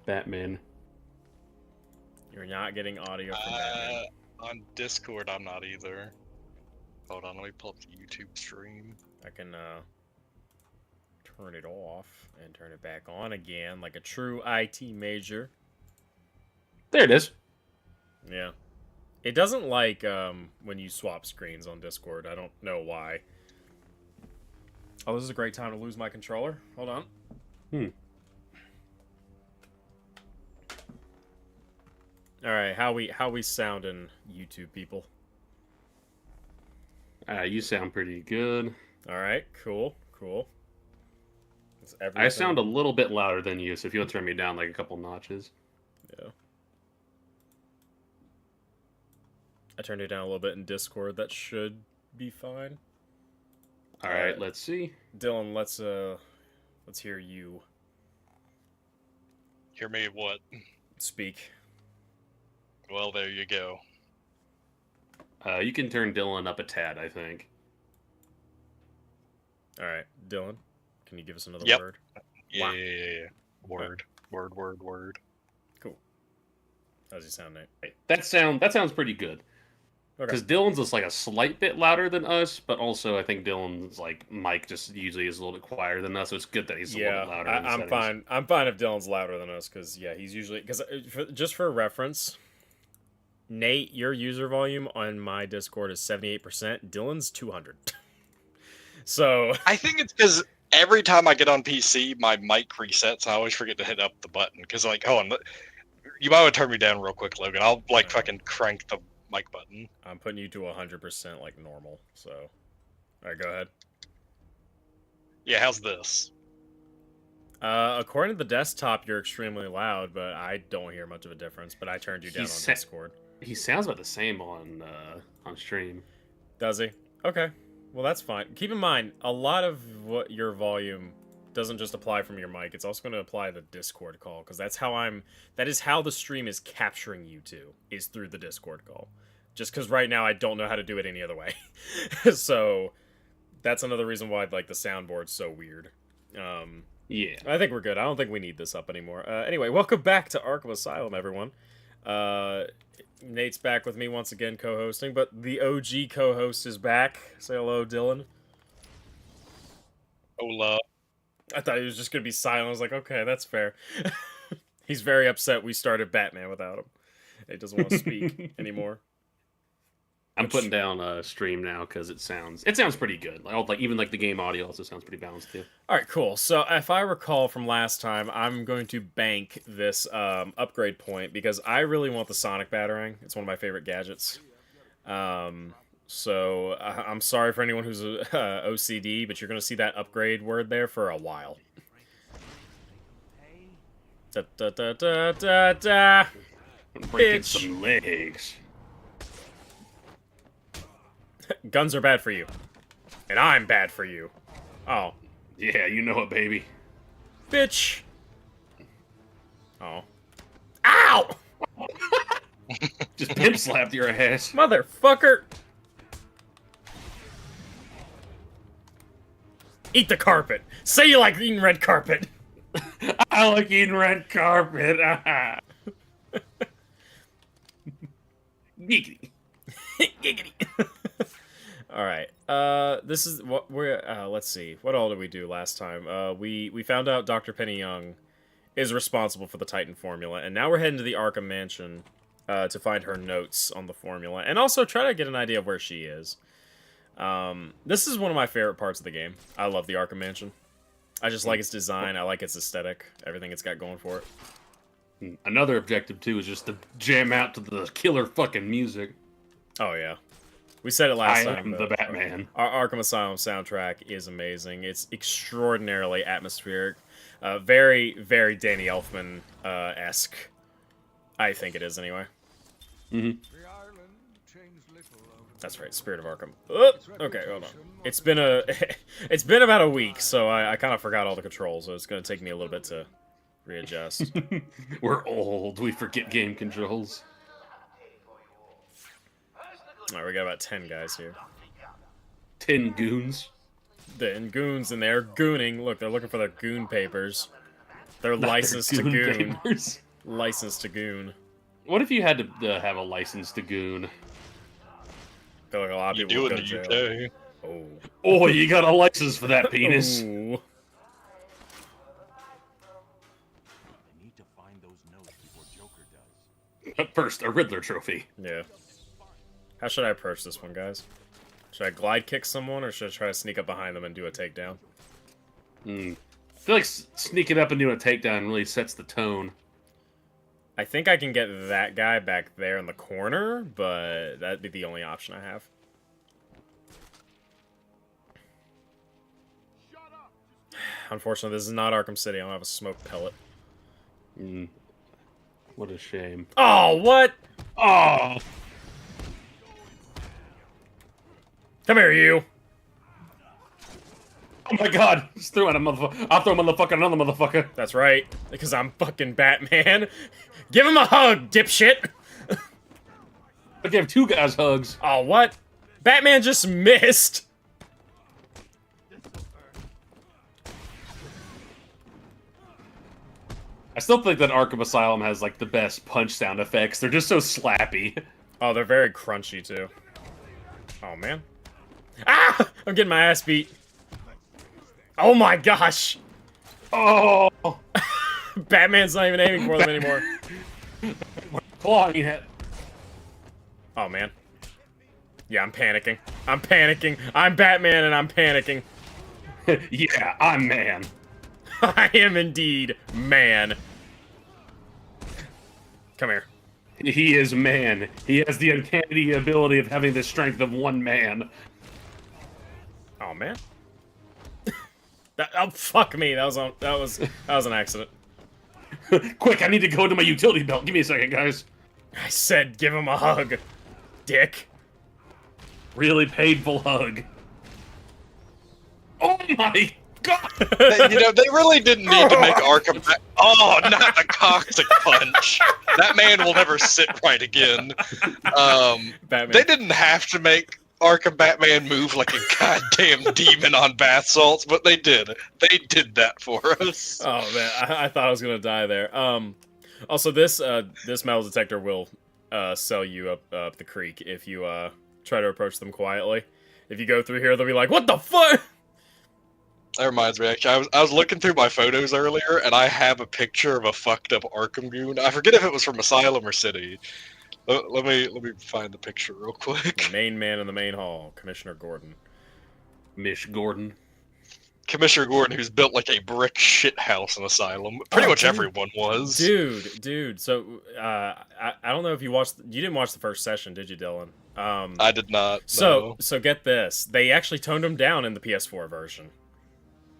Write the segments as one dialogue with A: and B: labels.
A: Batman.
B: You're not getting audio from Batman.
C: On Discord, I'm not either. Hold on, let me pull up the YouTube stream.
B: I can turn it off and turn it back on again like a true IT major.
A: There it is.
B: Yeah. It doesn't like when you swap screens on Discord. I don't know why. Oh, this is a great time to lose my controller. Hold on. All right, how we sounding, YouTube people?
A: You sound pretty good.
B: All right, cool.
A: I sound a little bit louder than you, so if you'll turn me down like a couple notches.
B: Yeah. I turned it down a little bit in Discord. That should be fine.
A: All right, let's see.
B: Dylan, let's hear you
C: Hear me what?
B: speak.
C: Well, there you go.
A: You can turn Dylan up a tad, I think.
B: All right, Dylan, can you give us another
C: Yep.
B: word?
C: Yeah,
B: Wow.
C: yeah. Word.
B: Cool. How's he sound, Nate?
A: That sounds pretty good.
B: Okay.
A: Because Dylan's just like a slight bit louder than us, but also I think Dylan's like mic just usually is a little bit quieter than us, so it's good that he's a little bit louder.
B: I'm fine. I'm fine if Dylan's louder than us, because yeah, he's usually just for reference. Nate, your user volume on my Discord is 78%. Dylan's 200. So
C: I think it's because every time I get on PC, my mic resets. I always forget to hit up the button because, like, oh, and you might want to turn me down real quick, Logan. I'll like fucking crank the mic button.
B: I'm putting you to 100% like normal. So, all right, go ahead.
C: Yeah, how's this?
B: According to the desktop, you're extremely loud, but I don't hear much of a difference. But I turned you down on Discord.
A: He sounds about the same on stream.
B: Does he? Okay. Well, that's fine. Keep in mind, a lot of what your volume doesn't just apply from your mic. It's also going to apply the Discord call, because that is how the stream is capturing you to, is through the Discord call. Just because right now I don't know how to do it any other way. So that's another reason why like the soundboard's so weird.
A: Yeah.
B: I think we're good. I don't think we need this up anymore. Anyway, welcome back to Arkham Asylum, everyone. Nate's back with me once again co-hosting, but the OG co-host is back. Say hello, Dylan.
C: Hola.
B: I thought he was just going to be silent. I was like, okay, that's fair. He's very upset we started Batman without him. He doesn't want to speak anymore.
A: I'm putting down a stream now because it sounds pretty good. Like even like the game audio also sounds pretty balanced too.
B: All right, cool. So if I recall from last time, I'm going to bank this upgrade point because I really want the Sonic Batarang. It's one of my favorite gadgets. So I'm sorry for anyone who's OCD, but you're going to see that upgrade word there for a while. Da da da da da da.
A: Breaking
B: Bitch.
A: some legs.
B: Guns are bad for you. And I'm bad for you. Oh.
A: Yeah, you know it, baby.
B: Bitch. Oh. Ow!
A: Just pimp slapped your ass.
B: Motherfucker! Eat the carpet. Say you like eating red carpet.
A: I like eating red carpet. Giggity.
B: Giggity. All right. This is what we're. Let's see. What all did we do last time? We found out Dr. Penny Young is responsible for the Titan formula, and now we're heading to the Arkham Mansion to find her notes on the formula, and also try to get an idea of where she is. This is one of my favorite parts of the game. I love the Arkham Mansion. I just like its design. I like its aesthetic. Everything it's got going for it.
A: Another objective too is just to jam out to the killer fucking music.
B: Oh yeah. We said it last time.
A: I am the Batman.
B: Our Arkham Asylum soundtrack is amazing. It's extraordinarily atmospheric. Very, very Danny Elfman-esque. I think it is, anyway.
A: Mm-hmm.
B: That's right, Spirit of Arkham. Okay, hold on. It's been it's been about a week, so I kind of forgot all the controls, so it's going to take me a little bit to readjust.
A: We're old. We forget game controls.
B: Alright, we got about 10 guys here.
A: 10 goons.
B: The goons, and they're gooning. Look, they're looking for their goon papers. They're licensed to goon.
A: Papers.
B: Licensed to goon.
A: What if you had to have a license to goon?
B: I feel like a lot of
C: You
B: people
C: do
B: would
C: in
B: go to
C: the
B: jail.
C: UK.
B: Oh.
A: Oh, you got a license for that penis.
B: Ooh.
D: I need to find those notes before Joker does.
A: But first, a Riddler trophy.
B: Yeah. How should I approach this one, guys? Should I glide kick someone, or should I try to sneak up behind them and do a takedown?
A: I feel like sneaking up and doing a takedown really sets the tone.
B: I think I can get that guy back there in the corner, but that'd be the only option I have. Unfortunately, this is not Arkham City. I don't have a smoke pellet.
A: What a shame.
B: Oh, what?
A: Oh!
B: Come here, you.
A: Oh my god! Just threw at a motherfucker. I'll throw a motherfucker at another motherfucker.
B: That's right, because I'm fucking Batman. Give him a hug, dipshit.
A: I gave two guys hugs.
B: Oh, what? Batman just missed.
A: I still think that Arkham Asylum has, like, the best punch sound effects. They're just so slappy.
B: Oh, they're very crunchy, too. Oh, man. Ah! I'm getting my ass beat. Oh my gosh!
A: Oh!
B: Batman's not even aiming for them anymore.
A: Clawing it.
B: Oh, man. Yeah, I'm panicking. I'm panicking. I'm Batman and I'm panicking.
A: Yeah, I'm man.
B: I am indeed man. Come here.
A: He is man. He has the uncanny ability of having the strength of one man.
B: Oh, man. Oh, fuck me. That was an accident.
A: Quick, I need to go into my utility belt. Give me a second, guys.
B: I said give him a hug, dick.
A: Really painful hug. Oh my god!
C: You know, they really didn't need to make Arkham. Oh, not the toxic punch. That man will never sit right again.
B: Batman.
C: They didn't have to make Arkham Batman move like a goddamn demon on bath salts, but they did. They did that for us.
B: Oh man, I thought I was gonna die there. Also, this metal detector will sell you up the creek if you try to approach them quietly. If you go through here, they'll be like, "What the fuck?"
C: That reminds me, actually, I was looking through my photos earlier, and I have a picture of a fucked up Arkham goon. I forget if it was from Asylum or City. Let me find the picture real quick.
B: The main man in the main hall, Commissioner Gordon.
A: Mish Gordon.
C: Commissioner Gordon, who's built like a brick shit house in Asylum. Pretty much everyone was.
B: Dude. So I don't know if you watched. You didn't watch the first session, did you, Dylan?
C: I did not.
B: So get this. They actually toned him down in the PS4 version.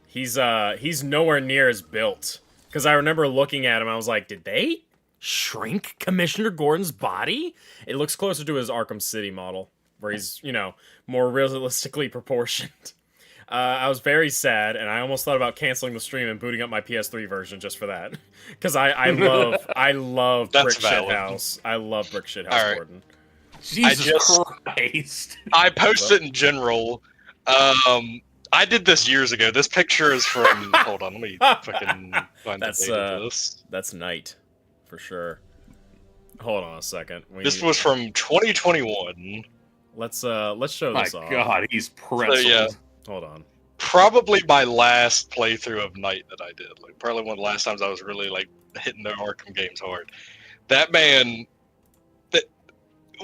B: He's nowhere near as built. Because I remember looking at him, I was like, did they shrink Commissioner Gordon's body? It looks closer to his Arkham City model, where he's, more realistically proportioned. I was very sad, and I almost thought about canceling the stream and booting up my PS3 version just for that. Because I love Brick Shit House. I love Brick Shit House Gordon.
A: Jesus Christ.
C: I posted in general. I did this years ago. This picture is from. Hold on, let me fucking find the date of this.
B: That's Night, for sure. Hold on a second.
C: This was from 2021.
B: Let's show this off.
A: My God, he's pretzeled.
C: So, yeah.
B: Hold on.
C: Probably my last playthrough of Night that I did. Like probably one of the last times I was really like hitting the Arkham games hard. That man,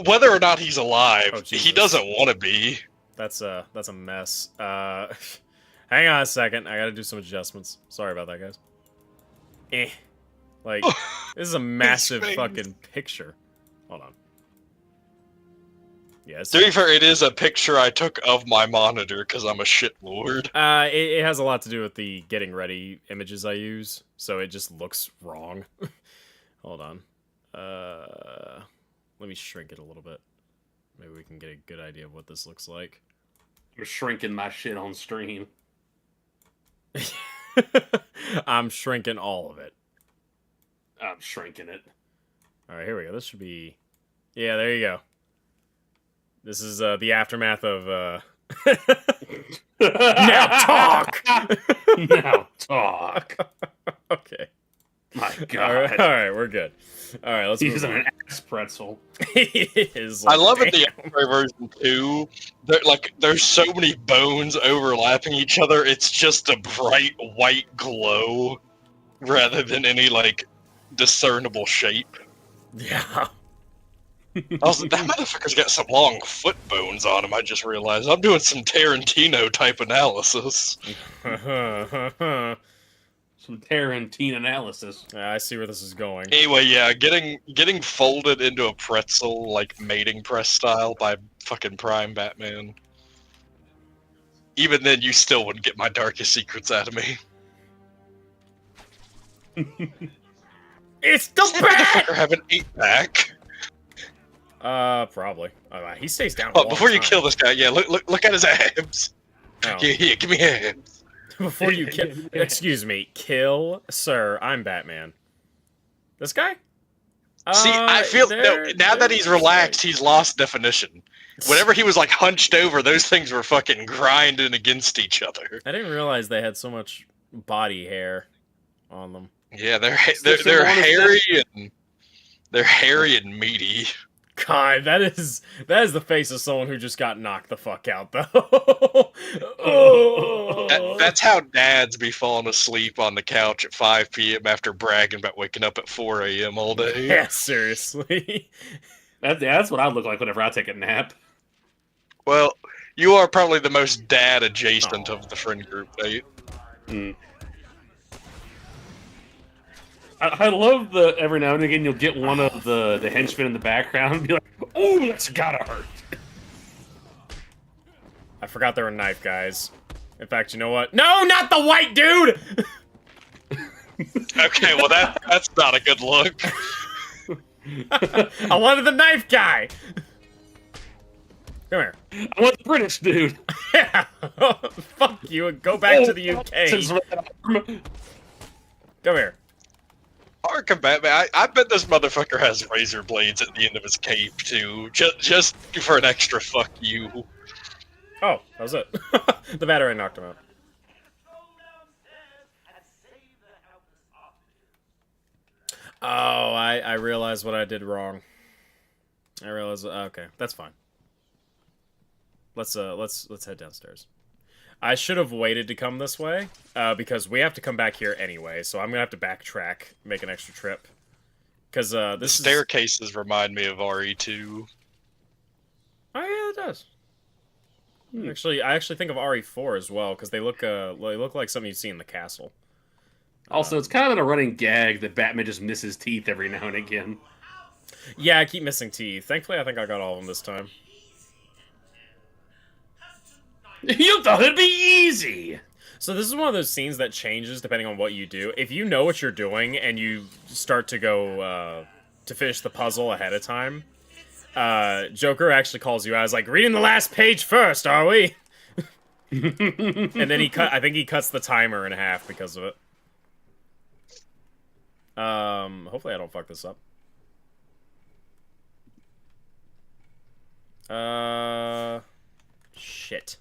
C: whether or not he's alive, he doesn't want to be.
B: That's a mess. Hang on a second. I gotta do some adjustments. Sorry about that, guys. Like, this is a massive fucking picture. Hold on. Yes.
C: To be fair, it is a picture I took of my monitor because I'm a shit lord.
B: It has a lot to do with the getting ready images I use, so it just looks wrong. Hold on. Let me shrink it a little bit. Maybe we can get a good idea of what this looks like.
A: You're shrinking my shit on stream.
B: I'm shrinking all of it.
A: I'm shrinking it.
B: Alright, here we go. This should be... Yeah, there you go. This is the aftermath of... Now talk!
A: Now talk!
B: Okay.
A: My
B: All
A: God.
B: right, we're good. All right, let's
A: He's
B: move
A: an
B: on.
A: ass pretzel.
B: He is,
C: I
B: like,
C: love it
B: damn.
C: the X-ray version too. There's so many bones overlapping each other. It's just a bright white glow rather than any like discernible shape.
B: Yeah.
C: Also, that motherfucker's got some long foot bones on him. I just realized I'm doing some Tarantino type analysis.
A: Some Tarantino analysis.
B: I see where this is going.
C: Anyway, yeah, getting folded into a pretzel like mating press style by fucking Prime Batman. Even then, you still wouldn't get my darkest secrets out of me.
B: It's the
C: Does that
B: bat!
C: motherfucker have an 8-pack?
B: Probably. He stays down.
C: Oh, before you kill this guy, yeah, look at his abs.
B: Oh.
C: Here, give me abs.
B: Before you kill, excuse me, kill, sir. I'm Batman. This guy?
C: See, I feel now that he's relaxed, he's lost definition. Whenever he was like hunched over, those things were fucking grinding against each other.
B: I didn't realize they had so much body hair on them.
C: Yeah, they're hairy and meaty.
B: God, that is the face of someone who just got knocked the fuck out, though. Oh.
C: That's how dads be falling asleep on the couch at 5 p.m. after bragging about waking up at 4 a.m. all day.
B: Yeah, seriously.
A: That's what I look like whenever I take a nap.
C: Well, you are probably the most dad adjacent of the friend group, Nate.
A: Mm. I love the every now and again you'll get one of the henchmen in the background and be like, "Oh, that's gotta hurt."
B: I forgot there were knife guys. In fact, you know what? No, not the white dude!
C: Okay, well that's not a good look.
B: I wanted the knife guy! Come here.
A: I want the British dude.
B: Yeah. Fuck you and go back to the UK. Come here.
C: Arkham Batman, I bet this motherfucker has razor blades at the end of his cape too, just for an extra fuck you.
B: Oh, that was it. The battery knocked him out. Oh, I realized what I did wrong. I realized. Okay, that's fine. Let's head downstairs. I should have waited to come this way, because we have to come back here anyway, so I'm gonna have to backtrack, make an extra trip. Because
C: The staircases remind me of RE2.
B: Oh yeah, it does. Actually, I actually think of RE4 as well, because they look like something you see in the castle.
A: Also, it's kind of a running gag that Batman just misses teeth every now and again.
B: Yeah, I keep missing teeth. Thankfully, I think I got all of them this time.
A: You thought it'd be easy!
B: So this is one of those scenes that changes depending on what you do. If you know what you're doing and you start to go to finish the puzzle ahead of time, Joker actually calls you out as like, reading the last page first, are we? And then I think he cuts the timer in half because of it. Hopefully I don't fuck this up. Shit.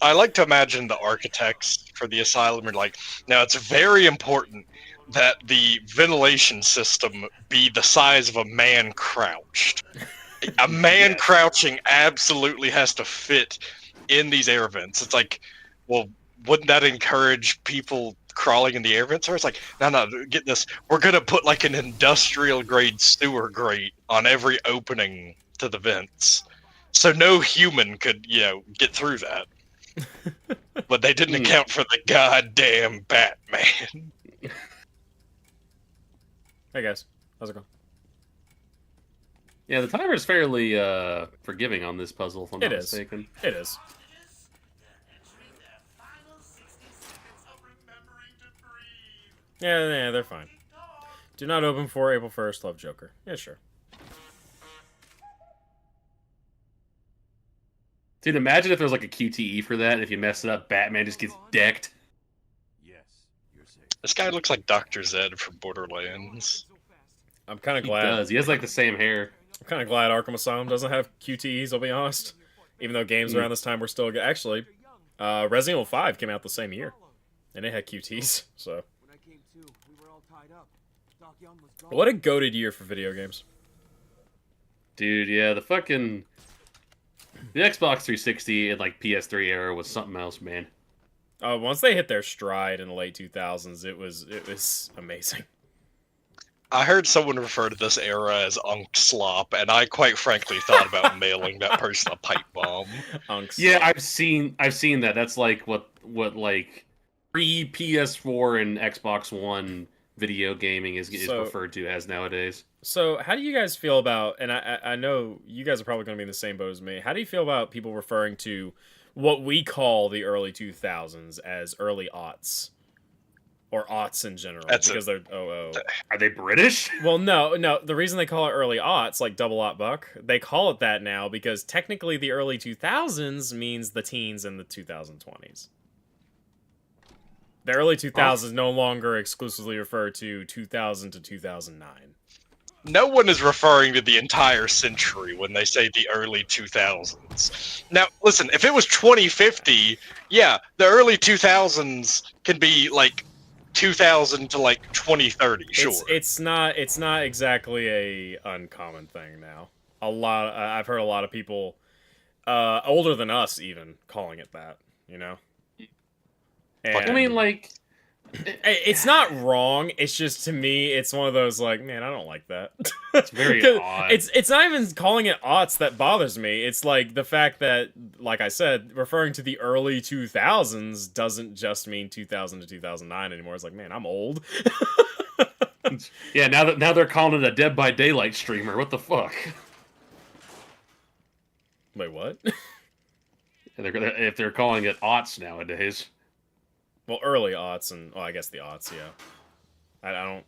C: I like to imagine the architects for the asylum are like, now it's very important that the ventilation system be the size of a man crouched. A man crouching absolutely has to fit in these air vents. It's like, well, wouldn't that encourage people crawling in the air vents? Or it's like, no, get this. We're going to put like an industrial grade sewer grate on every opening to the vents. So no human could, get through that. But they didn't account for the goddamn Batman.
B: Hey guys, how's it going?
A: Yeah, the timer is fairly forgiving on this puzzle, if I'm not mistaken.
B: It is. Yeah, they're fine. Do not open before April 1st, love Joker. Yeah, sure.
A: Dude, imagine if there's like a QTE for that, and if you mess it up, Batman just gets decked.
D: Yes, you're safe.
C: This guy looks like Dr. Zed from Borderlands.
B: I'm kind of
A: He
B: glad.
A: does. He has like the same hair.
B: I'm kind of glad Arkham Asylum doesn't have QTEs, I'll be honest. Even though games around this time were still good. Actually, Resident Evil 5 came out the same year. And it had QTs, so. What a goated year for video games.
A: Dude, yeah, the Xbox 360 and like PS3 era was something else, man.
B: Once they hit their stride in the late 2000s, it was amazing.
C: I heard someone refer to this era as Unk Slop, and I quite frankly thought about mailing that person a pipe bomb.
B: Unk
A: Yeah,
B: slop.
A: I've seen that. That's like what like pre PS4 and Xbox One video gaming is referred to as nowadays.
B: So, how do you guys feel about? And I know you guys are probably going to be in the same boat as me. How do you feel about people referring to what we call the early 2000s as early aughts? Or aughts in general, because they're
A: Are they British?
B: Well, no. The reason they call it early aughts, like double aught buck, they call it that now because technically the early 2000s means the teens and the 2020s. The early 2000s no longer exclusively refer to 2000 to 2009.
C: No one is referring to the entire century when they say the early 2000s. Now, listen, if it was 2050, yeah, the early 2000s can be like 2000 to like 2030, sure.
B: It's not exactly a uncommon thing now. I've heard a lot of people older than us even calling it that, you know. And
A: I mean, like,
B: it's not wrong. It's just, to me, it's one of those like, man, I don't like that.
A: It's very odd.
B: It's not even calling it aughts that bothers me. It's like the fact that, like I said, referring to the early 2000s doesn't just mean 2000 to 2009 anymore. It's like, man, I'm old.
A: Yeah, now they're calling it a Dead by Daylight streamer. What the fuck?
B: Wait, what?
A: If they're calling it aughts nowadays.
B: Well, early aughts and I guess the aughts, yeah. I don't.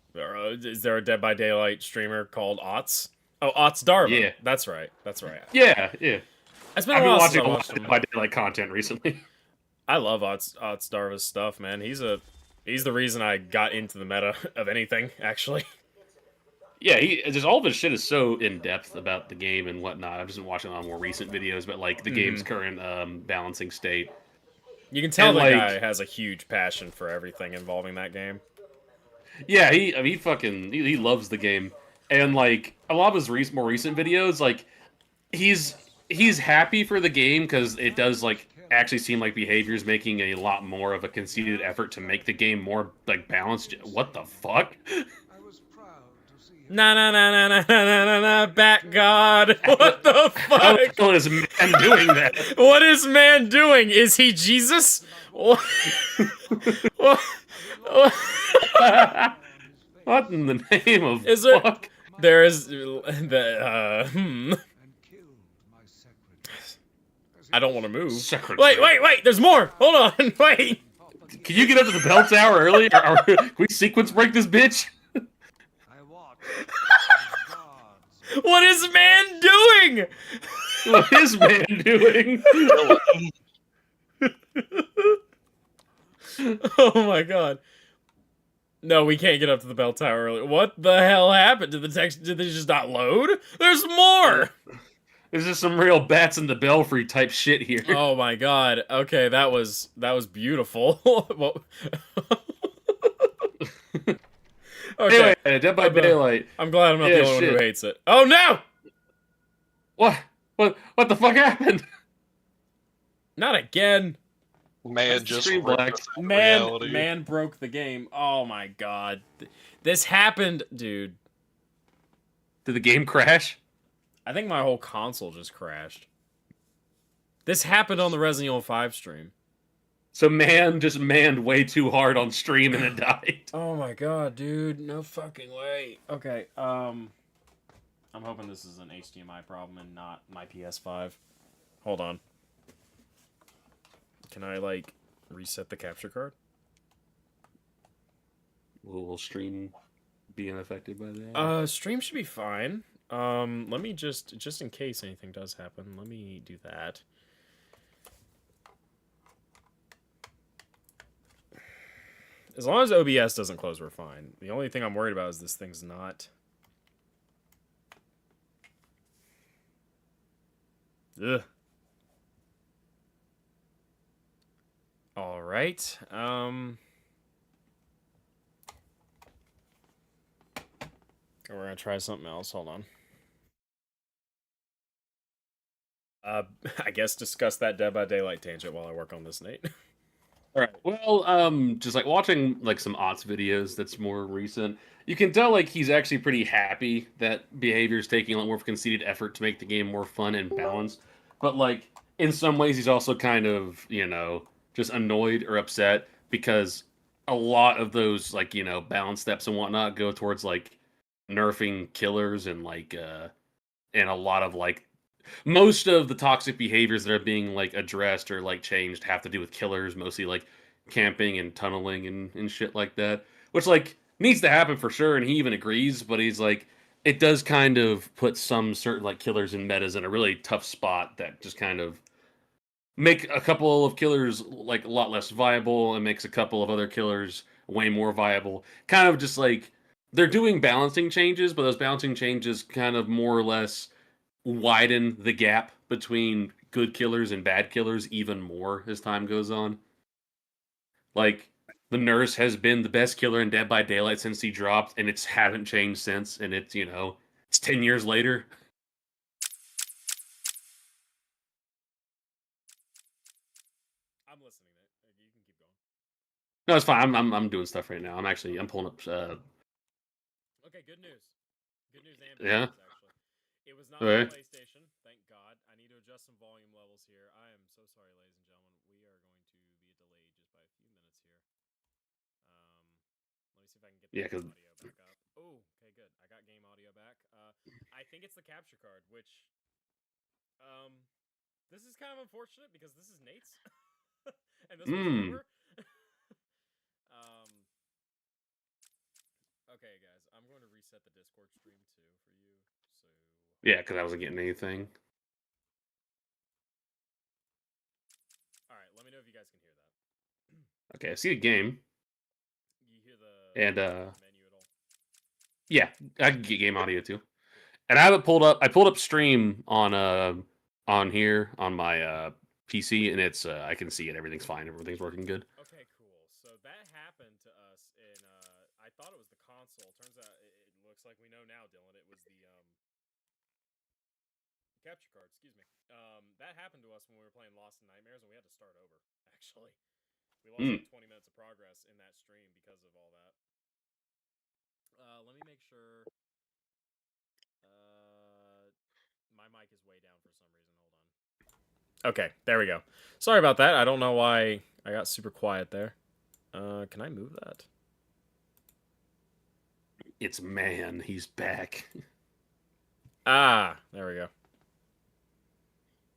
B: Is there a Dead by Daylight streamer called Aughts? Oh, Aughts Darva.
A: Yeah,
B: that's right.
A: Yeah.
B: It's been
A: I've
B: a
A: been
B: while
A: watching
B: since
A: a
B: I
A: lot
B: watched
A: of
B: him.
A: Dead by Daylight content recently.
B: I love Aughts Darva's stuff, man. He's the reason I got into the meta of anything, actually.
A: Yeah, just all of his shit is so in depth about the game and whatnot. I've just been watching a lot more recent videos, but like the game's current balancing state.
B: You can tell
A: And,
B: the
A: like,
B: guy has a huge passion for everything involving that game.
A: Yeah, he loves the game, and like a lot of his more recent videos, like he's happy for the game because it does like actually seem like behavior's making a lot more of a conceited effort to make the game more like balanced. What the fuck?
B: Na, Bat God. What the fuck?
A: How the hell is man doing that?
B: What is man doing? Is he Jesus? What?
A: What in the name of
B: Is there?
A: fuck?
B: There is the I don't want to move.
A: Secretary.
B: Wait! There's more. Hold on. Wait.
A: Can you get up to the bell tower early? Can we sequence break this bitch?
B: What is man doing?
A: What is man doing?
B: Oh my god. No, we can't get up to the bell tower early. What the hell happened? Did they just not load? There's more!
A: There's just some real bats in the belfry type shit here.
B: Oh my god. Okay, that was beautiful. Okay.
A: Anyway, Dead by Daylight.
B: I'm glad I'm not the only one who hates it. Oh no!
A: What the fuck happened?
B: Not again.
C: Man just
A: Stream
C: ripped
A: black.
C: us out of reality.
B: Man broke the game. Oh my god. This happened, dude.
A: Did the game crash?
B: I think my whole console just crashed. This happened on the Resident Evil 5 stream.
A: So man just manned way too hard on stream and it died.
B: Oh my god, dude. No fucking way. Okay, I'm hoping this is an HDMI problem and not my PS5. Hold on. Can I, like, reset the capture card?
A: Will stream be unaffected by that?
B: Stream should be fine. Let me just in case anything does happen, let me do that. As long as OBS doesn't close, we're fine. The only thing I'm worried about is this thing's not... Ugh. Alright, we're gonna try something else. Hold on. I guess discuss that Dead by Daylight tangent while I work on this, Nate.
A: All right. Well, just like watching like some Ots videos that's more recent, you can tell like he's actually pretty happy that behavior is taking a lot more of a conceded effort to make the game more fun and balanced. But like in some ways, he's also kind of just annoyed or upset because a lot of those like balance steps and whatnot go towards like nerfing killers and like and a lot of like most of the toxic behaviors that are being like addressed or like changed have to do with killers, mostly like camping and tunneling and shit like that, which like needs to happen for sure, and he even agrees. But he's like, it does kind of put some certain like killers and metas in a really tough spot that just kind of make a couple of killers like a lot less viable and makes a couple of other killers way more viable. Kind of just like they're doing balancing changes, but those balancing changes kind of more or less widen the gap between good killers and bad killers even more as time goes on. Like the nurse has been the best killer in Dead by Daylight since he dropped, and it's hasn't changed since. And it's it's 10 years later.
B: I'm listening, Nate. You can keep going.
A: No, it's fine. I'm doing stuff right now. I'm pulling up.
B: Okay, good news. Good news and bad
A: Yeah.
B: news, actually. It was not
A: Okay.
B: on PlayStation, thank God. I need to adjust some volume levels here. I am so sorry, ladies and gentlemen. We are going to be delayed just by a few minutes here. Let me see if I can get the
A: Yeah,
B: game
A: 'cause-
B: audio back up. Oh, okay, good. I got game audio back. I think it's the capture card, which this is kind of unfortunate because this is Nate's, and this one's newer. Okay, guys, I'm going to reset the Discord stream too for you. So
A: Yeah, because I wasn't getting anything.
B: all right, let me know if you guys can hear that.
A: Okay, I see a game.
B: You hear the
A: And
B: menu at all?
A: yeah, I can get game audio too. And I have it pulled up. I pulled up stream on here on my PC, and it's I can see it. Everything's fine. Everything's working good.
B: Okay, cool. So that happened to us in I thought it was the console. Turns out it looks like we know now, Dylan. It was the capture card. Excuse me. That happened to us when we were playing Lost in Nightmares, and we had to start over. Actually, we lost like 20 minutes of progress in that stream because of all that. Let me make sure. My mic is way down for some reason. Hold on. Okay, there we go. Sorry about that. I don't know why I got super quiet there. Can I move that?
A: It's man. He's back.
B: Ah, there we go.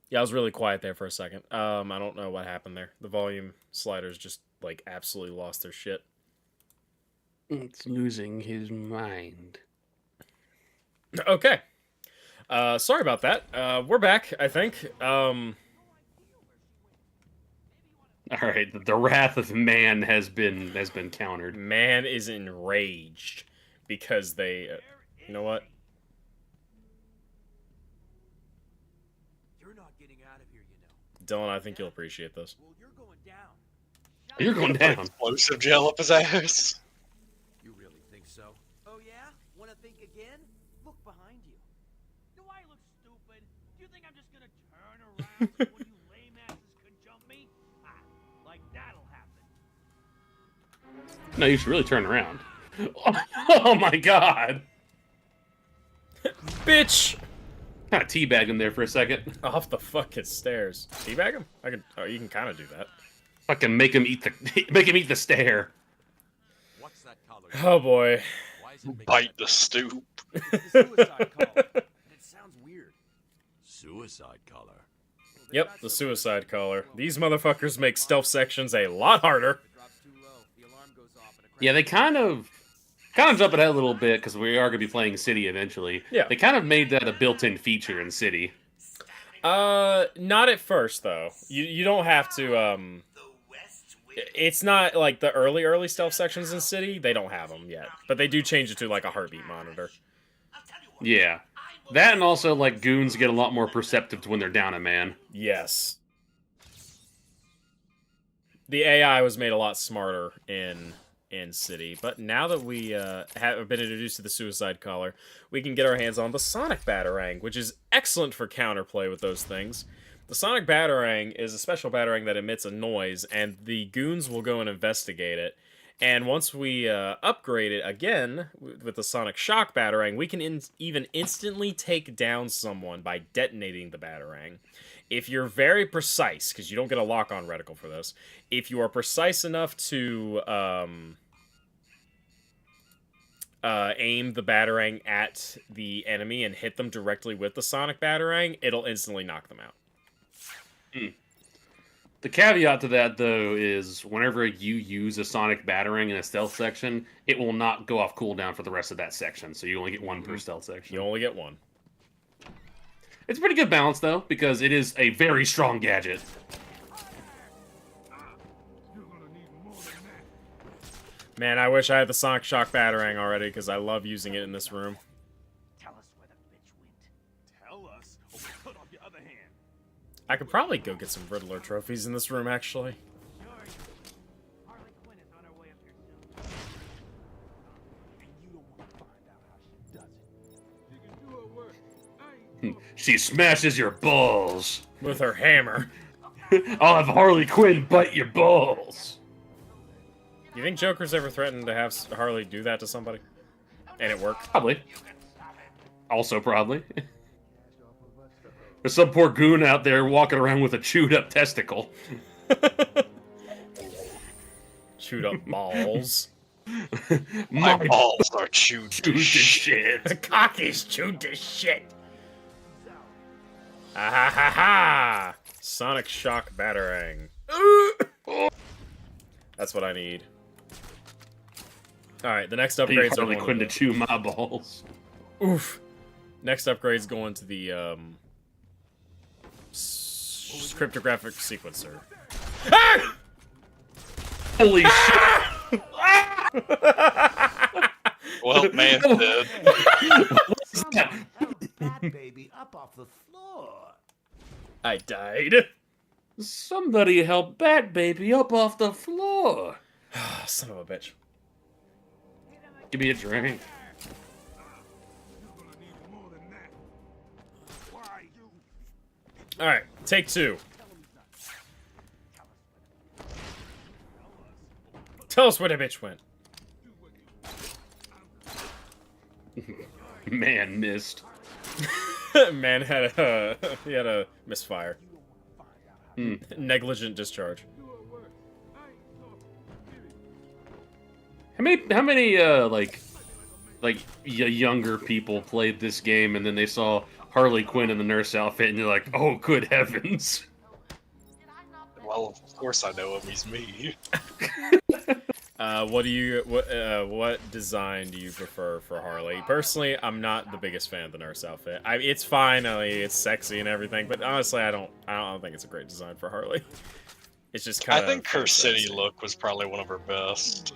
B: Yeah, I was really quiet there for a second. I don't know what happened there. The volume sliders just like absolutely lost their shit.
A: It's losing his mind.
B: Okay. Sorry about that. We're back, I think.
A: All right, the wrath of man has been countered.
B: Man is enraged because they. You know what?
D: You're not getting out of here, you know.
B: Dylan, I think you'll appreciate this.
D: Well, you're going down.
A: You're going down.
C: Explosive gel up his ass.
D: You really think so? Oh yeah? Want to think again? Look behind you. Do I look stupid? Do you think I'm just gonna turn around so one of you lame asses could jump me? Ah, like that'll happen.
A: No, you should really turn around. Oh my god!
B: Bitch!
A: Kind of teabag him there for a second.
B: Off the fucking stairs. Teabag him? I can. Oh, you can kind of do that.
A: Fucking make him eat the stair.
D: What's that color?
B: Oh boy.
D: Why is it making
C: Bite
D: that
C: the stoop.
D: It's a suicide call. And it sounds weird. Suicide collar.
B: Yep, the suicide collar. These motherfuckers make stealth sections a lot harder.
A: Yeah, they kind of jump ahead a little bit because we are going to be playing City eventually.
B: Yeah.
A: They kind of made that a built-in feature in City.
B: Not at first though. You don't have to. It's not like the early stealth sections in City. They don't have them yet, but they do change it to like a heartbeat monitor.
A: Yeah, that and also like goons get a lot more perceptive to when they're down a man.
B: Yes. The AI was made a lot smarter in in City, but now that we have been introduced to the Suicide Collar, we can get our hands on the Sonic Batarang, which is excellent for counterplay with those things. The Sonic Batarang is a special Batarang that emits a noise, and the goons will go and investigate it. And once we upgrade it again with the Sonic Shock Batarang, we can even instantly take down someone by detonating the Batarang. If you're very precise, because you don't get a lock-on reticle for this, if you are precise enough to aim the Batarang at the enemy and hit them directly with the Sonic Batarang, it'll instantly knock them out.
A: The caveat to that, though, is whenever you use a Sonic Batarang in a stealth section, it will not go off cooldown for the rest of that section, so you only get one per stealth section.
B: You only get one.
A: It's a pretty good balance, though, because it is a very strong gadget.
B: Man, I wish I had the Sonic Shock Batarang already, because I love using it in this room.
D: Tell us where the bitch went. Tell us, or we'll cut off your other hand.
B: I could probably go get some Riddler trophies in this room, actually.
D: Sure you will. Harley Quinn is on her way up here soon. And you don't want to find out how she does it. You can do her work.
A: She smashes your balls.
B: With her hammer.
A: I'll have Harley Quinn bite your balls.
B: You think Joker's ever threatened to have Harley do that to somebody? And it worked?
A: Probably. Also, probably. There's some poor goon out there walking around with a chewed-up testicle.
B: Chewed up balls.
C: My balls are chewed to shit.
B: The cock is chewed to shit. Ah ha ha ha! Sonic Shock Batarang. That's what I need. Alright, the next upgrade's
A: Harley Quinn to chew my balls.
B: Oof. Next upgrade's going to the, cryptographic sequencer. Ah!
A: Holy shit!
C: Well, man, dead.
A: What's that?
D: That baby up off the floor.
B: I died.
A: Somebody help Bat Baby up off the floor.
B: Son of a bitch.
A: Give me a drink.
B: Alright, take two. Tell us where the bitch went.
A: Man missed.
B: Man had a misfire.
A: Hmm.
B: Negligent discharge.
A: How many younger people played this game and then they saw Harley Quinn in the nurse outfit and you're like, oh, good heavens.
C: Well, of course I know him. He's me.
B: What design do you prefer for Harley? Personally, I'm not the biggest fan of the nurse outfit. It's fine, it's sexy and everything, but honestly, I don't think it's a great design for Harley. It's just kind of.
C: I think her city look was probably one of her best.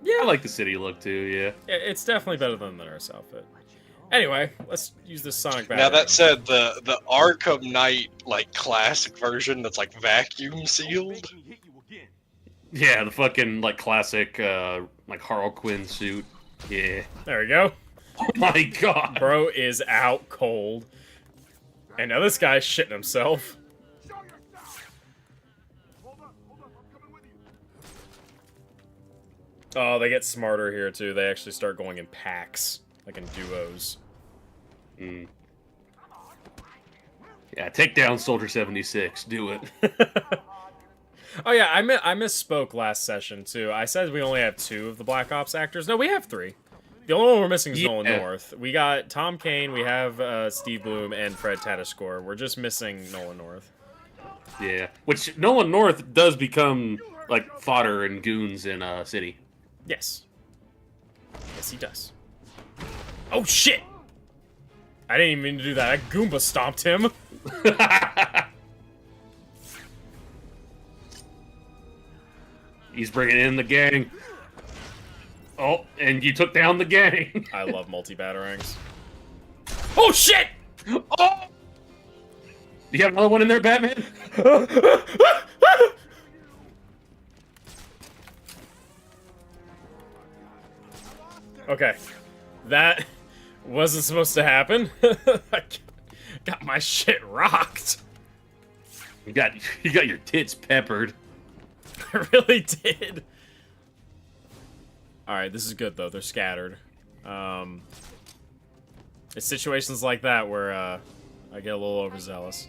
A: Yeah, I like the city look too. Yeah,
B: it's definitely better than the nurse outfit. Anyway, let's use this Sonic Batarang.
C: Now that said, the Arkham Knight classic version that's vacuum sealed.
A: yeah, the fucking classic Harley Quinn suit. Yeah.
B: There we go.
A: Oh my god,
B: Bro is out cold. And now this guy's shitting himself. Oh, they get smarter here too. They actually start going in packs, like in duos.
A: Mm. Yeah, take down Soldier 76. Do it.
B: Oh yeah, I misspoke last session too. I said we only have 2 of the Black Ops actors. No, we have 3. The only one we're missing is Nolan North. We got Tom Kane, we have Steve Bloom, and Fred Tatasciore. We're just missing Nolan North.
A: Yeah, which Nolan North does become fodder and goons in City.
B: Yes. Yes, he does. Oh shit! I didn't even mean to do that. I Goomba stomped him.
A: He's bringing in the gang. Oh, and you took down the gang.
B: I love multi-batarangs. Oh shit!
A: Oh! Do you have another one in there, Batman?
B: Okay. That wasn't supposed to happen. I got my shit rocked.
A: You got your tits peppered.
B: I really did. Alright, this is good, though. They're scattered. It's situations like that where, I get a little overzealous.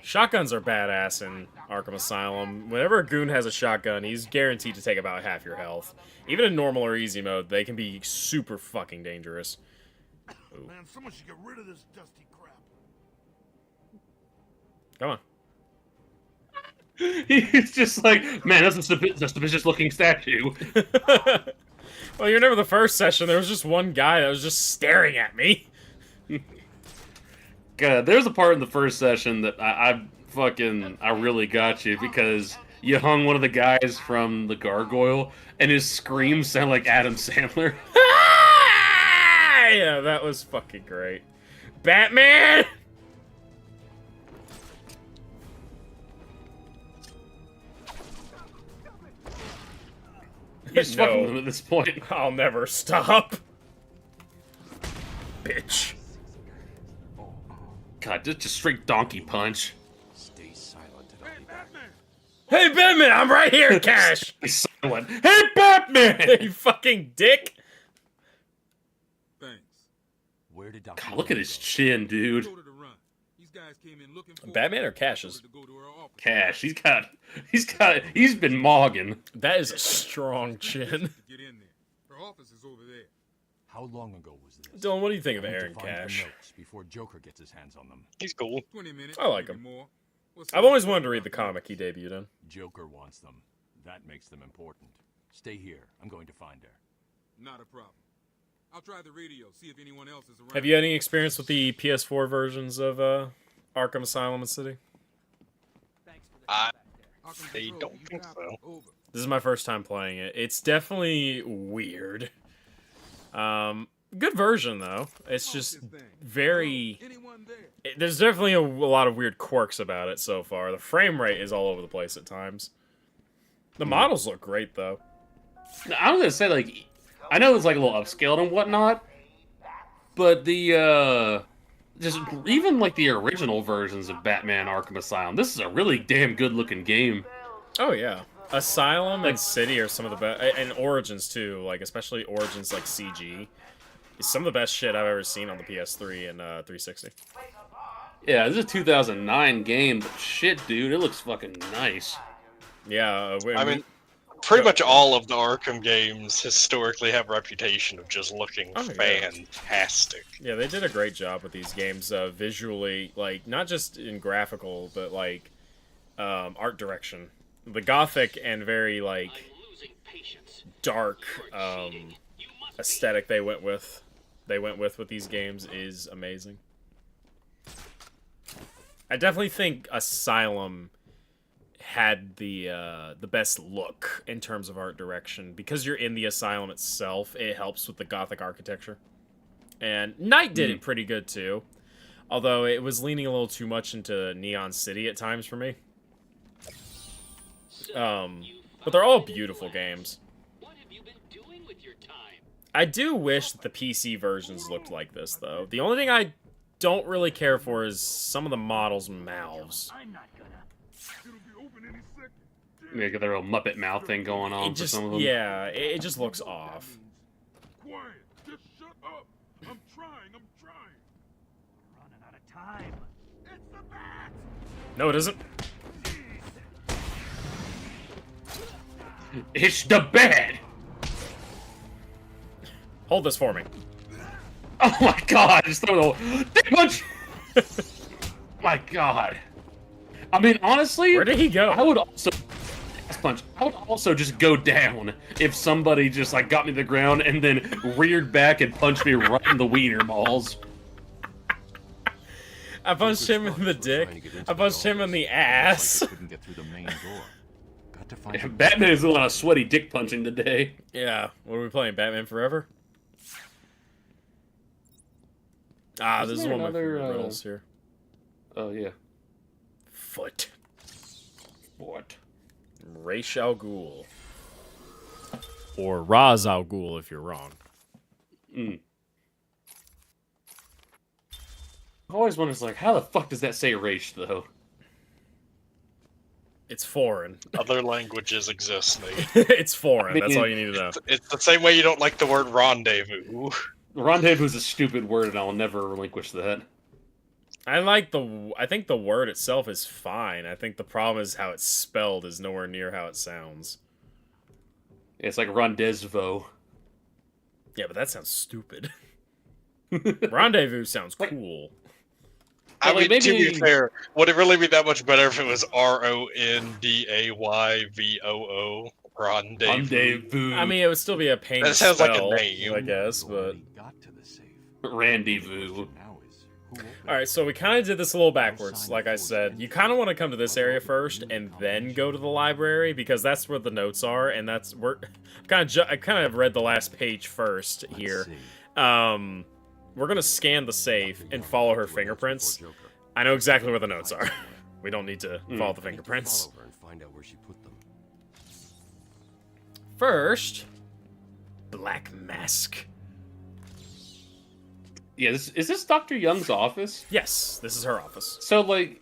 B: Shotguns are badass in Arkham Asylum. Whenever a goon has a shotgun, he's guaranteed to take about half your health. Even in normal or easy mode, they can be super fucking dangerous. Ooh.
E: Man, someone should get rid of this dusty crap.
B: Come on.
A: He's just like, man, that's a suspicious looking statue.
B: Well, you remember the first session, there was just one guy that was just staring at me.
A: God, there's a part in the first session that I really got you because you hung one of the guys from the Gargoyle, and his screams sound like Adam Sandler.
B: Yeah, that was fucking great. Batman!
A: Just fucking with him at this point.
B: I'll never stop. Bitch.
A: God, just straight donkey punch.
E: Stay silent and I'll be back.
B: Hey, Batman, I'm right here, Cash!
A: He's silent. Hey, Batman!
B: You fucking dick!
E: Thanks. Where did Dr.
A: God, look at his chin, dude.
E: Go to the run. These guys came in looking for
B: Batman or Cash's?
E: to go to our office.
A: Cash, he's been mogging.
B: That is a strong chin.
E: Get in there. Her office is over there.
F: How long ago was this?
B: Dylan, what do you think of
F: I need to
B: Aaron
F: find the
B: Cash?
F: notes before Joker gets his hands on them.
C: He's cool.
E: 20 minutes.
B: I like
E: maybe
B: him.
E: more. What's
B: I've
E: up?
B: always wanted to read the comic he debuted in.
F: Joker wants them. That makes them important. Stay here. I'm going to find her.
E: Not a problem. I'll try the radio, see if anyone else is around.
B: Have you had any experience with the PS4 versions of Arkham Asylum and City?
D: Thanks for the
C: I
D: help back there.
E: Arkham
C: They
E: Control,
C: don't
E: you
C: think
E: copy?
C: so.
E: Over.
B: This is my first time playing it. It's definitely weird. Good version, though. It's just very...
E: Anyone there?
B: There's definitely a lot of weird quirks about it so far. The frame rate is all over the place at times. The models look great, though.
A: I was gonna say, like, I know it's like a little upscaled and whatnot, but the just even like the original versions of Batman Arkham Asylum, this is a really damn good looking game.
B: Oh, yeah. Asylum and City are some of the best... And Origins, too. Like, especially Origins, like, CG. Is some of the best shit I've ever seen on the PS3 and 360.
A: Yeah, this is a 2009 game, but shit, dude, it looks fucking nice.
B: Yeah,
C: I mean, pretty much all of the Arkham games historically have a reputation of just looking
B: Oh, yeah.
C: fantastic.
B: Yeah, they did a great job with these games visually, like, not just in graphical, but, like, art direction. The gothic and very, like, dark aesthetic they went with these games is amazing. I definitely think Asylum had the best look in terms of art direction. Because you're in the asylum itself, it helps with the gothic architecture. And Night did it pretty good too. Although it was leaning a little too much into Neon City at times for me. But they're all beautiful games. I do wish that the PC versions looked like this, though. The only thing I don't really care for is some of the models' mouths.
D: I'm not gonna.
E: It'll be open any second.
A: They got their little Muppet mouth thing going on
B: It
A: for
B: just,
A: some of them.
B: yeah, it just looks off.
E: Quiet. Just shut up. I'm trying.
D: Running out of time.
E: It's the bat.
B: No, it isn't.
A: It's the bed!
B: Hold this for me.
A: Oh my god, just throw the dick punch! My god. I mean, honestly,
B: Where did he go?
A: I would also punch. I would also just go down if somebody just like got me to the ground and then reared back and punched me right in the wiener balls.
B: I punched him in the dick. I punched him in the ass.
F: Couldn't get through the main door. Got to find
A: Yeah, Batman is doing a lot of sweaty dick punching today.
B: Yeah, what are we playing? Batman Forever? Ah,
A: Isn't
B: this is
A: there
B: one of my
A: another,
B: favorite riddles here.
A: Oh yeah.
B: Foot.
A: What?
B: Ra's al Ghul. or Ra's al Ghul if you're wrong.
A: Mm. I always wonders, like, how the fuck does that say Raish, though?
B: It's foreign.
C: Other languages exist, Nate.
B: It's foreign.
A: I mean,
B: That's all you need to know.
C: It's the same way you don't like the word rendezvous.
A: Rendezvous is a stupid word, and I'll never relinquish that.
B: I think the word itself is fine. I think the problem is how it's spelled is nowhere near how it sounds.
A: It's like rendezvous.
B: Yeah, but that sounds stupid. Rendezvous sounds cool.
C: I
A: Like,
C: mean, to
A: maybe-
C: be fair, would it really be that much better if it was Rondayvoo? Rendezvous.
A: Rendezvous.
B: I mean, it would still be a pain
C: That
B: to
C: sounds like a
B: spell,
C: name.
B: I guess, but...
F: Already got to the safe.
A: Rendezvous.
F: Now is who opened it?
B: Alright, so we kind of did this a little backwards, like I said. You kind of want to come to this area first, and then go to the library, because that's where the notes are, and that's... I kind of read the last page first here.
F: Let's see.
B: We're gonna scan the safe and follow her fingerprints. I know exactly where the notes are. We don't need to follow the fingerprints.
F: Follow her and find out where she put them.
B: First, Black Mask.
A: Yeah, is this Dr. Young's office?
B: Yes, this is her office.
A: So, like,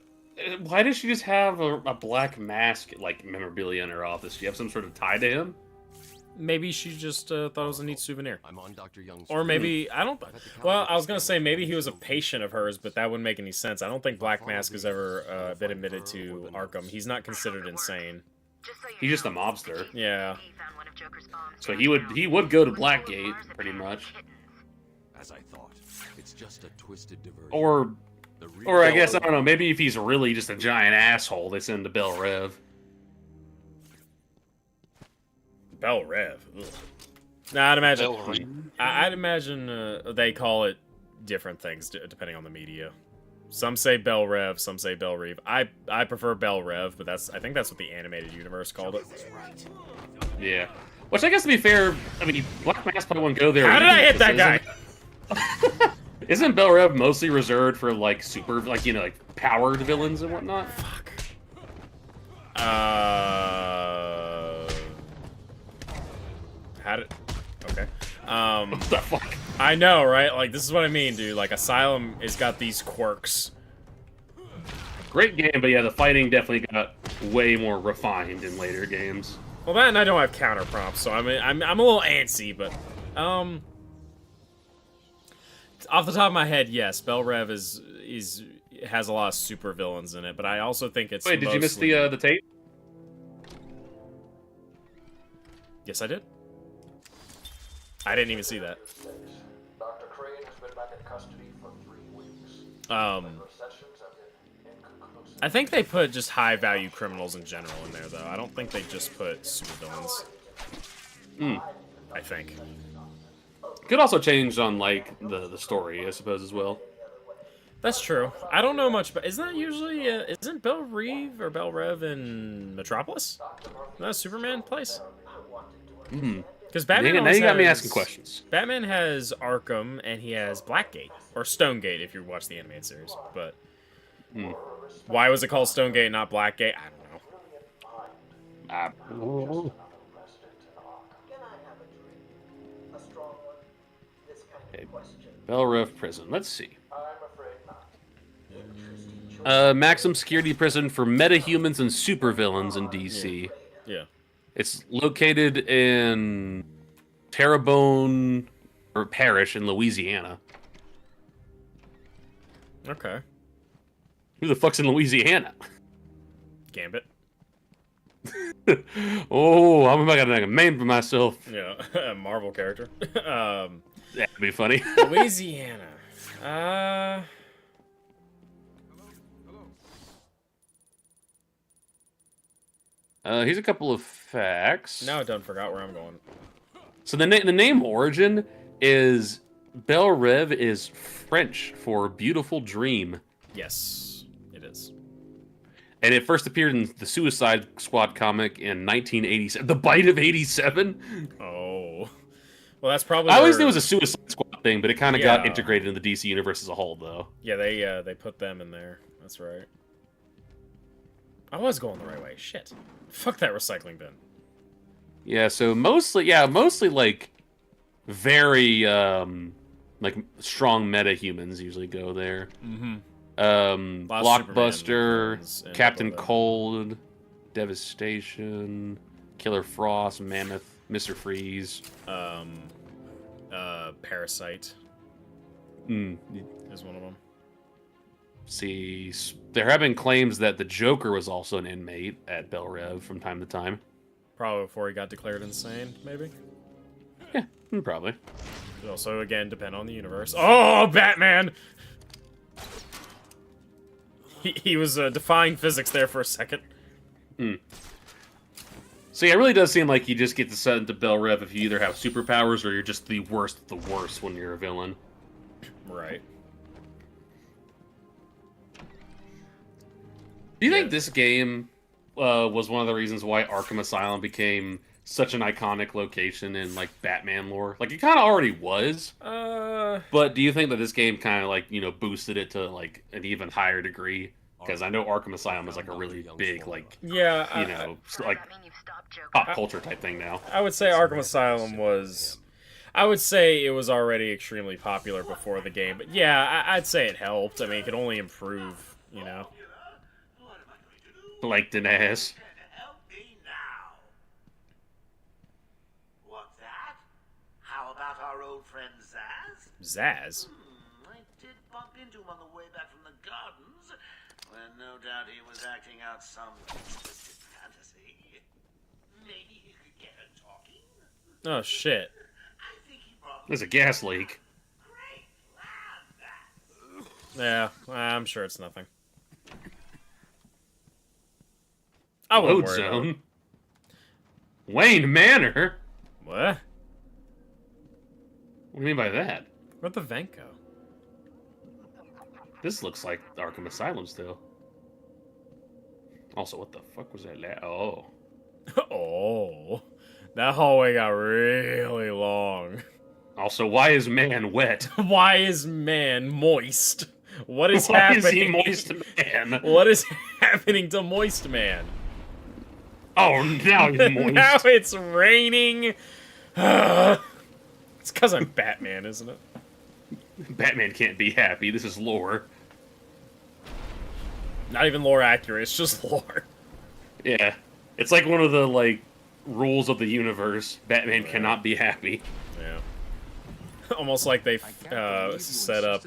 A: why does she just have a black mask, like, memorabilia in her office? Do you have some sort of tie to him?
B: Maybe she just thought it was a neat souvenir.
F: I'm on Dr. Young's.
B: Or maybe, I don't... Well, I was gonna say maybe he was a patient of hers, but that wouldn't make any sense. I don't think Black Mask has ever been admitted to Arkham. He's not considered insane.
A: He's just a mobster.
B: Yeah.
A: So he would go to Blackgate, pretty much.
F: As I thought, it's just a twisted diversion.
A: Or
F: The real
A: or I guess, I don't know, maybe if he's really just a giant asshole, they send him to Bel Rev.
B: Bel Rev. Ugh. Nah, I'd imagine...
C: Bel Rev.
B: I'd imagine they call it different things depending on the media. Some say Bel Rev, some say Bel Reeve. I prefer Bel Rev, but I think that's what the animated universe called it.
A: Yeah. Which, I guess, to be fair, I mean, Black Mask probably wouldn't go there.
B: How did I hit that guy?
A: Isn't Bel Rev mostly reserved for, like, super, like, you know, like, powered villains and whatnot?
B: Fuck. How did... Okay.
A: What the fuck?
B: I know, right? Like, this is what I mean, dude. Like, Asylum has got these quirks.
A: Great game, but yeah, the fighting definitely got way more refined in later games.
B: Well, that and I don't have counter prompts, so I mean, I'm a little antsy, but off the top of my head, yes, Bel Rev has a lot of super villains in it, but I also think it's
A: Wait, did you miss
B: mostly-
A: the tape?
B: Yes, I did. I didn't even see that.
G: Dr. Crane has been back in custody for 3 weeks.
B: Um,
G: Her sessions have been inconclusive.
B: I think they put just high-value criminals in general in there, though. I don't think they just put supervillains. I think.
A: Could also change on, like, the story, I suppose, as well.
B: That's true. I don't know much, but isn't that usually isn't Bel Reeve or Bel Rev in Metropolis? Isn't that a Superman place? Because Batman
A: Now
B: always
A: you got me
B: has-
A: asking questions.
B: Batman has Arkham and he has Blackgate or Stonegate if you watch the animated series. But why was it called Stonegate, not Blackgate? I don't know.
G: Can I have a dream? A strong one? This kind of question.
A: Bel Rev Prison. Let's see.
G: I'm afraid not.
A: Maximum security prison for metahumans and supervillains in DC.
B: Yeah.
A: It's located in Terrebonne Parish in Louisiana.
B: Okay.
A: Who the fuck's in Louisiana?
B: Gambit.
A: Oh, I'm about to make a name for myself.
B: Yeah. A Marvel character.
A: That'd be funny.
B: Louisiana.
A: Here's a couple of facts.
B: Now I done forgot where I'm going.
A: So the name origin is Bel Rev is French for beautiful dream,
B: Yes, it is.
A: and it first appeared in the Suicide Squad comic in 1987. The Bite of '87.
B: Oh. Well, that's probably.
A: I always
B: their-
A: knew it was a Suicide Squad thing, but it kind of got
B: Yeah.
A: integrated into the DC universe as a whole, though.
B: Yeah, they put them in there. That's right. I was going the right way. Shit. Fuck that recycling bin.
A: Yeah, so mostly like very like strong meta humans usually go there.
B: Mm-hmm.
A: Blockbuster,
B: villains end up
A: Captain
B: over there.
A: Cold, Devastation, Killer Frost, Mammoth, Mr. Freeze.
B: Parasite
A: Mm.
B: is one of them.
A: See, there have been claims that the Joker was also an inmate at Bel Rev from time to time.
B: Probably before he got declared insane, maybe.
A: Yeah, probably.
B: Could also, again, depend on the universe. Oh, Batman! He was defying physics there for a second.
A: So yeah, it really does seem like you just get to set into Bel Rev if you either have superpowers or you're just the worst of the worst when you're a villain.
B: Right.
A: Do you think this game was one of the reasons why Arkham Asylum became such an iconic location in like Batman lore? Like it kind of already was, but do you think that this game kind of like boosted it to like an even higher degree? Because I know Arkham Asylum is like a really big like
B: Yeah,
A: like pop culture type thing now.
B: I would say Arkham Asylum was... I would say it was already extremely popular before the game, but yeah, I'd say it helped. I mean, it could only improve, you know?
A: Like an ass.
H: Help me now. What's that? How about our old friend Zaz?
B: Zaz?
H: I did bump into him on the way back from the gardens, when no doubt he was acting out some twisted fantasy. Maybe he could get her talking?
B: Oh, shit.
H: I think he brought
A: There's a gas leak.
H: great plan, Zaz.
B: Yeah, I'm sure it's nothing. I wouldn't
A: Load
B: worry about it.
A: zone. Wayne Manor.
B: What?
A: What do you mean by that?
B: Where'd the vent go?
A: This looks like Arkham Asylum still. Also, what the fuck was that? Oh.
B: Oh. That hallway got really long.
A: Also, why is man wet?
B: Why is man moist? What is
A: Why
B: happening?
A: is he moist man?
B: What is happening to Moist Man?
A: Oh, now he's moist.
B: Now it's raining. It's because I'm Batman, isn't it?
A: Batman can't be happy. This is lore.
B: Not even lore accurate, it's just lore.
A: Yeah. It's like one of the, like, rules of the universe. Batman cannot be happy.
B: Yeah. Almost like they set up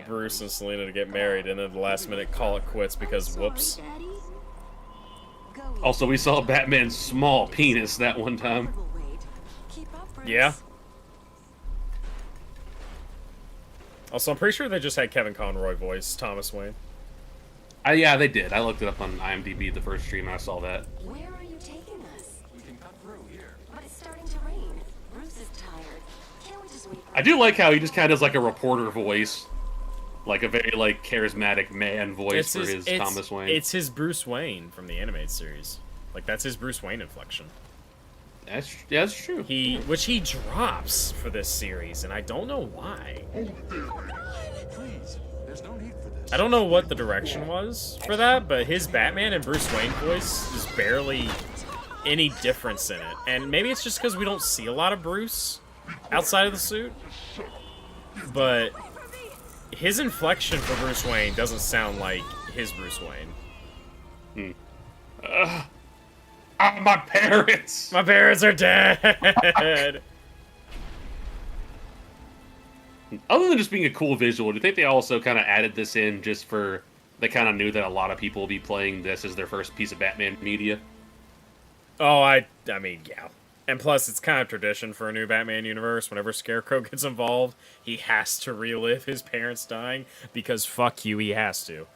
B: Bruce and Selena to get married, and then at the last minute call it quits because whoops.
A: Also, we saw Batman's small penis that one time.
B: Yeah. Also, I'm pretty sure they just had Kevin Conroy voice Thomas Wayne.
A: Yeah, they did. I looked it up on IMDb the first stream and I saw that.
I: Where are you taking us?
F: We can cut through here.
I: But it's starting to rain. Bruce is tired. Can't we just wait?
A: I do like how he just kind of does like a reporter voice. Like a very like charismatic man voice for his Thomas Wayne.
B: It's his Bruce Wayne from the animated series. Like that's his Bruce Wayne inflection.
A: That's true.
B: Which he drops for this series, and I don't know why.
F: Please, there's no need for this.
B: I don't know what the direction was for that, but his Batman and Bruce Wayne voice is barely any difference in it. And maybe it's just because we don't see a lot of Bruce outside of the suit. But his inflection for Bruce Wayne doesn't sound like his Bruce Wayne.
A: My parents!
B: My parents are dead!
A: Other than just being a cool visual, do you think they also kind of added this in just for... They kind of knew that a lot of people will be playing this as their first piece of Batman media?
B: Oh, I mean, yeah. And plus, it's kind of tradition for a new Batman universe. Whenever Scarecrow gets involved, he has to relive his parents dying, because fuck you, he has to.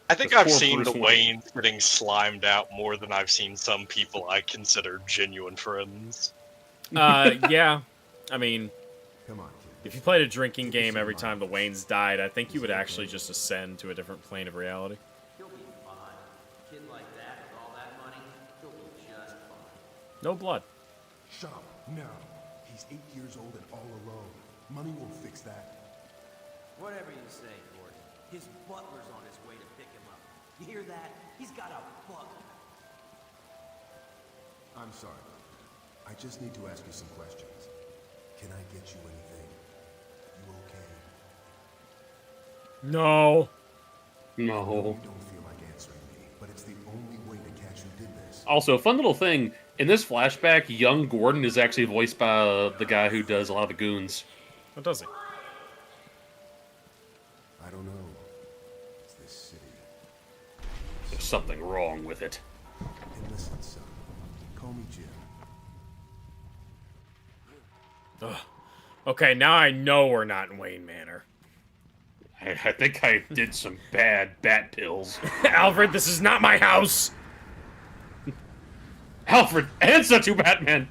C: I think
A: The
C: I've
A: poor
C: seen
A: Bruce
C: the
A: Wayne.
C: Wayne getting slimed out more than I've seen some people I consider genuine friends.
B: Yeah. I mean,
F: Come on, kid.
B: if you played a drinking game every time the Waynes died, I think you would actually just ascend to a different plane of reality.
D: He'll be fine. A kid like that with all that money, he'll be just fine.
B: No blood.
J: Shut up, now. He's 8 years old and all alone. Money won't fix that.
D: Whatever you say, Gordon. His butler's on his way to pick him up. You hear that? He's got a butler.
J: I'm sorry. I just need to ask you some questions. Can I get you anything? You okay?
B: No.
A: No.
J: You don't feel like answering me, but it's the only way to catch who did this.
A: Also, fun little thing, in this flashback, young Gordon is actually voiced by the guy who does a lot of the goons.
B: What does he?
J: I don't know. It's this city.
A: There's something wrong with it.
J: And listen, son. Call me Jim.
B: Ugh. Okay, now I know we're not in Wayne Manor.
A: I think I did some bad bat pills.
B: Alfred, this is not my house!
A: Alfred, answer to Batman!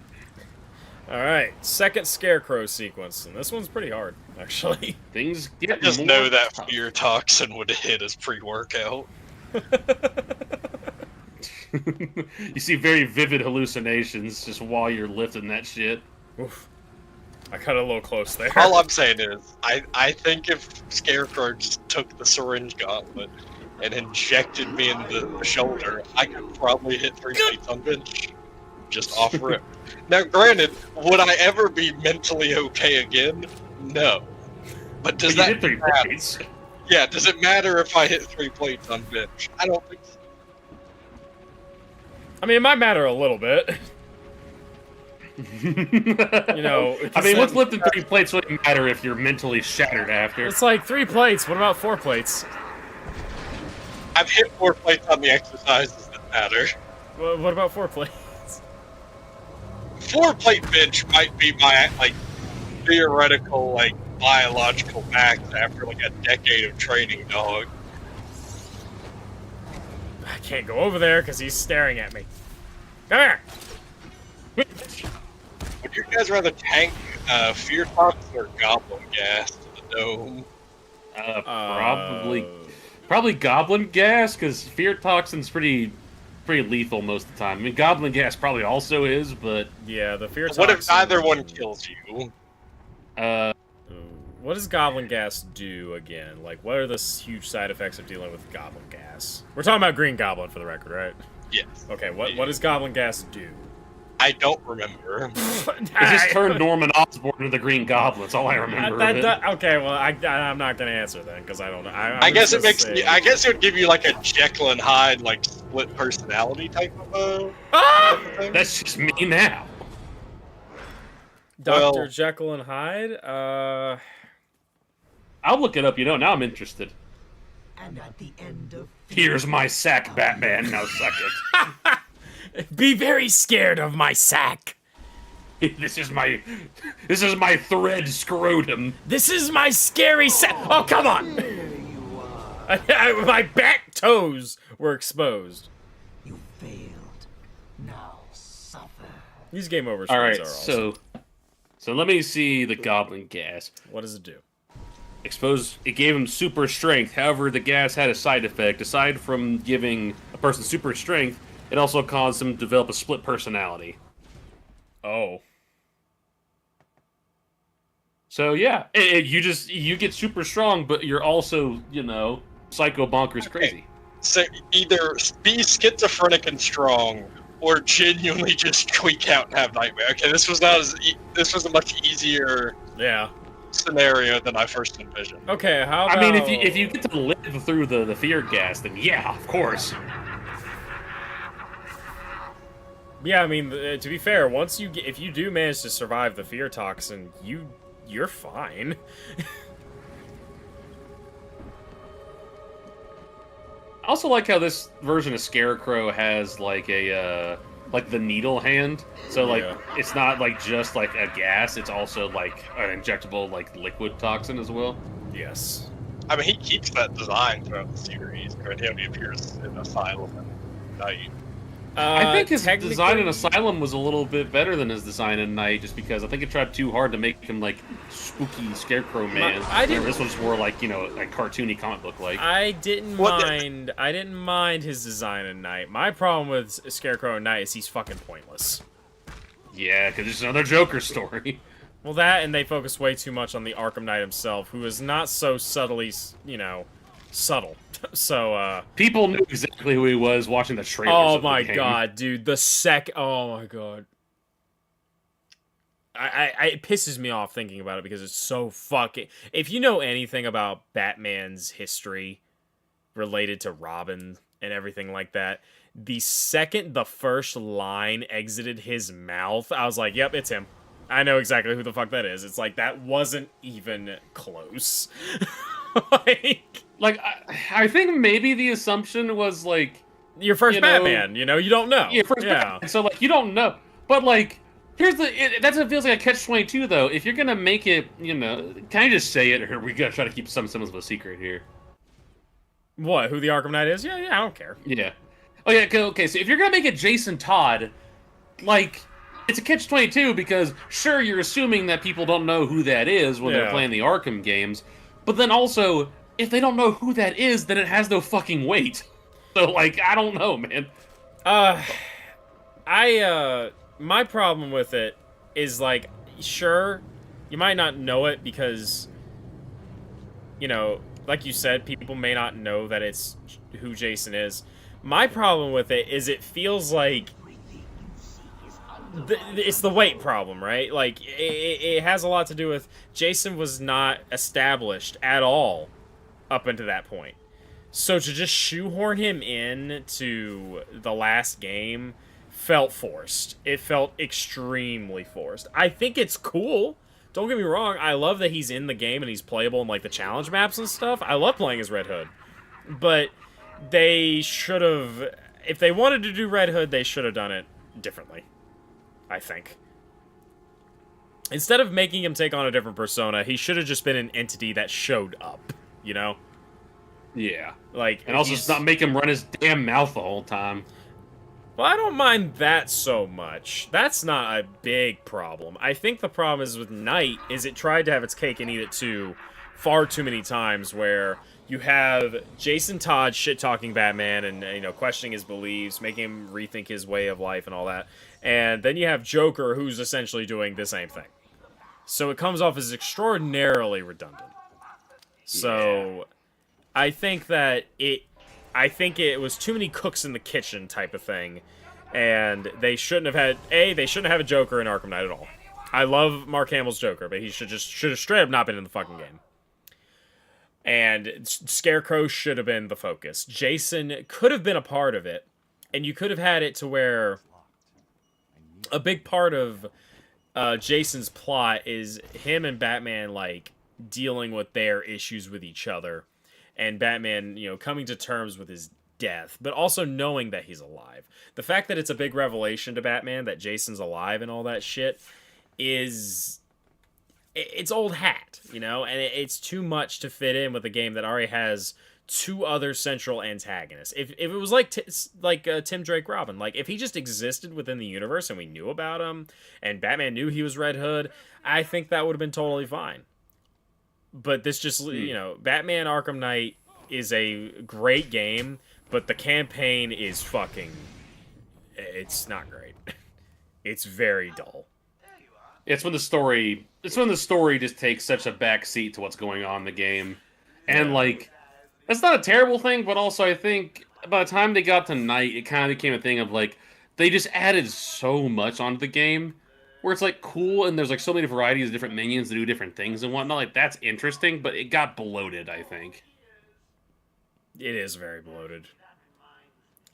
B: Alright, second Scarecrow sequence, and this one's pretty hard, actually.
A: Things
C: I
A: get
C: just
A: more
C: know that fear toxin would hit as pre-workout.
A: You see very vivid hallucinations just while you're lifting that shit.
B: Oof. I cut a little close there.
C: All I'm saying is, I think if Scarecrow just took the syringe gauntlet and injected me in the shoulder, I could probably hit 3 plates on bench. Just off rip. Now, granted, would I ever be mentally okay again? No. But does
A: But you
C: that
A: did 3
C: matter?
A: plates.
C: Yeah, does it matter if I hit 3 plates on bench? I don't think so.
B: I mean, it might matter a little bit. You know,
A: I mean, what's lifting 3 plates wouldn't matter if you're mentally shattered after.
B: It's like 3 plates. What about 4 plates?
C: I've hit 4 plates on the exercises that matter.
B: What about 4 plates?
C: 4-plate bench might be my, like, theoretical, like, biological max after, like, a decade of training, dog.
B: I can't go over there because he's staring at me. Come here!
C: Would you guys rather tank fear toxin or goblin gas to the dome?
A: Probably goblin gas, because fear toxin's pretty lethal most of the time. I mean, goblin gas probably also is, but
B: Yeah, the fear
C: What if
B: toxin-
C: neither one kills you?
B: What does goblin gas do again? Like, what are the huge side effects of dealing with goblin gas? We're talking about Green Goblin for the record, right?
C: Yes.
B: Okay, what does goblin gas do?
C: I don't remember.
A: it just turned Norman Osborn into the Green Goblin. That's all I remember. of it.
B: Okay, well, I'm not gonna answer then because I don't know.
C: I guess it makes me. I guess it would give you like a Jekyll and Hyde, like split personality type of.
A: That's just me now.
B: Dr.
C: Well-
B: Jekyll and Hyde.
A: I'll look it up. You know, now I'm interested.
D: And at the end of
A: Here's my sack, Batman. Now suck
B: Be very scared of my sack.
A: it. This is my thread scrotum.
B: This is my scary sack. Oh, come on! My back toes were exposed.
D: you failed. Now suffer.
B: These game over
A: All right,
B: screens are awesome.
A: so let me see the goblin gas.
B: What does it do?
A: It gave him super strength. However, the gas had a side effect. Aside from giving a person super strength, it also caused him to develop a split personality.
B: Oh.
A: So yeah, you get super strong, but you're also, psycho bonkers crazy.
C: So either be schizophrenic and strong, or genuinely just tweak out and have nightmare. Okay, this was a much easier
B: Yeah.
C: scenario than I first envisioned.
B: Okay, how about...
A: I mean, if you get to live through the fear gas, then yeah, of course.
B: Yeah, I mean, to be fair, if you do manage to survive the fear toxin, you're fine.
A: I also like how this version of Scarecrow has like a like the needle hand. So like
B: Yeah.
A: it's not like just like a gas, it's also like an injectable like liquid toxin as well.
B: Yes.
C: I mean, he keeps that design throughout the series. Right? He only appears in Asylum and Night.
A: I think his
B: technically-
A: design in Asylum was a little bit better than his design in Night, just because I think it tried too hard to make him like spooky Scarecrow man.
B: I didn't-
A: Where this was more like like cartoony comic book like.
B: I didn't mind his design at night. My problem with Scarecrow at night is he's fucking pointless.
A: Yeah, because it's another Joker story.
B: Well, that and they focus way too much on the Arkham Knight himself, who is not so subtly, subtle. So,
A: people knew exactly who he was watching the trailers.
B: oh
A: of the
B: my
A: game.
B: god, dude, oh my god. It pisses me off thinking about it because it's so fucking... If you know anything about Batman's history related to Robin and everything like that, the second the first line exited his mouth, I was like, yep, it's him. I know exactly who the fuck that is. It's like, that wasn't even close.
A: I think maybe the assumption was, like...
B: Your first Batman, you don't know.
A: Yeah, first Batman. So, like, you don't know. But, like... Here's that's what feels like a catch-22 though. If you're gonna make it, can I just say it, or we gotta try to keep some semblance of a secret here?
B: What? Who the Arkham Knight is? Yeah, I don't care.
A: Yeah. Oh yeah. Okay. So if you're gonna make it Jason Todd, like, it's a catch-22 because sure you're assuming that people don't know who that is when they're playing the Arkham games, but then also if they don't know who that is, then it has no fucking weight. So like, I don't know, man.
B: My problem with it is, like, sure, you might not know it because, like you said, people may not know that it's who Jason is. My problem with it is it feels like it's the weight problem, right? Like, it has a lot to do with Jason was not established at all up until that point. So to just shoehorn him in to the last game felt forced. It felt extremely forced. I think it's cool. Don't get me wrong. I love that he's in the game and he's playable in, like, the challenge maps and stuff. I love playing as Red Hood. But they should have... If they wanted to do Red Hood, they should have done it differently. I think. Instead of making him take on a different persona, he should have just been an entity that showed up.
A: Yeah.
B: Like,
A: and also just not make him run his damn mouth the whole time.
B: Well, I don't mind that so much. That's not a big problem. I think the problem is with Knight is it tried to have its cake and eat it too far too many times, where you have Jason Todd shit-talking Batman and, questioning his beliefs, making him rethink his way of life and all that. And then you have Joker, who's essentially doing the same thing. So it comes off as extraordinarily redundant. So I think that it was too many cooks in the kitchen type of thing, and they shouldn't have had a Joker in Arkham Knight at all. I love Mark Hamill's Joker, but he should have straight up not been in the fucking game. And Scarecrow should have been the focus. Jason could have been a part of it, and you could have had it to where a big part of Jason's plot is him and Batman, like, dealing with their issues with each other. And Batman, coming to terms with his death, but also knowing that he's alive. The fact that it's a big revelation to Batman that Jason's alive and all that shit it's old hat, and it's too much to fit in with a game that already has two other central antagonists. If it was like Tim Drake Robin, like, if he just existed within the universe and we knew about him, and Batman knew he was Red Hood, I think that would have been totally fine. But this just, Batman Arkham Knight is a great game, but the campaign is it's not great. It's very dull.
A: It's when the story just takes such a back seat to what's going on in the game. And, like, that's not a terrible thing, but also I think by the time they got to Night, it kind of became a thing of, like, they just added so much onto the game, where it's, like, cool, and there's, like, so many varieties of different minions to do different things and whatnot. Like, that's interesting, but it got bloated, I think.
B: It is very bloated.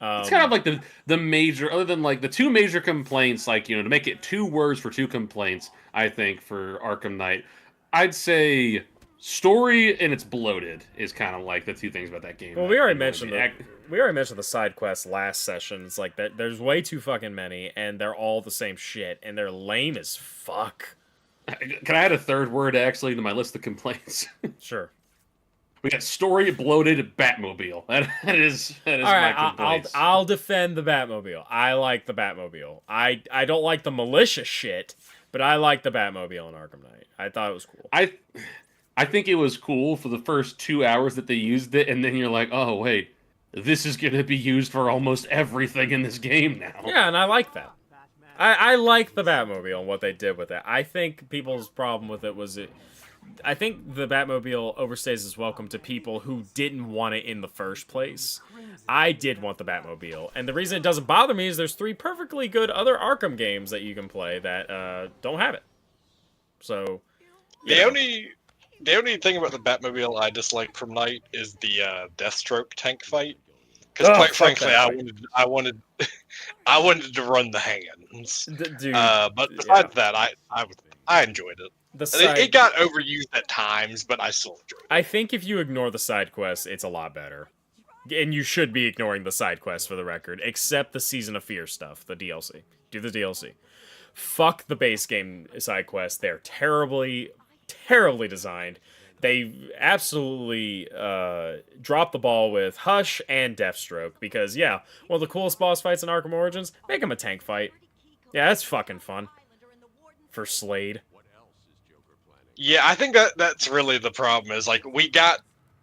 A: It's kind of like the major, other than, like, the two major complaints, like, to make it 2 words for 2 complaints, I think, for Arkham Knight, I'd say story and it's bloated is kind of like the 2 things about that game.
B: Well, we already mentioned the side quests last session. It's like that. There's way too fucking many, and they're all the same shit, and they're lame as fuck.
A: Can I add a 3rd word actually to my list of complaints?
B: Sure.
A: We got story, bloated, Batmobile. That is all right, my complaints.
B: I'll defend the Batmobile. I like the Batmobile. I don't like the militia shit, but I like the Batmobile in Arkham Knight. I thought it was cool.
A: I think it was cool for the first 2 hours that they used it, and then you're like, oh wait, this is going to be used for almost everything in this game now.
B: Yeah, and I like that. I like the Batmobile and what they did with it. I think people's problem with it was the Batmobile overstays its welcome to people who didn't want it in the first place. I did want the Batmobile, and the reason it doesn't bother me is there's 3 perfectly good other Arkham games that you can play that don't have it. So
C: The only thing about the Batmobile I dislike from Knight is the Deathstroke tank fight. Because quite frankly, I wanted to run the hands.
B: Dude,
C: but besides that, I enjoyed it. It got overused at times, but I still enjoyed it.
B: I think if you ignore the side quests, it's a lot better. And you should be ignoring the side quests for the record, except the Season of Fear stuff, the DLC. Do the DLC. Fuck the base game side quests. They're terribly, terribly designed. They absolutely dropped the ball with Hush and Deathstroke because, yeah, one of the coolest boss fights in Arkham Origins, make him a tank fight. Yeah, that's fucking fun. For Slade.
C: Yeah, I think that's really the problem is, like, we got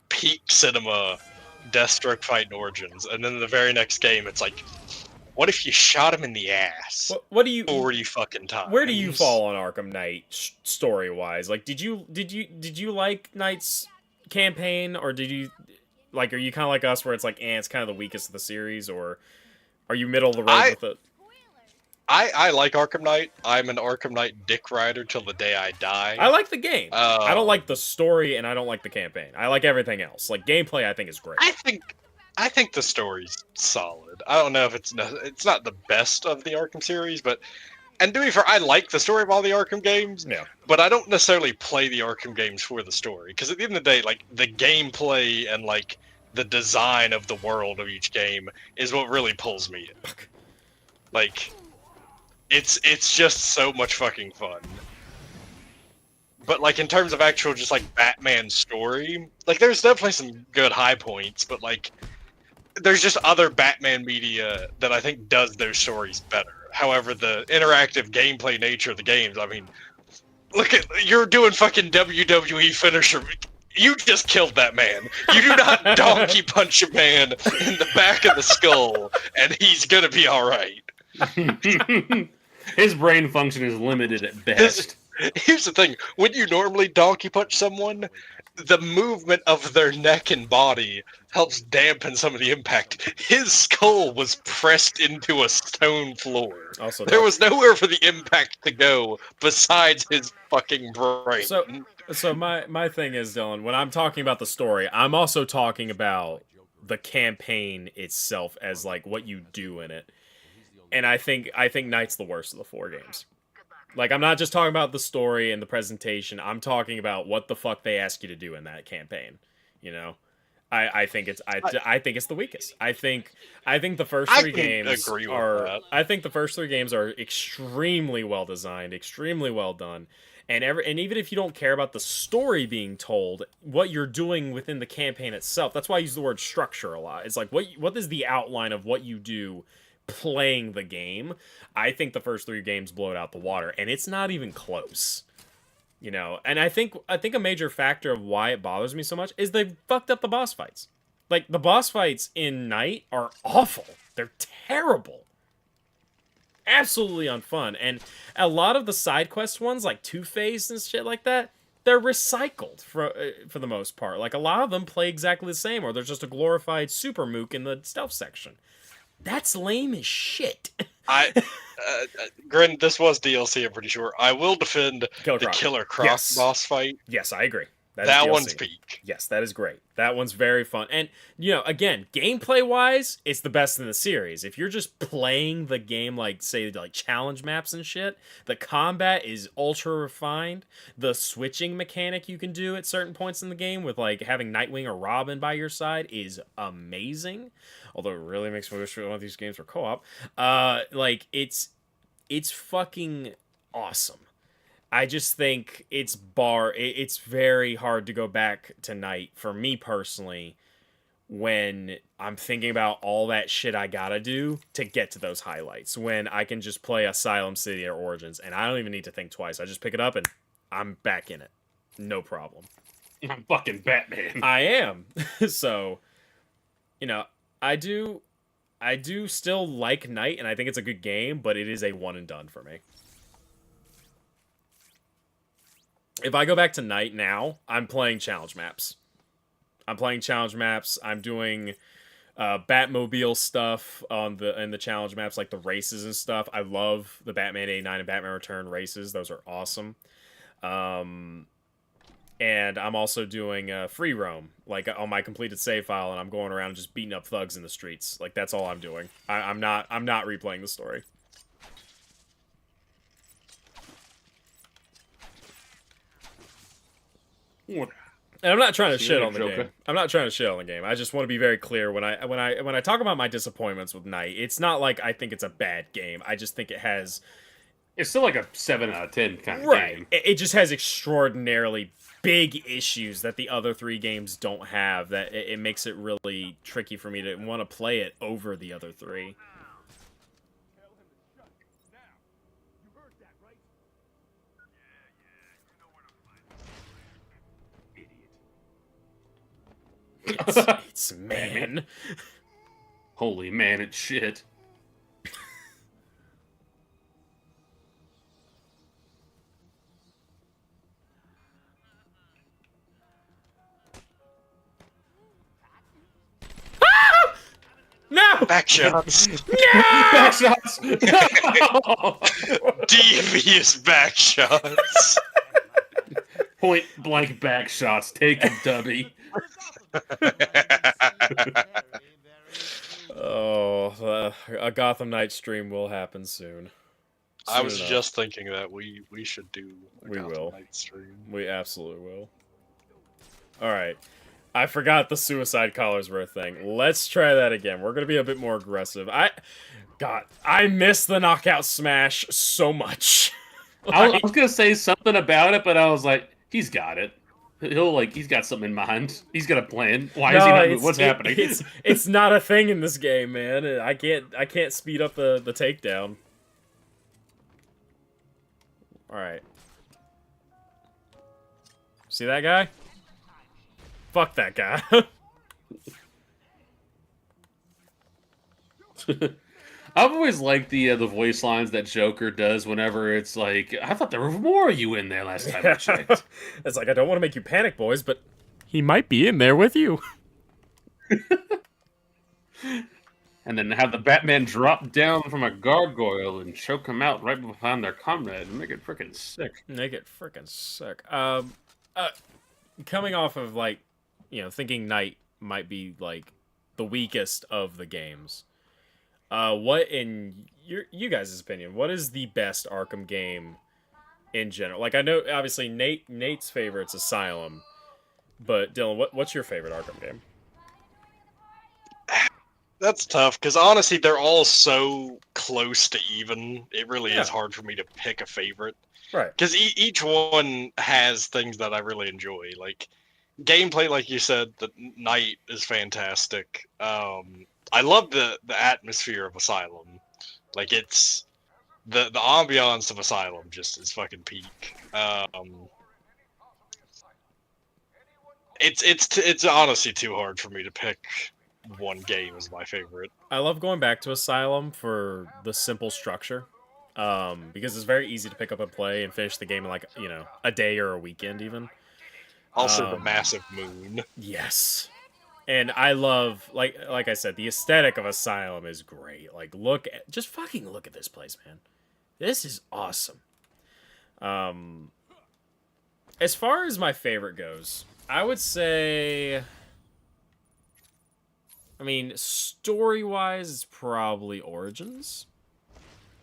C: peak cinema Deathstroke fight in Origins, and then the very next game, it's like, what if you shot him in the ass?
B: What do you
C: 40 fucking times?
B: Where do you fall on Arkham Knight story wise? Like, did you like Knight's campaign, or did you like? Are you kind of like us, where it's like, it's kind of the weakest of the series, or are you middle of the road with it?
C: I like Arkham Knight. I'm an Arkham Knight dick rider till the day I die.
B: I like the game. I don't like the story, and I don't like the campaign. I like everything else. Like, gameplay, I think is great.
C: I think the story's solid. I don't know if it's not the best of the Arkham series, but and to be fair, I like the story of all the Arkham games.
B: Yeah.
C: But I don't necessarily play the Arkham games for the story, because at the end of the day, like, the gameplay and like the design of the world of each game is what really pulls me in. Like, it's just so much fucking fun. But like, in terms of actual just like Batman story, like, there's definitely some good high points, but like, there's just other Batman media that I think does those stories better. However, the interactive gameplay nature of the games, I mean, look at, you're doing fucking WWE finisher. You just killed that man. You do not donkey punch a man in the back of the skull, and he's gonna be alright.
A: His brain function is limited at best.
C: Here's the thing. When you normally donkey punch someone, the movement of their neck and body helps dampen some of the impact. His skull was pressed into a stone floor.
B: Also,
C: there was nowhere for the impact to go besides his fucking brain.
B: So my thing is, Dylan, when I'm talking about the story, I'm also talking about the campaign itself as like what you do in it. And I think Knight's the worst of the 4 games. Like, I'm not just talking about the story and the presentation. I'm talking about what the fuck they ask you to do in that campaign. You know, I think it's the weakest. I think the first 3 games are. I think the first 3 games are extremely well designed, extremely well done, and even if you don't care about the story being told, what you're doing within the campaign itself. That's why I use the word structure a lot. It's like what is the outline of what you do playing the game. I think the first 3 games blow it out the water, and it's not even close. You know, and I think a major factor of why it bothers me so much is they've fucked up the boss fights. Like, the boss fights in Night are awful. They're terrible. Absolutely unfun. And a lot of the side quest ones, like Two-Face and shit like that, they're recycled for the most part. Like, a lot of them play exactly the same, or there's just a glorified super mook in the stealth section. That's lame as shit.
C: Grin, this was DLC, I'm pretty sure. I will defend the Killer Croc boss fight.
B: Yes, I agree.
C: That one's peak.
B: Yes, that is great. That one's very fun. And, you know, again, gameplay-wise, it's the best in the series. If you're just playing the game, like, say, like, challenge maps and shit, the combat is ultra-refined. The switching mechanic you can do at certain points in the game with, like, having Nightwing or Robin by your side is amazing. Although it really makes me wish one of these games were co-op. Like, it's fucking awesome. I just think it's very hard to go back to Night for me personally when I'm thinking about all that shit I gotta do to get to those highlights. When I can just play Asylum, City, or Origins, and I don't even need to think twice. I just pick it up and I'm back in it. No problem.
A: I'm fucking Batman.
B: I am. So, you know, I do still like Night, and I think it's a good game, but it is a one and done for me. if I go back to Night now, I'm playing challenge maps. I'm doing Batmobile stuff in the challenge maps, like the races and stuff. I love the Batman 89 and Batman Return races. Those are awesome. And I'm also doing free roam, like on my completed save file, and I'm going around just beating up thugs in the streets. Like that's all I'm doing. I'm not replaying the story.
A: What?
B: And I'm not trying to
A: So
B: shit
A: you're
B: on the
A: Joker.
B: game. I'm not trying to shit on the game. I just want to be very clear when I talk about my disappointments with Night. It's not like I think it's a bad game. I just think it has
A: It's still like a 7 out of 10 kind of
B: right.
A: game.
B: It just has extraordinarily big issues that the other 3 games don't have. That it makes it really tricky for me to want to play it over the other 3. It's man.
A: Holy man, it's shit.
B: No!
C: Back shots.
A: Back shots!
C: Devious back shots.
A: Point blank back shots. Take him, Dubby.
B: Oh, a Gotham Knight stream will happen soon.
C: I was
B: Soon enough.
C: just thinking that we should do a
B: We
C: Gotham
B: will.
C: Knight stream.
B: We absolutely will. Alright. I forgot the suicide collars were a thing. Let's try that again. We're gonna be a bit more aggressive. I miss the knockout smash so much.
A: I was gonna say something about it, but I was like, he's got it. He's got something in mind. He's got a plan. Why is he not? What's happening?
B: It's not a thing in this game, man. I can't speed up the takedown. Alright. See that guy? Fuck that guy.
A: I've always liked the voice lines that Joker does whenever it's like, I thought there were more of you in there last time I checked.
B: It's like, I don't want to make you panic, boys, but he might be in there with you.
A: And then have the Batman drop down from a gargoyle and choke him out right behind their comrade and make it freaking sick.
B: Make it freaking sick. Coming off of, like, thinking Knight might be, like, the weakest of the games. What, in you guys' opinion, what is the best Arkham game in general? Like, I know, obviously, Nate's favorite's Asylum, but Dylan, what's your favorite Arkham game?
C: That's tough, because honestly, they're all so close to even. It really is hard for me to pick a favorite.
B: Right.
C: Because each one has things that I really enjoy. Like, gameplay, like you said, the Night is fantastic. I love the atmosphere of Asylum. Like, it's... The ambiance of Asylum just is fucking peak. It's honestly too hard for me to pick one game as my favorite.
B: I love going back to Asylum for the simple structure. Because it's very easy to pick up and play and finish the game in, like, a day or a weekend even.
C: Also, the massive moon.
B: Yes. And I love, like I said, the aesthetic of Asylum is great. Like, just fucking look at this place, man. This is awesome. As far as my favorite goes, I would say... I mean, story-wise, it's probably Origins.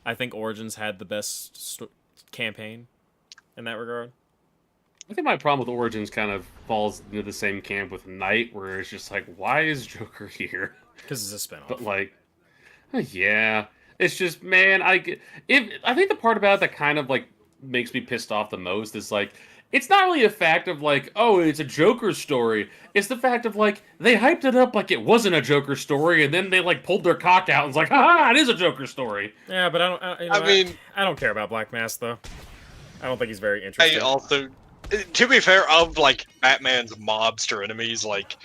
B: I think Origins had the best campaign in that regard.
A: I think my problem with Origins kind of falls into the same camp with Night, where it's just like, why is Joker here?
B: Because it's a spinoff.
A: But, like, yeah. It's just, man, I think the part about it that kind of, like, makes me pissed off the most is, like, it's not really a fact of, like, oh, it's a Joker story. It's the fact of, like, they hyped it up like it wasn't a Joker story, and then they, like, pulled their cock out and was like, ha, it is a Joker story.
B: Yeah, but I don't care about Black Mask, though. I don't think he's very interesting.
C: Also, to be fair, of, like, Batman's mobster enemies, like,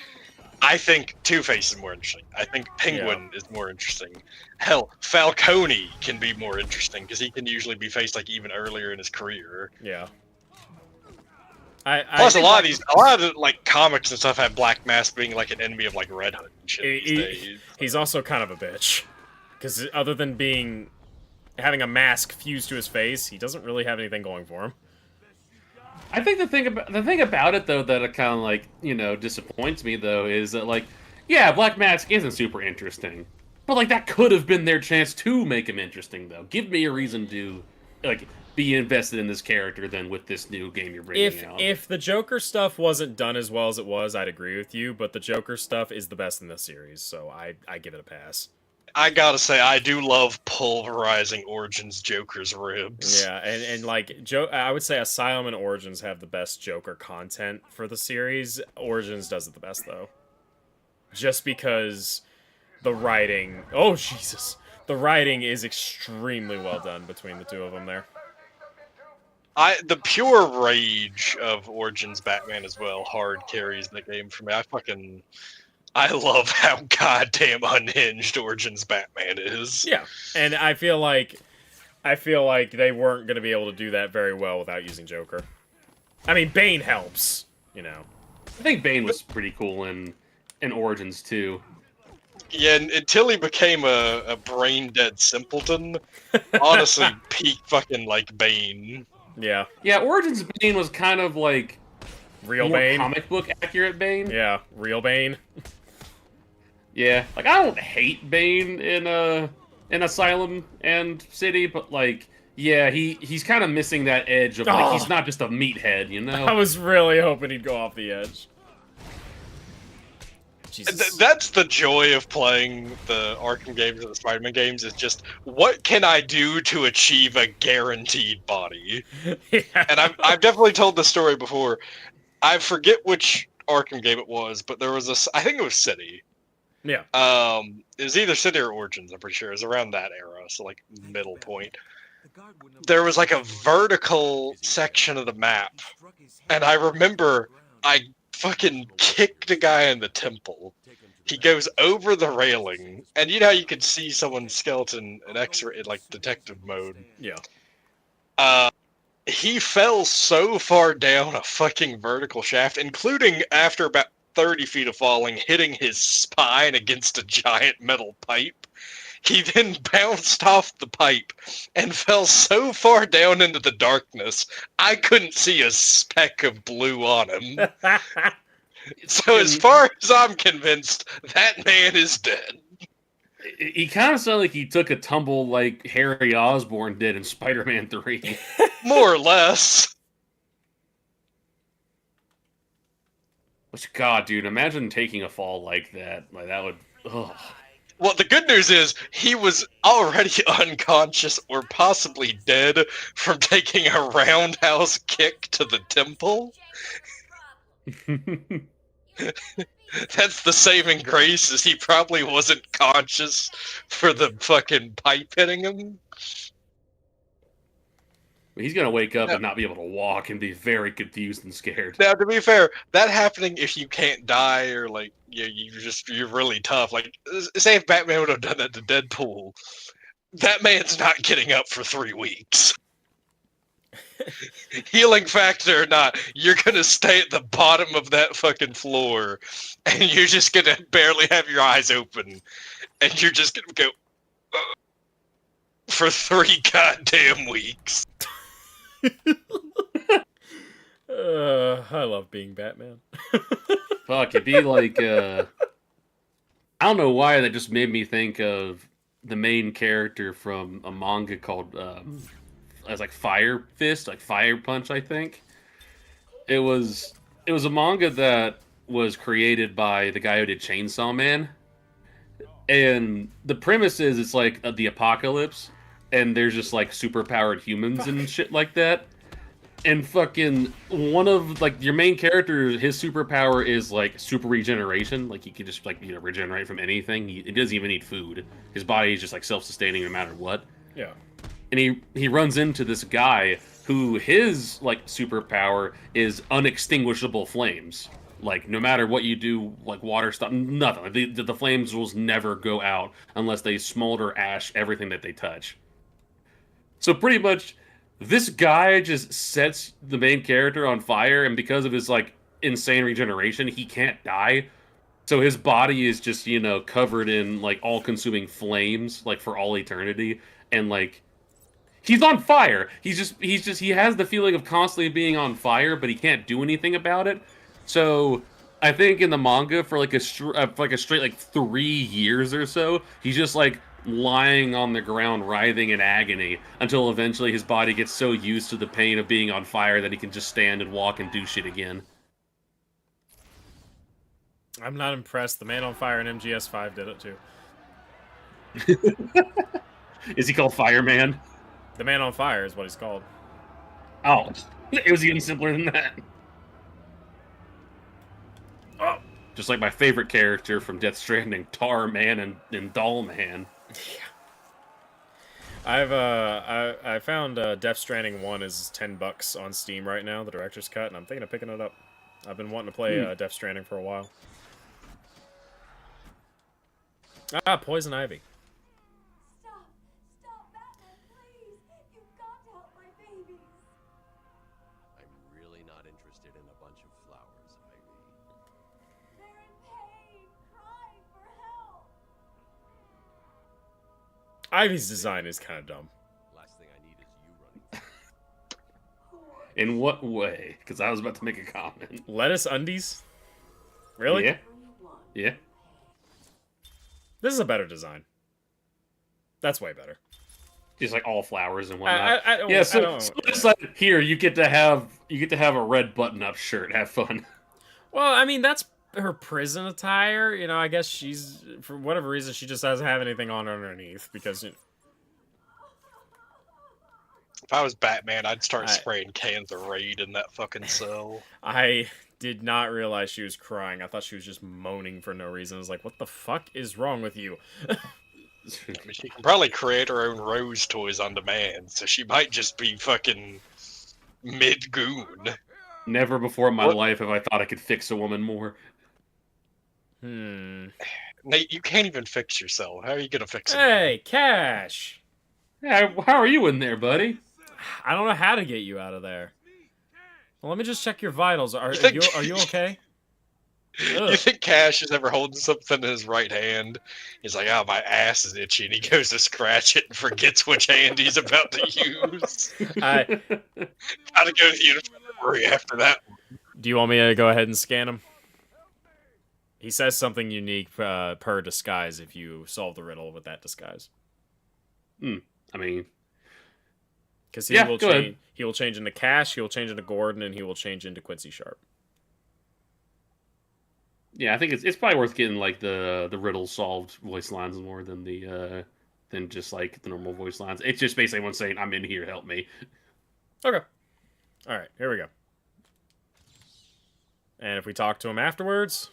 C: I think Two-Face is more interesting. I think Penguin is more interesting. Hell, Falcone can be more interesting, because he can usually be faced, like, even earlier in his career.
B: Yeah.
C: Plus, a lot of like comics and stuff have Black Mask being like an enemy of like Red Hood and shit these days.
B: He's also kind of a bitch, because other than having a mask fused to his face, he doesn't really have anything going for him.
A: I think the thing about it though that it kind of like disappoints me though is that like yeah, Black Mask isn't super interesting, but like that could have been their chance to make him interesting though. Give me a reason to like be invested in this character than with this new game you're bringing out.
B: If the Joker stuff wasn't done as well as it was, I'd agree with you. But the Joker stuff is the best in this series, so I give it a pass.
C: I gotta say, I do love pulverizing Origins Joker's ribs.
B: Yeah, and like I would say Asylum and Origins have the best Joker content for the series. Origins does it the best though, just because the writing. Oh Jesus, the writing is extremely well done between the two of them there.
C: The pure rage of Origins Batman as well hard carries the game for me. I love how goddamn unhinged Origins Batman is.
B: Yeah, and I feel like they weren't going to be able to do that very well without using Joker. I mean, Bane helps, I
A: think Bane was pretty cool in Origins too.
C: Yeah, until he became a brain-dead simpleton. Honestly, peak fucking like Bane.
B: Yeah.
A: Yeah, Origins Bane was kind of like
B: real
A: more
B: Bane,
A: comic book accurate Bane.
B: Yeah, real Bane.
A: Yeah, like I don't hate Bane in Asylum and City, but like yeah, he's kind of missing that edge of like he's not just a meathead,
B: I was really hoping he'd go off the edge. Jesus.
C: That's the joy of playing the Arkham games and the Spider-Man games, is just, what can I do to achieve a guaranteed body?
B: Yeah.
C: And I've definitely told this story before. I forget which Arkham game it was, but there was I think it was City.
B: Yeah.
C: It was either City or Origins, I'm pretty sure. It was around that era, so like middle point. There was like a vertical section of the map, and I remember I fucking kicked a guy in the temple. He goes over the railing, and you know how you could see someone's skeleton in X-ray, in like detective mode.
B: Yeah.
C: He fell so far down a fucking vertical shaft, including after about 30 feet of falling, hitting his spine against a giant metal pipe. He then bounced off the pipe and fell so far down into the darkness, I couldn't see a speck of blue on him. So as far as I'm convinced, that man is dead.
A: He kind of sounded like he took a tumble like Harry Osborn did in Spider-Man 3.
C: More or less.
A: Which, God, dude, imagine taking a fall like that. Like, that would... Ugh.
C: Well, the good news is, he was already unconscious or possibly dead from taking a roundhouse kick to the temple. That's the saving grace, is he probably wasn't conscious for the fucking pipe hitting him.
A: He's gonna wake up and not be able to walk and be very confused and scared.
C: Now, to be fair, that happening if you can't die or like you're really tough. Like, say if Batman would have done that to Deadpool, that man's not getting up for 3 weeks. Healing factor or not, you're gonna stay at the bottom of that fucking floor, and you're just gonna barely have your eyes open, and you're just gonna go for 3 goddamn weeks.
B: I love being Batman.
A: Fuck, it'd be like, I don't know why that just made me think of the main character from a manga called, as like Fire Fist, like Fire Punch, I think. It was a manga that was created by the guy who did Chainsaw Man. And the premise is it's like the apocalypse, and there's just like superpowered humans and shit like that. And fucking one of like your main character, his superpower is like super regeneration. Like he can just like regenerate from anything. He doesn't even need food. His body is just like self-sustaining no matter what.
B: Yeah.
A: And he runs into this guy who his like superpower is unextinguishable flames. Like no matter what you do, like water stuff, nothing. Like, the flames will never go out unless they smolder, ash everything that they touch. So pretty much, This guy just sets the main character on fire, and because of his like insane regeneration, he can't die. So his body is just, covered in like all-consuming flames, like for all eternity, and like he's on fire. He has the feeling of constantly being on fire, but he can't do anything about it. So I think in the manga for like a straight like 3 years or so, he's just like lying on the ground, writhing in agony until eventually his body gets so used to the pain of being on fire that he can just stand and walk and do shit again.
B: I'm not impressed. The Man on Fire in MGS5 did it too.
A: Is he called Fireman?
B: The Man on Fire is what he's called.
A: Oh, it was even simpler than that. Oh, just like my favorite character from Death Stranding, Tar Man and Doll Man.
B: Yeah. I found Death Stranding 1 is $10 on Steam right now, the director's cut, and I'm thinking of picking it up. I've been wanting to play Death Stranding for a while. Ah, Poison Ivy.
I: Stop! Stop, Batman, please! You've got to help my babies!
F: I'm really not interested in a bunch of flowers, Ivy.
I: They're in pain, crying for help!
B: Ivy's design is kind of dumb.
F: Last thing I need is you running.
A: In what way? Because I was about to make a comment.
B: Lettuce undies? Really?
A: Yeah. Yeah.
B: This is a better design. That's way better.
A: Just like all flowers and whatnot.
B: I don't,
A: yeah, so,
B: I don't,
A: so it's like here you get to have a red button-up shirt. Have fun.
B: Well, I mean that's her prison attire. I guess she's for whatever reason she just doesn't have anything on underneath because.
C: If I was Batman, I'd start spraying cans of Raid in that fucking cell.
B: I did not realize she was crying. I thought she was just moaning for no reason. I was like, what the fuck is wrong with you?
C: I mean, she can probably create her own Rose toys on demand, so she might just be fucking mid-goon.
A: Never before in my life have I thought I could fix a woman more.
C: Nate, you can't even fix yourself. How are you gonna fix it?
B: Hey, Cash!
A: Yeah, how are you in there, buddy?
B: I don't know how to get you out of there. Well, let me just check your vitals. Are you okay?
C: You think Cash is ever holding something in his right hand? He's like, oh, my ass is itchy, and he goes to scratch it and forgets which hand he's about to use. Gotta go to the infirmary after that one.
B: Do you want me to go ahead and scan him? He says something unique per disguise if you solve the riddle with that disguise.
A: I mean...
B: Because he will change into Cash, he will change into Gordon, and he will change into Quincy Sharp.
A: Yeah, I think it's probably worth getting like the riddle solved voice lines more than than just like the normal voice lines. It's just basically one saying, "I'm in here, help me."
B: Okay. All right, here we go. And if we talk to him afterwards.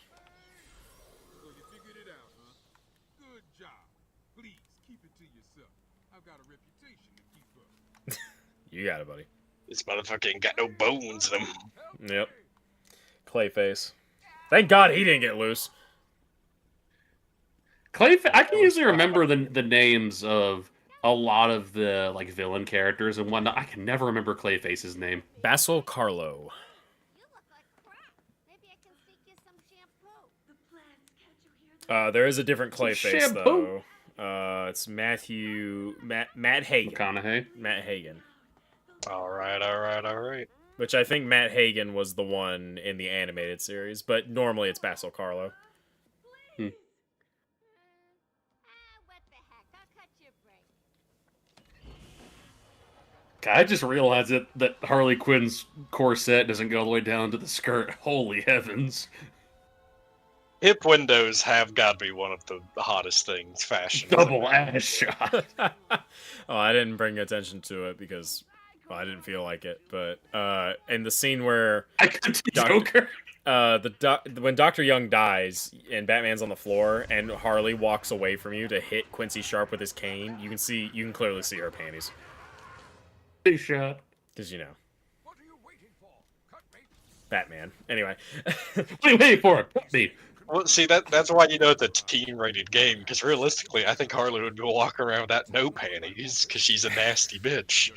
E: So you figured it out, huh? Good job. Please keep it to yourself. I've got a reputation to keep up.
B: You got it, buddy.
C: This motherfucker ain't got no bones in him.
B: Yep. Clayface. Thank God he didn't get loose.
A: Clayface. I can usually remember the names of a lot of the like villain characters and whatnot. I can never remember Clayface's name.
B: Basil Carlo. There is a different Clayface though. It's Matt Hagen.
A: McConaughey.
B: Matt Hagen.
C: All right.
B: Which I think Matt Hagen was the one in the animated series, but normally it's Basil Carlo.
I: What the heck? I'll cut your break.
A: I just realized that Harley Quinn's corset doesn't go all the way down to the skirt. Holy heavens.
C: Hip windows have got to be one of the hottest things fashion.
A: Double ass shot.
B: Oh, I didn't bring attention to it because I didn't feel like it. But in the scene where
A: Joker,
B: when Dr. Young dies and Batman's on the floor and Harley walks away from you to hit Quincy Sharp with his cane, you can clearly see her panties.
A: Big shot.
B: Because Batman. Anyway.
A: What are you waiting for? Cut me.
C: Well, see, that's why you know it's a teen-rated game, because realistically, I think Harley would be walking around without no panties, because she's a nasty bitch.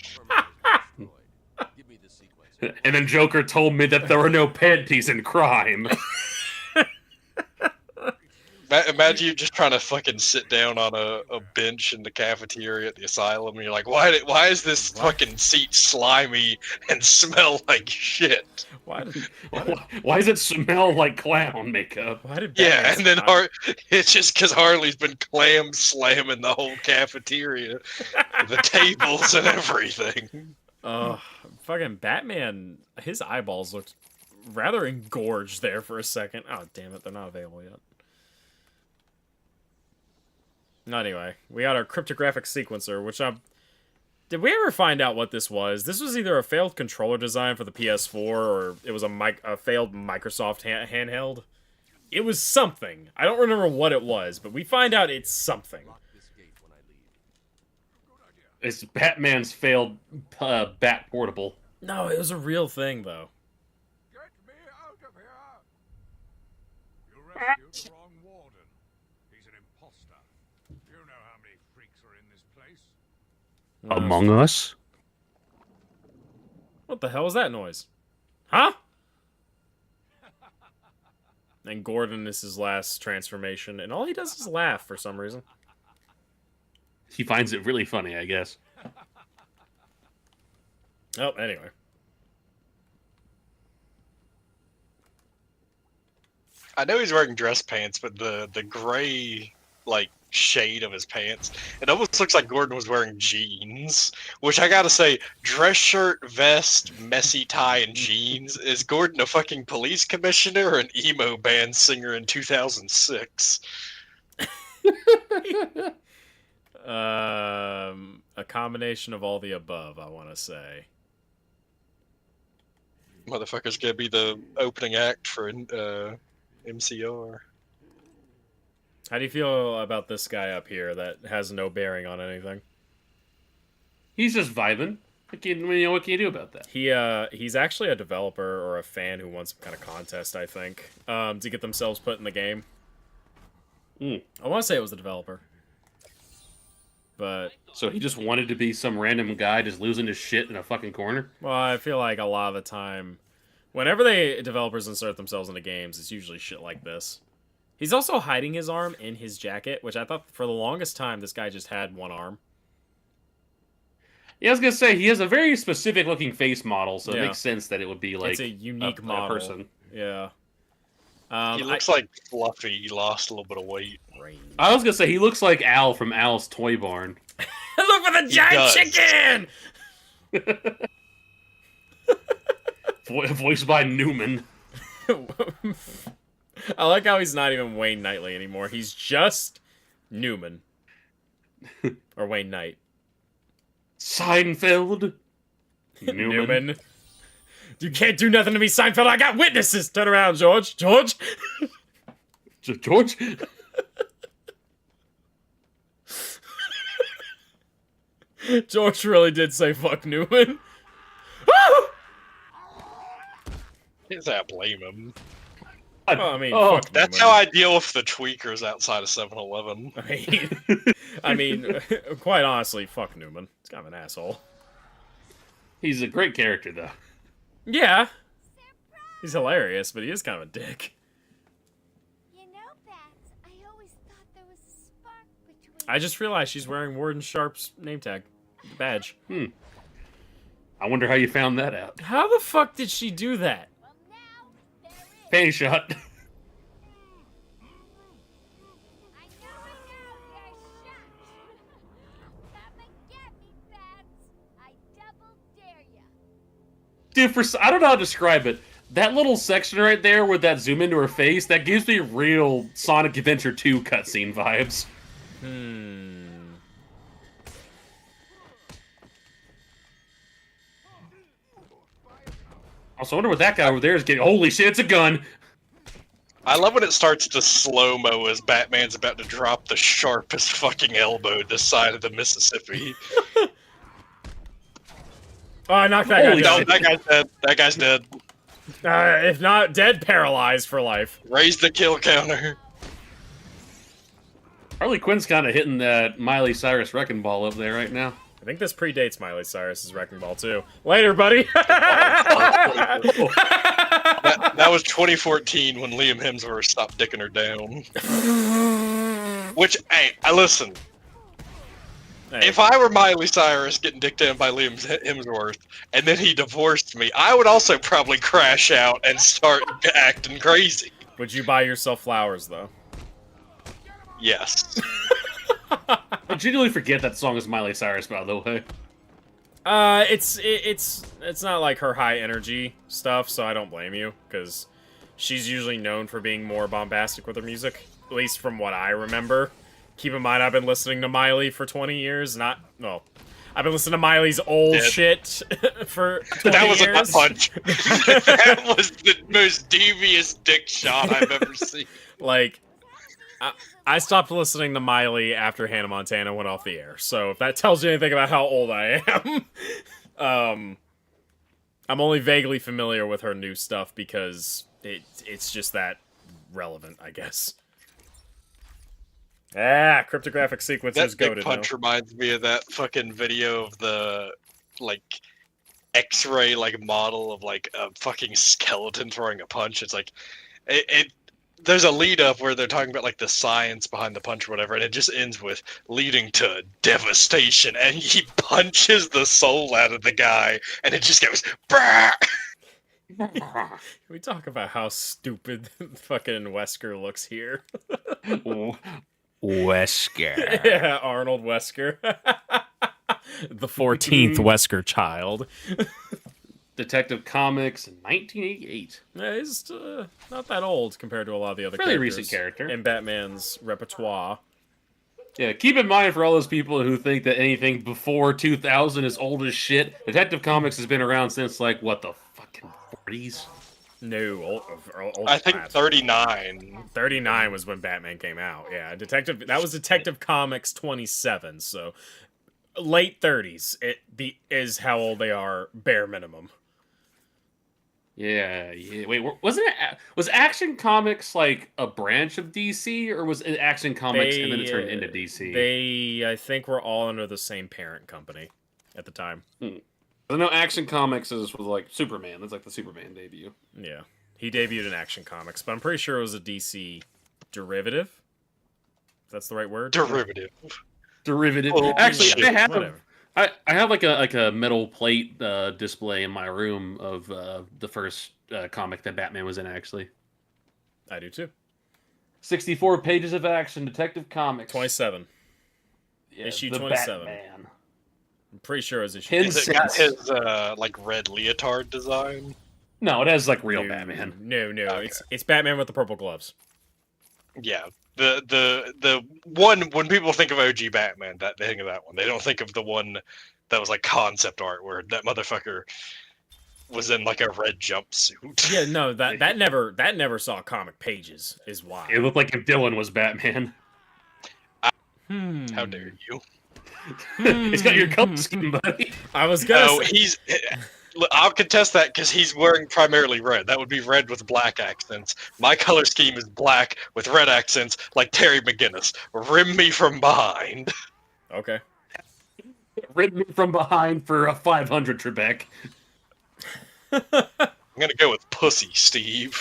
A: And then Joker told me that there were no panties in crime.
C: Imagine you just trying to fucking sit down on a bench in the cafeteria at the asylum, and you're like, why is this fucking seat slimy and smell like shit?
B: Why
A: does it smell like clown makeup?
B: Why did
C: Yeah, and then it's just because Harley's been clam slamming the whole cafeteria, the tables and everything.
B: Fucking Batman, his eyeballs looked rather engorged there for a second. Oh, damn it, they're not available yet. Anyway, we got our cryptographic sequencer, which did we ever find out what this was? This was either a failed controller design for the PS4, or it was a failed Microsoft handheld. It was something. I don't remember what it was, but we find out it's something.
A: It's Batman's failed Bat Portable.
B: No, it was a real thing, though.
E: Get me out of here! You rescued the wrong warden. He's an imposter. You know how many freaks are in this place?
A: Among Us?
B: What the hell was that noise? Huh? And Gordon is his last transformation, and all he does is laugh for some reason.
A: He finds it really funny, I guess.
B: Oh, anyway.
C: I know he's wearing dress pants, but the gray, like, shade of his pants, it almost looks like Gordon was wearing jeans. Which I gotta say, dress shirt, vest, messy tie, and jeans. Is Gordon a fucking police commissioner or an emo band singer in 2006?
B: A combination of all the above, I want to say.
C: Motherfucker's gonna be the opening act for MCR.
B: How do you feel about this guy up here that has no bearing on anything?
A: He's just vibing. What can you do about that?
B: He's actually a developer or a fan who won some kind of contest, I think, to get themselves put in the game. I want to say it was the developer. But
A: so he just wanted to be some random guy just losing his shit in a fucking corner?
B: Well, I feel like a lot of the time, whenever developers insert themselves into games, it's usually shit like this. He's also hiding his arm in his jacket, which I thought for the longest time this guy just had one arm.
A: Yeah, I was gonna say he has a very specific looking face model, so it makes sense that it would be like
B: it's a unique model.
A: Person.
B: Yeah.
C: He looks like Fluffy. He lost a little bit of weight.
A: I was gonna say he looks like Al from Al's Toy Barn.
B: Look for the giant chicken!
A: Voiced by Newman.
B: I like how he's not even Wayne Knightley anymore. He's just Newman. Or Wayne Knight.
A: Seinfeld.
B: Newman. You can't do nothing to me, Seinfeld. I got witnesses. Turn around, George. George?
A: George?
B: George really did say fuck Newman.
C: Does that blame him?
B: Well, I mean, fuck
C: that's
B: Newman.
C: how I deal with the tweakers outside of 7-Eleven.
B: I mean, quite honestly, fuck Newman. He's kind of an asshole.
A: He's a great character, though.
B: Yeah. He's hilarious, but he is kind of a dick.
I: You know, Bats, I always thought there was a spark between...
B: I just realized she's wearing Warden Sharp's name tag. Badge.
A: I wonder how you found that out.
B: How the fuck did she do that?
I: Well, now, there is...
A: Panty shot.
I: I know, there's shot. Come and get me, Bats. I double dare ya.
A: Dude, I don't know how to describe it. That little section right there with that zoom into her face, that gives me real Sonic Adventure 2 cutscene vibes. Also, I wonder what that guy over there is getting. Holy shit, it's a gun!
C: I love when it starts to slow-mo as Batman's about to drop the sharpest fucking elbow this side of the Mississippi.
B: Oh, I knocked that guy down.
C: No, that guy's dead. That guy's dead.
B: If not dead, paralyzed for life.
C: Raise the kill counter.
A: Harley Quinn's kind of hitting that Miley Cyrus wrecking ball up there right now.
B: I think this predates Miley Cyrus's Wrecking Ball too. Later, buddy.
C: That was 2014 when Liam Hemsworth stopped dicking her down. Which, hey, I listen.
B: Hey.
C: If I were Miley Cyrus getting dicked down by Liam Hemsworth, and then he divorced me, I would also probably crash out and start acting crazy.
B: Would you buy yourself flowers though?
C: Yes.
A: I genuinely forget that song is Miley Cyrus, by the way.
B: It's not like her high energy stuff, so I don't blame you, because she's usually known for being more bombastic with her music, at least from what I remember. Keep in mind, I've been listening to Miley for 20 years, I've been listening to Miley's old shit for 20
C: That was
B: years.
C: a punch. That was the most devious dick shot I've ever seen.
B: Like, I stopped listening to Miley after Hannah Montana went off the air, so if that tells you anything about how old I am, I'm only vaguely familiar with her new stuff because it's just that relevant, I guess. Cryptographic sequencers go to
C: That punch reminds me of that fucking video of the, like, X-ray, like, model of, like, a fucking skeleton throwing a punch. It's like, there's a lead up where they're talking about like the science behind the punch or whatever, and it just ends with leading to devastation, and he punches the soul out of the guy, and it just goes. Brah!
B: Can we talk about how stupid fucking Wesker looks here?
K: Wesker.
B: Yeah, Arnold Wesker. The 14th Wesker child.
A: Detective Comics in 1988.
B: Yeah, he's not that old compared to a lot of the other
A: Fairly
B: characters
A: recent character
B: in Batman's repertoire.
A: Yeah, keep in mind for all those people who think that anything before 2000 is old as shit, Detective Comics has been around since, like, what, the fucking 40s?
B: No, old
C: I think 39.
B: 39 was when Batman came out. Yeah, that was Detective Comics 27, so late 30s is how old they are, bare minimum.
A: Yeah. Wait, was Action Comics like a branch of DC, or was it Action Comics and then it turned into DC?
B: I think, were all under the same parent company at the time.
A: I know Action Comics was like Superman. That's like the Superman debut.
B: Yeah, he debuted in Action Comics, but I'm pretty sure it was a DC derivative. If that's the right word.
C: Derivative.
A: Oh, actually,
B: shit.
A: I have like a metal plate display in my room of the first comic that Batman was in. Actually,
B: I do too.
A: 64 pages of action, Detective Comics.
B: 27.
A: Yeah,
B: issue
A: the
B: 27.
A: Batman.
B: I'm pretty sure it was issue.
C: Is it got his like red leotard design?
A: No, it has like real Batman.
B: No,
C: Okay.
B: it's Batman with the purple gloves.
C: Yeah, the one when people think of OG Batman, they think of that one. They don't think of the one that was like concept art where that motherfucker was in like a red jumpsuit.
B: Yeah, no, that never saw comic pages. Is why
A: It looked like if Dylan was Batman.
C: How dare you?
A: It's got your color scheme, buddy.
B: I was gonna.
C: No, I'll contest that because he's wearing primarily red. That would be red with black accents. My color scheme is black with red accents, like Terry McGinnis. Rim me from behind.
B: Okay.
A: Rid me from behind for a 500, Trebek.
C: I'm gonna go with pussy, Steve.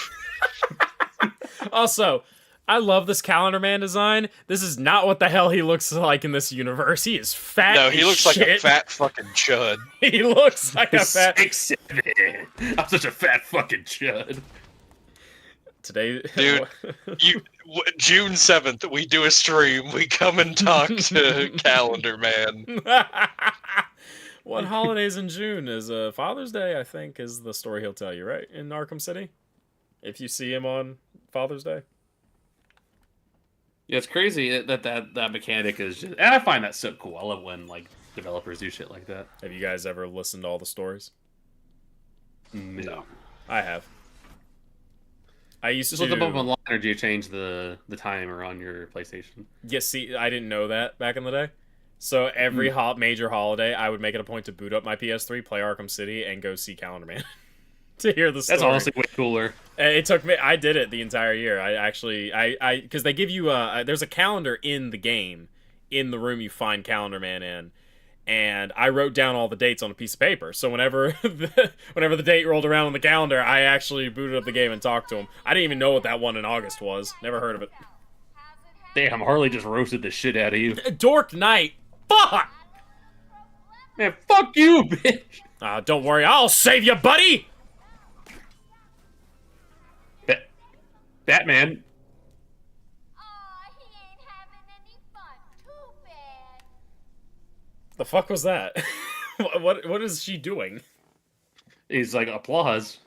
B: Also, I love this Calendar Man design. This is not what the hell he looks like in this universe. He is fat.
C: No, he
B: as
C: looks
B: shit.
C: like a fat fucking chud.
B: He looks like a fat.
A: 6'7". I'm such a fat fucking chud.
B: Today,
C: Dude, June 7th, we do a stream. We come and talk to Calendar Man.
B: What holidays in June is Father's Day? I think is the story he'll tell you, right? In Arkham City, if you see him on Father's Day.
A: Yeah, it's crazy that mechanic is just, and I find that so cool. I love when like developers do shit like that.
B: Have you guys ever listened to all the stories?
A: No,
B: I have. I used
A: just
B: to
A: look them up online, or do you change the timer on your PlayStation?
B: Yeah, see, I didn't know that back in the day. So every major holiday, I would make it a point to boot up my PS3, play Arkham City, and go see Calendar Man to hear the story.
A: That's honestly way cooler.
B: It took me. I did it the entire year. I because they give you there's a calendar in the game, in the room you find Calendar Man in, and I wrote down all the dates on a piece of paper. So whenever the date rolled around on the calendar, I actually booted up the game and talked to him. I didn't even know what that one in August was. Never heard of it.
A: Damn, Harley just roasted the shit out of you.
B: Dork Knight. Fuck!
A: Man, fuck you, bitch!
B: Don't worry, I'll save you, buddy!
A: Batman.
B: The fuck was that? What is she doing?
A: He's like, applause.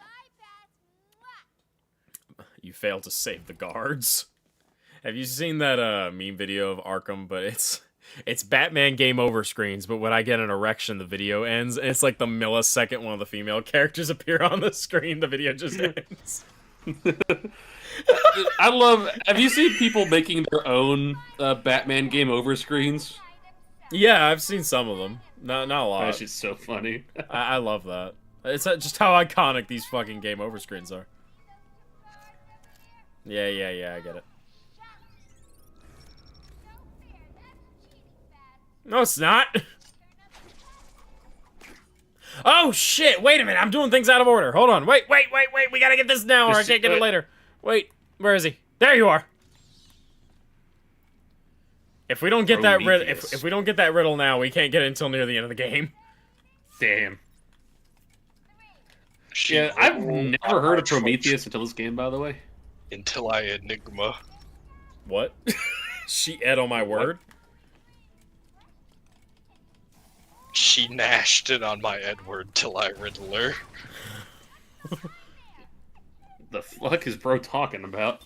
B: You failed to save the guards. Have you seen that meme video of Arkham? But it's Batman game over screens, but when I get an erection, the video ends, and it's like the millisecond one of the female characters appear on the screen, the video just ends.
A: I love... Have you seen people making their own Batman game over screens?
B: Yeah, I've seen some of them. Not a lot.
A: That shit's so funny.
B: I love that. It's just how iconic these fucking game over screens are. Yeah, I get it. No, it's not. Oh, shit. Wait a minute. I'm doing things out of order. Hold on. Wait. We gotta get this now or I can't get it later. Wait. Where is he? There you are. If we don't get that if we don't get that riddle now, we can't get it until near the end of the game.
A: Damn. Yeah, I've never heard of Prometheus until this game, by the way.
C: Until I Enigma.
B: What? She ate on my word?
C: She gnashed it on my Edward till I Riddler.
A: The fuck is bro talking about?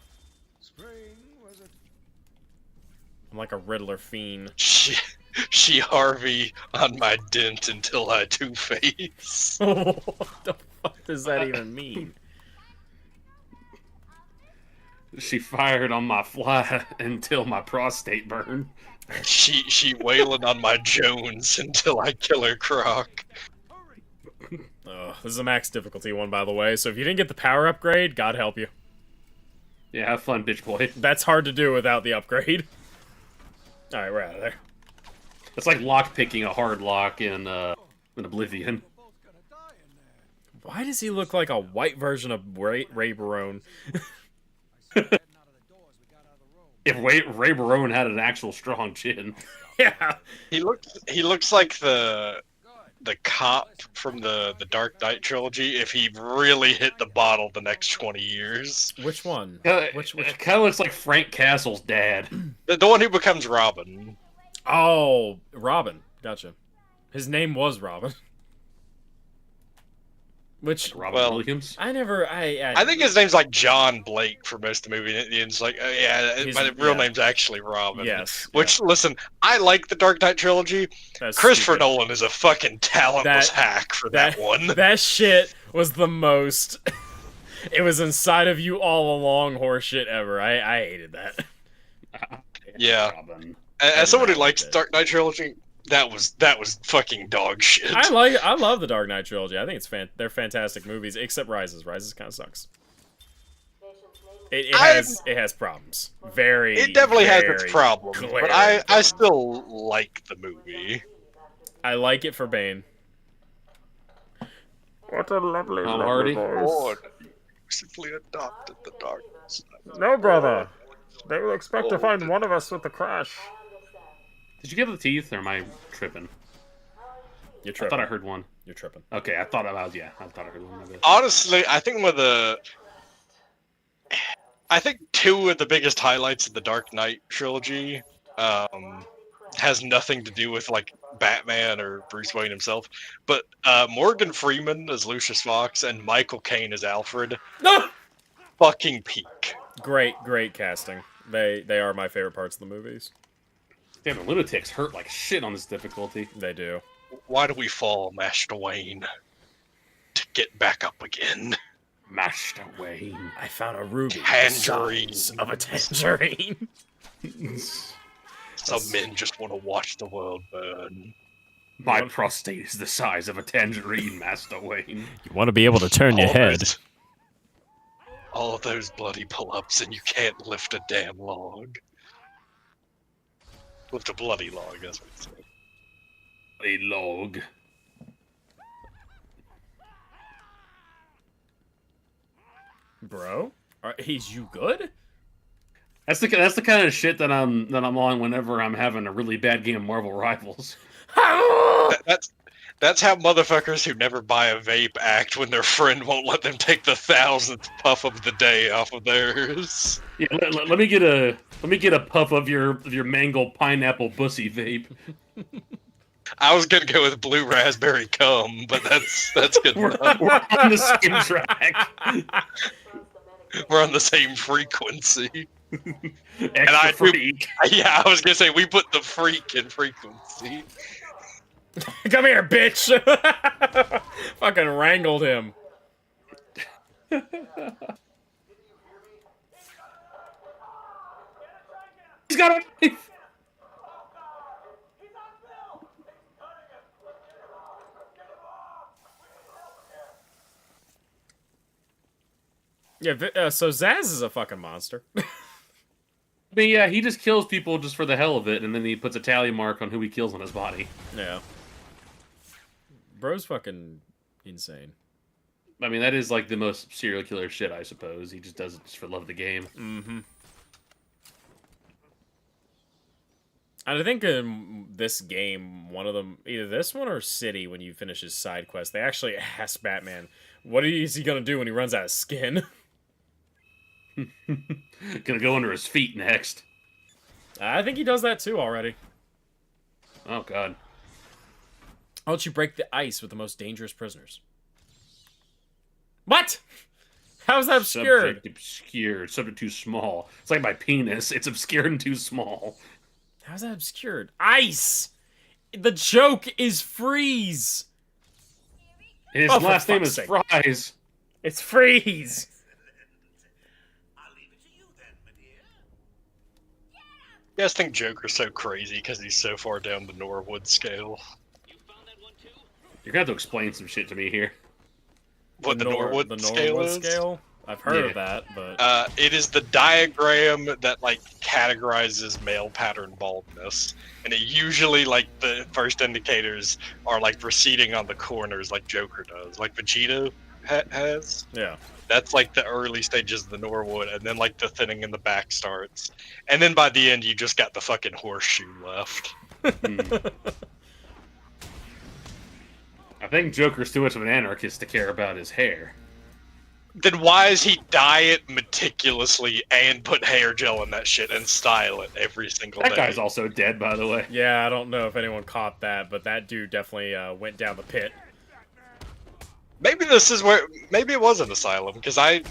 B: I'm like a Riddler fiend.
C: She Harvey on my dent until I Two-Face.
B: What the fuck does that even mean?
A: She fired on my fly until my prostate burned.
C: She wailing on my Jones until I Killer Croc.
B: This is a max difficulty one, by the way, so if you didn't get the power upgrade, God help you.
A: Yeah, have fun, bitch boy.
B: That's hard to do without the upgrade. Alright, we're out of there.
A: It's like lock-picking a hard lock in Oblivion.
B: Why does he look like a white version of Ray Barone?
A: If Ray Barone had an actual strong chin.
B: Yeah.
C: He looks like the cop from the Dark Knight trilogy if he really hit the bottle the next 20 years.
B: Which one?
A: Which kind of looks like Frank Castle's dad.
C: The one who becomes Robin.
B: Oh, Robin. Gotcha. His name was Robin. Which
A: Robin Williams?
C: I think his name's like John Blake for most of the movie. And it's like, my real name's actually Robin.
B: Yes.
C: Which, listen, I like the Dark Knight trilogy.
B: That's
C: Christopher
B: stupid.
C: Nolan is a fucking talentless hack for that one.
B: That shit was the most. It was inside of you all along horseshit ever. I hated that.
C: Yeah.
A: Robin.
C: As someone who likes Dark Knight trilogy, that was fucking dog shit.
B: I love the Dark Knight trilogy. I think they're fantastic movies, except Rises. Rises kind of sucks. It has problems.
C: It definitely has its problems, but I still like the movie.
B: I like it for Bane. What a lovely
A: Hardy.
C: Lord, simply adopted the darkness.
B: No, brother. They will expect to find one of us with the crash.
A: Did you give the teeth, or am I tripping?
B: You're tripping.
A: I thought I heard one.
B: You're tripping.
A: Okay, I thought I heard one.
C: Honestly, I think I think two of the biggest highlights of the Dark Knight trilogy has nothing to do with like Batman or Bruce Wayne himself, but Morgan Freeman as Lucius Fox and Michael Caine as Alfred.
B: No!
C: Fucking peak.
B: Great casting. They are my favorite parts of the movies.
A: Damn, the lunatics hurt like shit on this difficulty.
B: They do.
C: Why do we fall, Master Wayne? To get back up again.
A: Master Wayne.
B: I found a ruby.
C: Tangerine.
B: The size of a tangerine.
C: Some men just want to watch the world burn.
A: My prostate is the size of a tangerine, Master Wayne.
B: You want to be able to turn your head.
C: All of those bloody pull-ups and you can't lift a damn log. Lift a bloody log, that's what it's saying.
A: A log.
B: Bro, is you good?
A: That's the kind of shit that I'm on whenever I'm having a really bad game of Marvel Rivals.
C: That's how motherfuckers who never buy a vape act when their friend won't let them take the 1,000th puff of the day off of theirs.
A: Yeah, let me get a puff of your mango pineapple bussy vape.
C: I was gonna go with blue raspberry cum, but that's good
A: we're
C: enough.
A: on the same track.
C: We're on the same frequency.
A: Extra freak.
C: Yeah, I was gonna say we put the freak in frequency.
B: Come here, bitch! Fucking wrangled him.
A: He's got a knife!
B: Yeah, so Zaz is a fucking monster.
A: But yeah, he just kills people just for the hell of it, and then he puts a tally mark on who he kills on his body.
B: Yeah. Bro's fucking insane.
A: I mean, that is like the most serial killer shit, I suppose. He just does it just for love of the game.
B: Mm-hmm. And I think in this game, one of them, either this one or City, when you finish his side quest, they actually ask Batman, what is he gonna do when he runs out of skin?
A: Gonna go under his feet next.
B: I think he does that too already.
A: Oh, God.
B: How about you break the ice with the most dangerous prisoners? What? How's that obscured?
A: Subject obscured. Subject too small. It's like my penis. It's obscured and too small.
B: How's that obscured? Ice! The joke is freeze!
A: His last name is Fries.
B: It's freeze!
C: You guys think Joker's so crazy because he's so far down the Norwood scale?
A: You're gonna have to explain some shit to me here.
C: What the Norwood scale is?
B: I've heard of that, but
C: it is the diagram that like categorizes male pattern baldness, and it usually like the first indicators are like receding on the corners, like Joker does, like Vegeta has.
B: Yeah.
C: That's like the early stages of the Norwood, and then like the thinning in the back starts, and then by the end you just got the fucking horseshoe left.
A: I think Joker's too much of an anarchist to care about his hair.
C: Then why is he dye it meticulously and put hair gel in that shit and style it every single day?
A: That guy's also dead, by the way.
B: Yeah, I don't know if anyone caught that, but that dude definitely went down the pit.
C: Maybe this is where... Maybe it was an Asylum, because I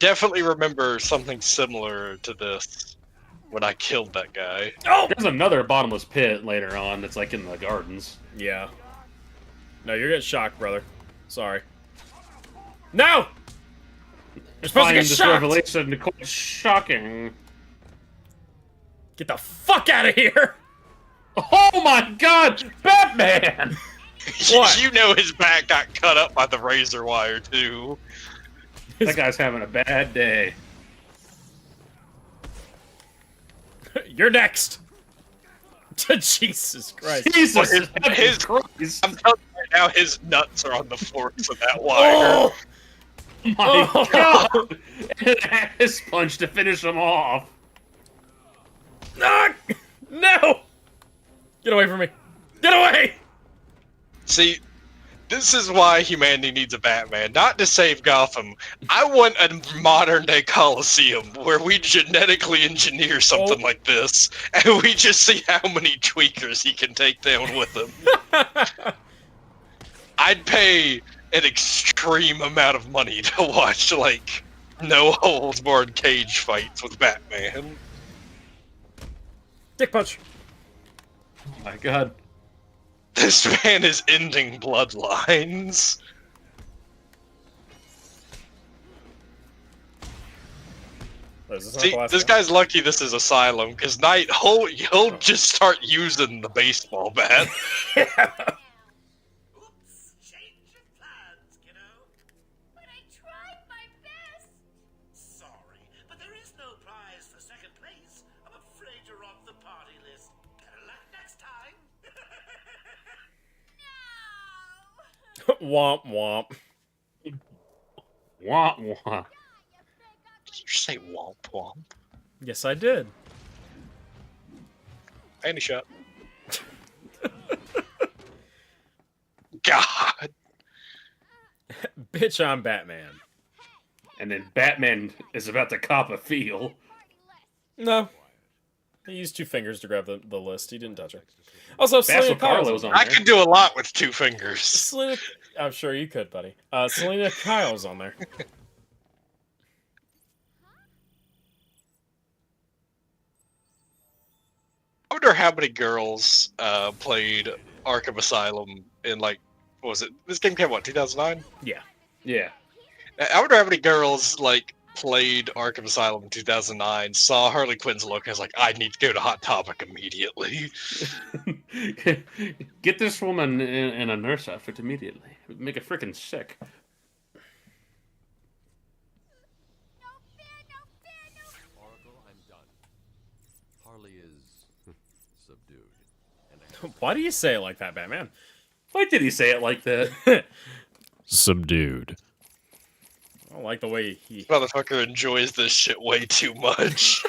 C: definitely remember something similar to this when I killed that guy.
B: Oh!
A: There's another bottomless pit later on that's like in the gardens.
B: Yeah. No, you're getting shocked, brother. Sorry. No! You're supposed to get
A: this
B: shocked!
A: revelation quite shocking.
B: Get the fuck out of here!
A: Oh my god! Batman!
B: What?
C: You know his back got cut up by the razor wire, too.
A: That guy's having a bad day.
B: You're next! Jesus Christ.
A: Jesus!
C: His
A: Christ.
C: I'm telling you right now, his nuts are on the forks of that wire.
B: Oh!
A: My god! An ass punch to finish him off.
B: No! No! Get away from me! Get away!
C: See, this is why humanity needs a Batman. Not to save Gotham. I want a modern-day Coliseum where we genetically engineer something like this, and we just see how many tweakers he can take down with him. I'd pay an extreme amount of money to watch, like, no-holds-barred cage fights with Batman.
B: Dick punch.
A: Oh my god.
C: This man is ending bloodlines. See, this guy's lucky this is Asylum, because Knight, he'll just start using the baseball bat.
H: Oops, change of plans, kiddo.
I: But I tried my best.
H: Sorry, but there is no prize for second place. I'm afraid you're off the party list. Better luck next time.
B: Womp womp.
A: Wah, wah.
C: Did you say womp womp?
B: Yes, I did.
C: And he shot. God.
B: Bitch, I'm Batman.
A: And then Batman is about to cop a feel.
B: No. He used 2 fingers to grab the list. He didn't touch her. Also,
A: That's
B: Selena
A: what Carlo's
B: Kyle's
A: on
C: I
A: there.
C: could do a lot with 2 fingers.
B: Selena... I'm sure you could, buddy. Selena Kyle's on there.
C: I wonder how many girls played Arkham Asylum in, like, what was it? This game came, what, 2009?
B: Yeah.
A: Yeah.
C: I wonder how many girls, like, played Arkham Asylum in 2009, saw Harley Quinn's look, and was like, I need to go to Hot Topic immediately.
A: Get this woman in a nurse outfit immediately. Make her freaking sick.
F: Oracle, I'm done. Harley is subdued. And
B: Why do you say it like that, Batman?
A: Why did he say it like that?
B: Subdued. I don't like the way he...
C: Motherfucker enjoys this shit way too much.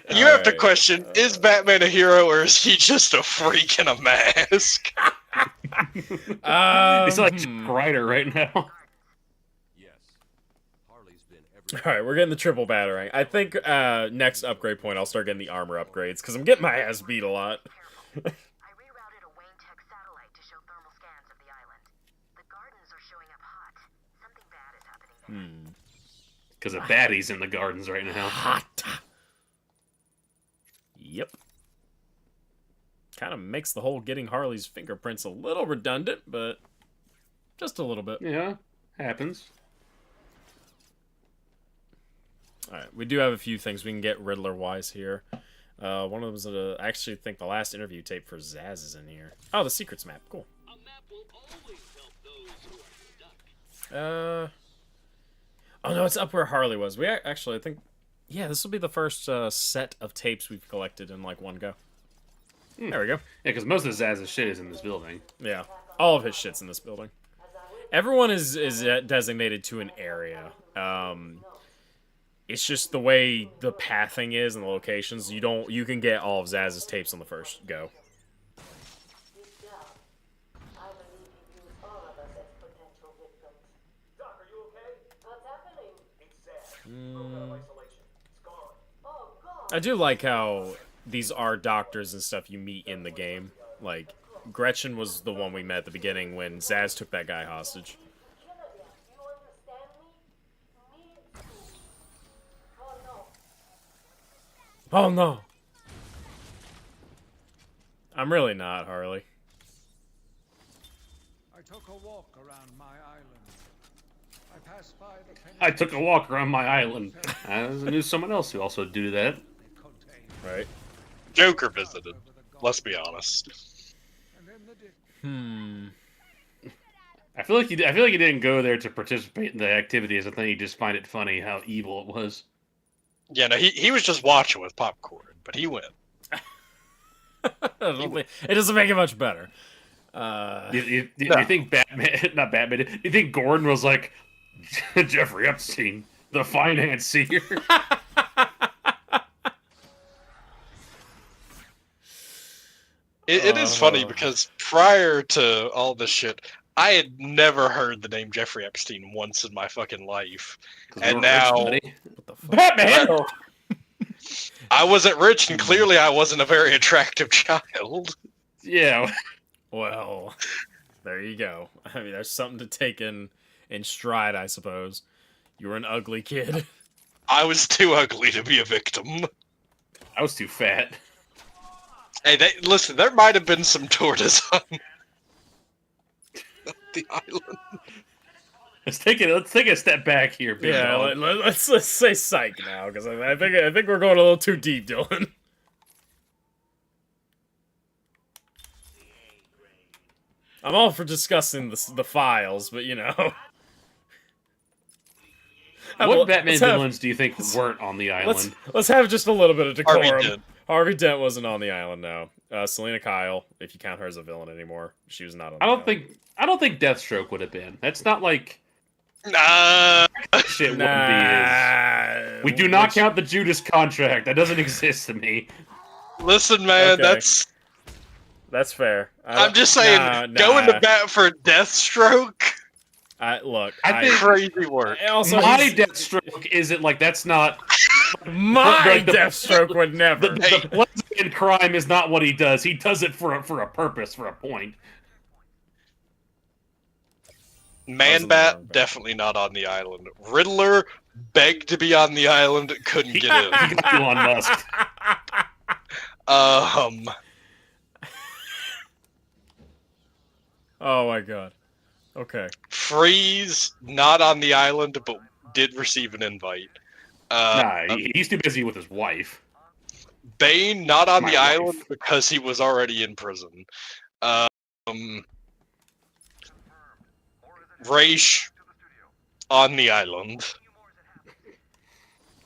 C: You have to question, is Batman a hero, or is he just a freak in a mask?
A: He's like writer right now.
F: yes, Harley's been every.
B: Alright, we're getting the triple battering. I think next upgrade point I'll start getting the armor upgrades, because I'm getting my ass beat a lot.
K: I rerouted a Wayne Tech satellite to show thermal scans of the island. The gardens are showing up hot. Something bad is happening there.
A: Because a baddie's in the gardens right now.
B: Hot. Yep. Kind of makes the whole getting Harley's fingerprints a little redundant, but just a little bit.
A: Yeah, happens.
B: Alright, we do have a few things we can get Riddler-wise here. One of them is, I actually think the last interview tape for Zaz is in here. Oh, the secrets map. Cool.
D: A map will always help those who are stuck.
B: Oh no, it's up where Harley was. We actually, I think... Yeah, this will be the first set of tapes we've collected in, like, one go. There we go.
A: Yeah, because most of Zaz's shit is in this building.
B: Yeah, all of his shit's in this building. Everyone is designated to an area. It's just the way the pathing is and the locations. You can get all of Zaz's tapes on the first go.
I: I believe he views all of us as potential victims.
G: Doc, are you okay?
I: What's happening?
G: It's sad. Broke out of isolation. It's gone.
I: Oh, God.
B: I do like how these are doctors and stuff you meet in the game. Like, Gretchen was the one we met at the beginning when Zaz took that guy hostage.
I: Kennedy, you understand me? Me too. Oh, no.
B: Oh no! I'm really not, Harley.
E: I took a walk around my island. I passed by the penny.
A: I took a walk around my island. I knew someone else who also do that.
B: Right.
C: Joker visited. Let's be honest.
E: And in the ditch.
A: I feel like he didn't go there to participate in the activities. I think he just find it funny how evil it was.
C: Yeah, no, he was just watching with popcorn, but he went.
B: It doesn't make it much better.
A: You think Batman, not Batman, you think Gordon was like, Jeffrey Epstein, the financier?
C: It is funny because prior to all this shit, I had never heard the name Jeffrey Epstein once in my fucking life. And now,
B: What the fuck?
A: Batman!
C: I wasn't rich, and clearly I wasn't a very attractive child.
A: Yeah.
B: Well, there you go. I mean, there's something to take in stride, I suppose. You were an ugly kid.
C: I was too ugly to be a victim.
A: I was too fat.
C: Hey, listen, there might have been some tortoise on the island.
A: Let's take a step back here, big
B: Yeah,
A: dog.
B: let's say psych now, because I think we're going a little too deep, Dylan. I'm all for discussing the files, but you know.
A: What Batman villains do you think weren't on the island?
B: Let's have just a little bit of decorum.
C: Harvey did.
B: Harvey Dent wasn't on the island. No. Selena Kyle, if you count her as a villain anymore, she was not on.
A: I don't think Deathstroke would have been. That's not like
C: Nah.
A: shit wouldn't be his. We do not count the Judas contract. That doesn't exist to me.
C: Listen, man,
B: Okay.
C: that's
B: fair.
C: I'm just saying, going to bat for Deathstroke.
A: I think
C: crazy work.
B: Also,
A: my Deathstroke isn't like that's not.
B: My
A: like,
B: Deathstroke would never.
A: The pleasant in crime is not what he does. He does it for a purpose, for a point.
C: Man-Bat, definitely not on the island. Riddler begged to be on the island, couldn't get in.
A: He got Elon Musk.
B: Oh my god. Okay.
C: Freeze, not on the island, but did receive an invite.
A: Nah, he's too busy with his wife.
C: Bane, not on
A: My
C: the
A: wife.
C: island because he was already in prison. Raish, on the island.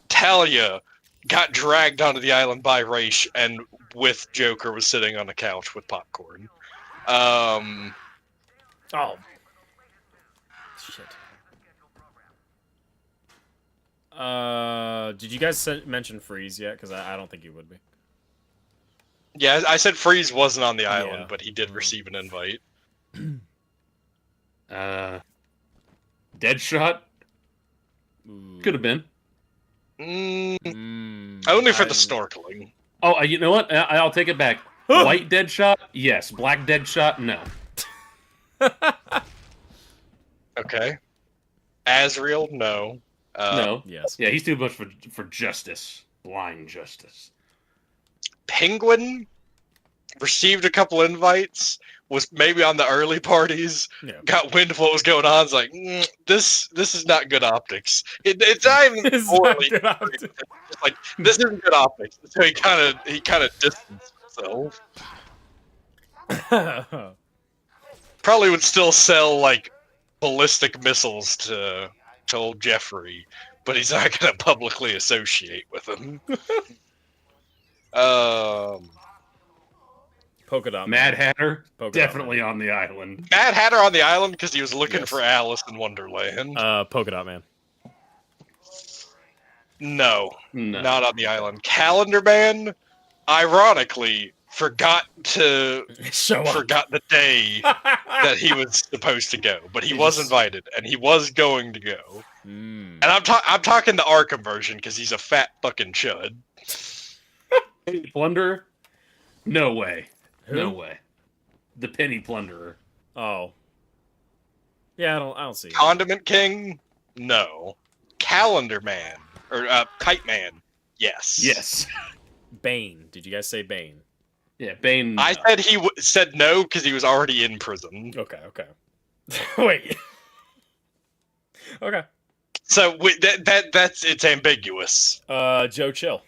C: Talia got dragged onto the island by Raish and with Joker was sitting on a couch with popcorn.
B: Oh. Shit. Did you guys mention Freeze yet? Because I don't think you would be.
C: Yeah, I said Freeze wasn't on the island, but he did receive an invite.
A: Deadshot could have been.
C: Only for the snorkeling.
A: Oh, you know what? I'll take it back. White Deadshot, yes. Black Deadshot, no.
C: Okay. Azrael, no.
A: No.
B: Yes.
A: Yeah, he's too much for justice. Blind justice.
C: Penguin received a couple invites, was maybe on the early parties, got wind of what was going on. It's like, this is not good optics. It's not even morally good optics. It's like, this isn't good optics. So he kind of distanced himself. Probably would still sell like ballistic missiles to old Jeffrey, but he's not going to publicly associate with him.
B: Polka Dot
A: Mad
B: Man.
A: Hatter,
B: Polka
A: definitely on the island.
C: Mad Hatter on the island because he was looking for Alice in Wonderland.
B: Polka Dot Man.
C: No, not on the island. Calendar Man, ironically, forgot the day that he was supposed to go, but he was invited and he was going to go. And I'm talking the Arkham version because he's a fat fucking chud.
A: Penny Plunderer? No way.
B: Who?
A: No way. The Penny Plunderer.
B: Oh. Yeah, I don't see.
C: Condiment King? No. Calendar Man or Kite Man? Yes.
A: Yes.
B: Bane. Did you guys say Bane?
A: Yeah, Bane.
C: I said he said no because he was already in prison.
B: Okay. Wait. Okay.
C: So that's it's ambiguous.
B: Joe Chill.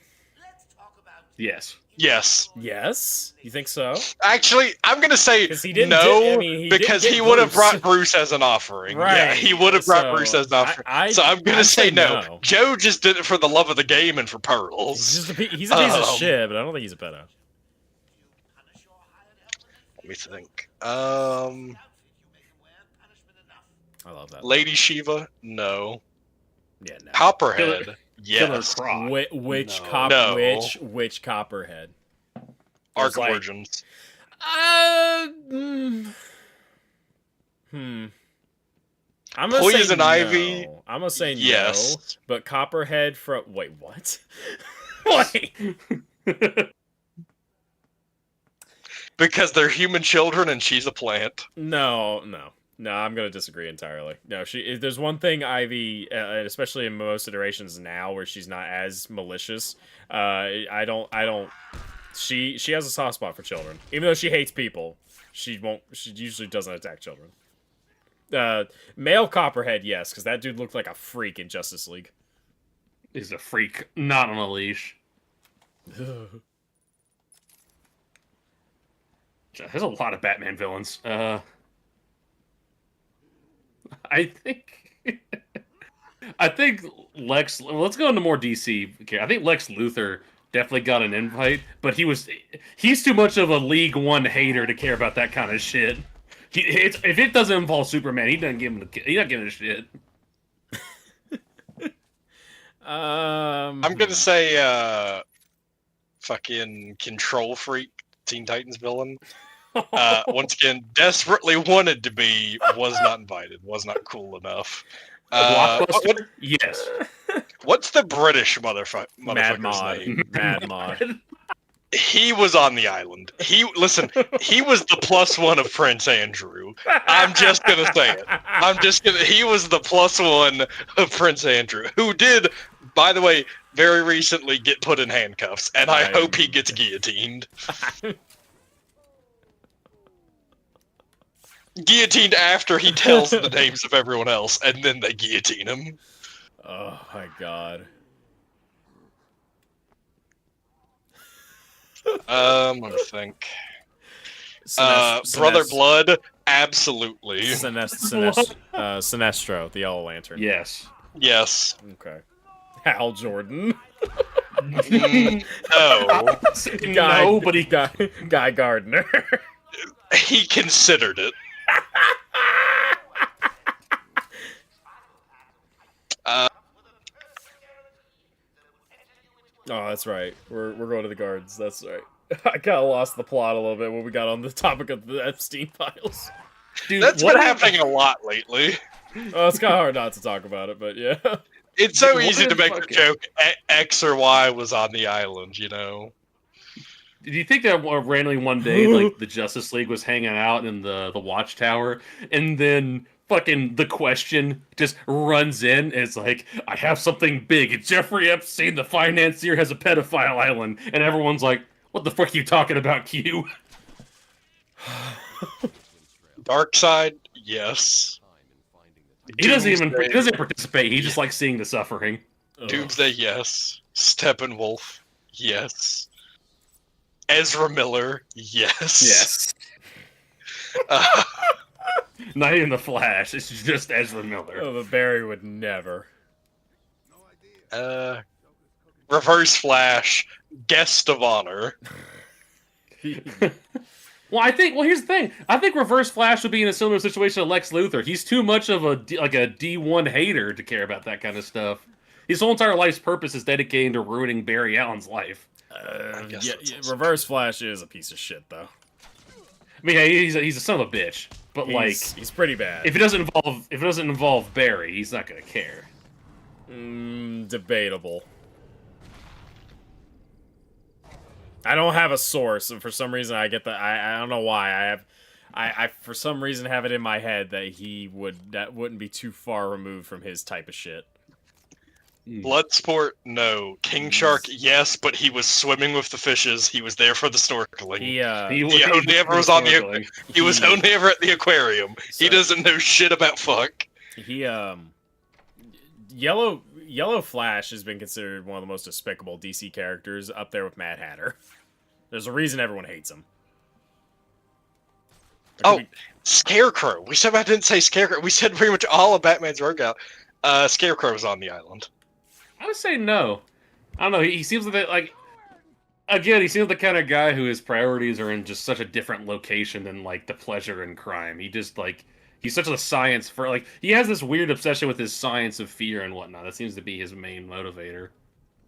A: Yes.
C: Yes.
B: Yes? You think so?
C: Actually, I'm gonna say
B: didn't
C: no
B: he
C: because
B: didn't
C: he
B: get
C: would have
B: Bruce.
C: brought Bruce as an offering.
B: Right.
C: Yeah, he would have brought
B: So,
C: Bruce as an offering. So I'm gonna
B: I'd
C: say
B: say
C: no.
B: no.
C: Joe just did it for the love of the game and for pearls.
B: He's a piece of shit, but I don't think he's a pedo.
C: Let me think.
B: I love that.
C: Lady Shiva, no.
B: Yeah, no.
C: Copperhead, yes.
B: Which Copperhead?
C: Arkham Origins.
B: I'm gonna
C: Poison
B: say no.
C: Ivy,
B: I'm gonna say
C: yes.
B: no. But Copperhead from wait, what?
A: Wait.
C: Because they're human children and she's a plant.
B: No, I'm gonna disagree entirely. No, there's one thing Ivy, especially in most iterations now, where she's not as malicious. I don't. She has a soft spot for children, even though she hates people. She usually doesn't attack children. Male Copperhead, yes, because that dude looked like a freak in Justice League.
A: He's a freak, not on a leash. There's a lot of Batman villains. I think Lex. Let's go into more DC. Okay, I think Lex Luthor definitely got an invite, but he's too much of a League One hater to care about that kind of shit. If it doesn't involve Superman, he's not giving a shit.
C: I'm gonna say fucking Control Freak, Teen Titans villain. Once again, desperately wanted to be, was not invited, was not cool enough.
A: Blockbuster? Yes.
C: What's the British motherfucker's name?
B: Mad Mod.
C: He was on the island. He was the +1 of Prince Andrew. I'm just gonna say it. He was the +1 of Prince Andrew, who did, by the way, very recently get put in handcuffs, and I hope he gets guillotined. Guillotined after he tells the names of everyone else, and then they guillotine him.
B: Oh my god.
C: Let me think. Brother Blood, absolutely.
B: Sinestro, the Yellow Lantern.
A: Yes.
C: Yes.
B: Okay. Hal Jordan.
C: No.
B: Guy Gardner.
C: He considered it.
B: Oh, that's right. We're going to the guards. That's right. I kind of lost the plot a little bit when we got on the topic of the Epstein files.
C: Dude, that's been happening a lot lately.
B: Oh, it's kind of hard not to talk about it, but yeah.
C: It's so easy to make the joke X or Y was on the island, you know?
A: Did you think that randomly one day, like, the Justice League was hanging out in the Watchtower, and then fucking The Question just runs in, and it's like, I have something big. Jeffrey Epstein, the financier, has a pedophile island. And everyone's like, what the fuck are you talking about, Q?
C: Darkseid, yes.
A: He doesn't participate. He just likes seeing the suffering.
C: Doomsday, yes. Steppenwolf, yes. Ezra Miller, yes.
A: Yes. Not even the Flash. It's just Ezra Miller.
B: Oh, but Barry would never.
C: Reverse Flash, guest of honor.
A: Well, here's the thing. I think Reverse Flash would be in a similar situation to Lex Luthor. He's too much of a D1 hater to care about that kind of stuff. His whole entire life's purpose is dedicating to ruining Barry Allen's life.
B: Reverse Flash is a piece of shit, though.
A: I mean, he's a son of a bitch, but
B: he's pretty bad.
A: If it doesn't involve Barry, he's not gonna care.
B: Debatable. I don't have a source, and for some reason I get that. I don't know why. I for some reason have it in my head that wouldn't be too far removed from his type of shit.
C: Bloodsport, no. King Shark, yes, but he was swimming with the fishes. He was there for the snorkeling. He was only ever at the aquarium. So, he doesn't know shit about fuck.
B: Yellow Flash has been considered one of the most despicable DC characters, up there with Mad Hatter. There's a reason everyone hates him.
C: Scarecrow. We somehow didn't say Scarecrow. We said pretty much all of Batman's rogue out. Scarecrow was on the island.
A: I would say no. I don't know. He seems like again, he seems the kind of guy who his priorities are in just such a different location than like the pleasure and crime. He just he's such a science he has this weird obsession with his science of fear and whatnot. That seems to be his main motivator.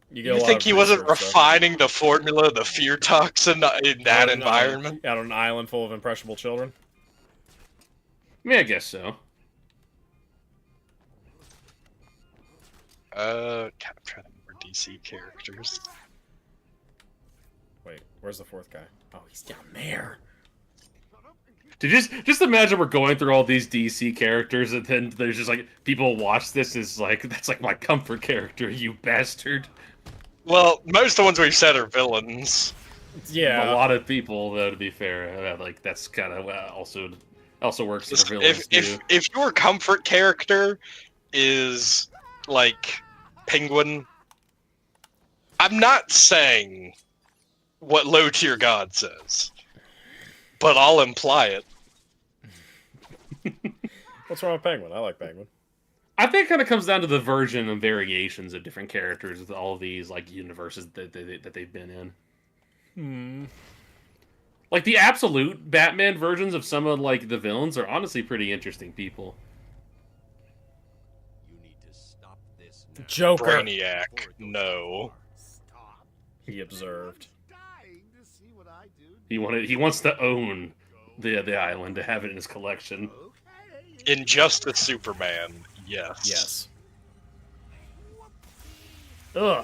C: You think he wasn't refining the formula of the fear toxin in that environment?
B: Out on an island full of impressionable children?
A: I mean, I guess so.
C: I'm trying to remember DC characters.
B: Wait, where's the fourth guy? Oh, he's down there.
A: Dude, just imagine we're going through all these DC characters, and then there's just people watch this is that's my comfort character, you bastard.
C: Well, most of the ones we've said are villains.
A: Yeah, a lot of people, though. To be fair, that's kind of also works for villains too.
C: If your comfort character is Penguin, I'm not saying what low tier God says, but I'll imply it.
B: What's wrong with Penguin? I like Penguin.
A: I think it kind of comes down to the version and variations of different characters with all these like universes that they've been in. Like the absolute Batman versions of some of like the villains are honestly pretty interesting people.
F: You need to stop this now.
B: Joker.
C: Brainiac, no.
B: He observed.
A: He wants to own the island, to have it in his collection.
C: Injustice Superman, yes.
B: Yes. Ugh.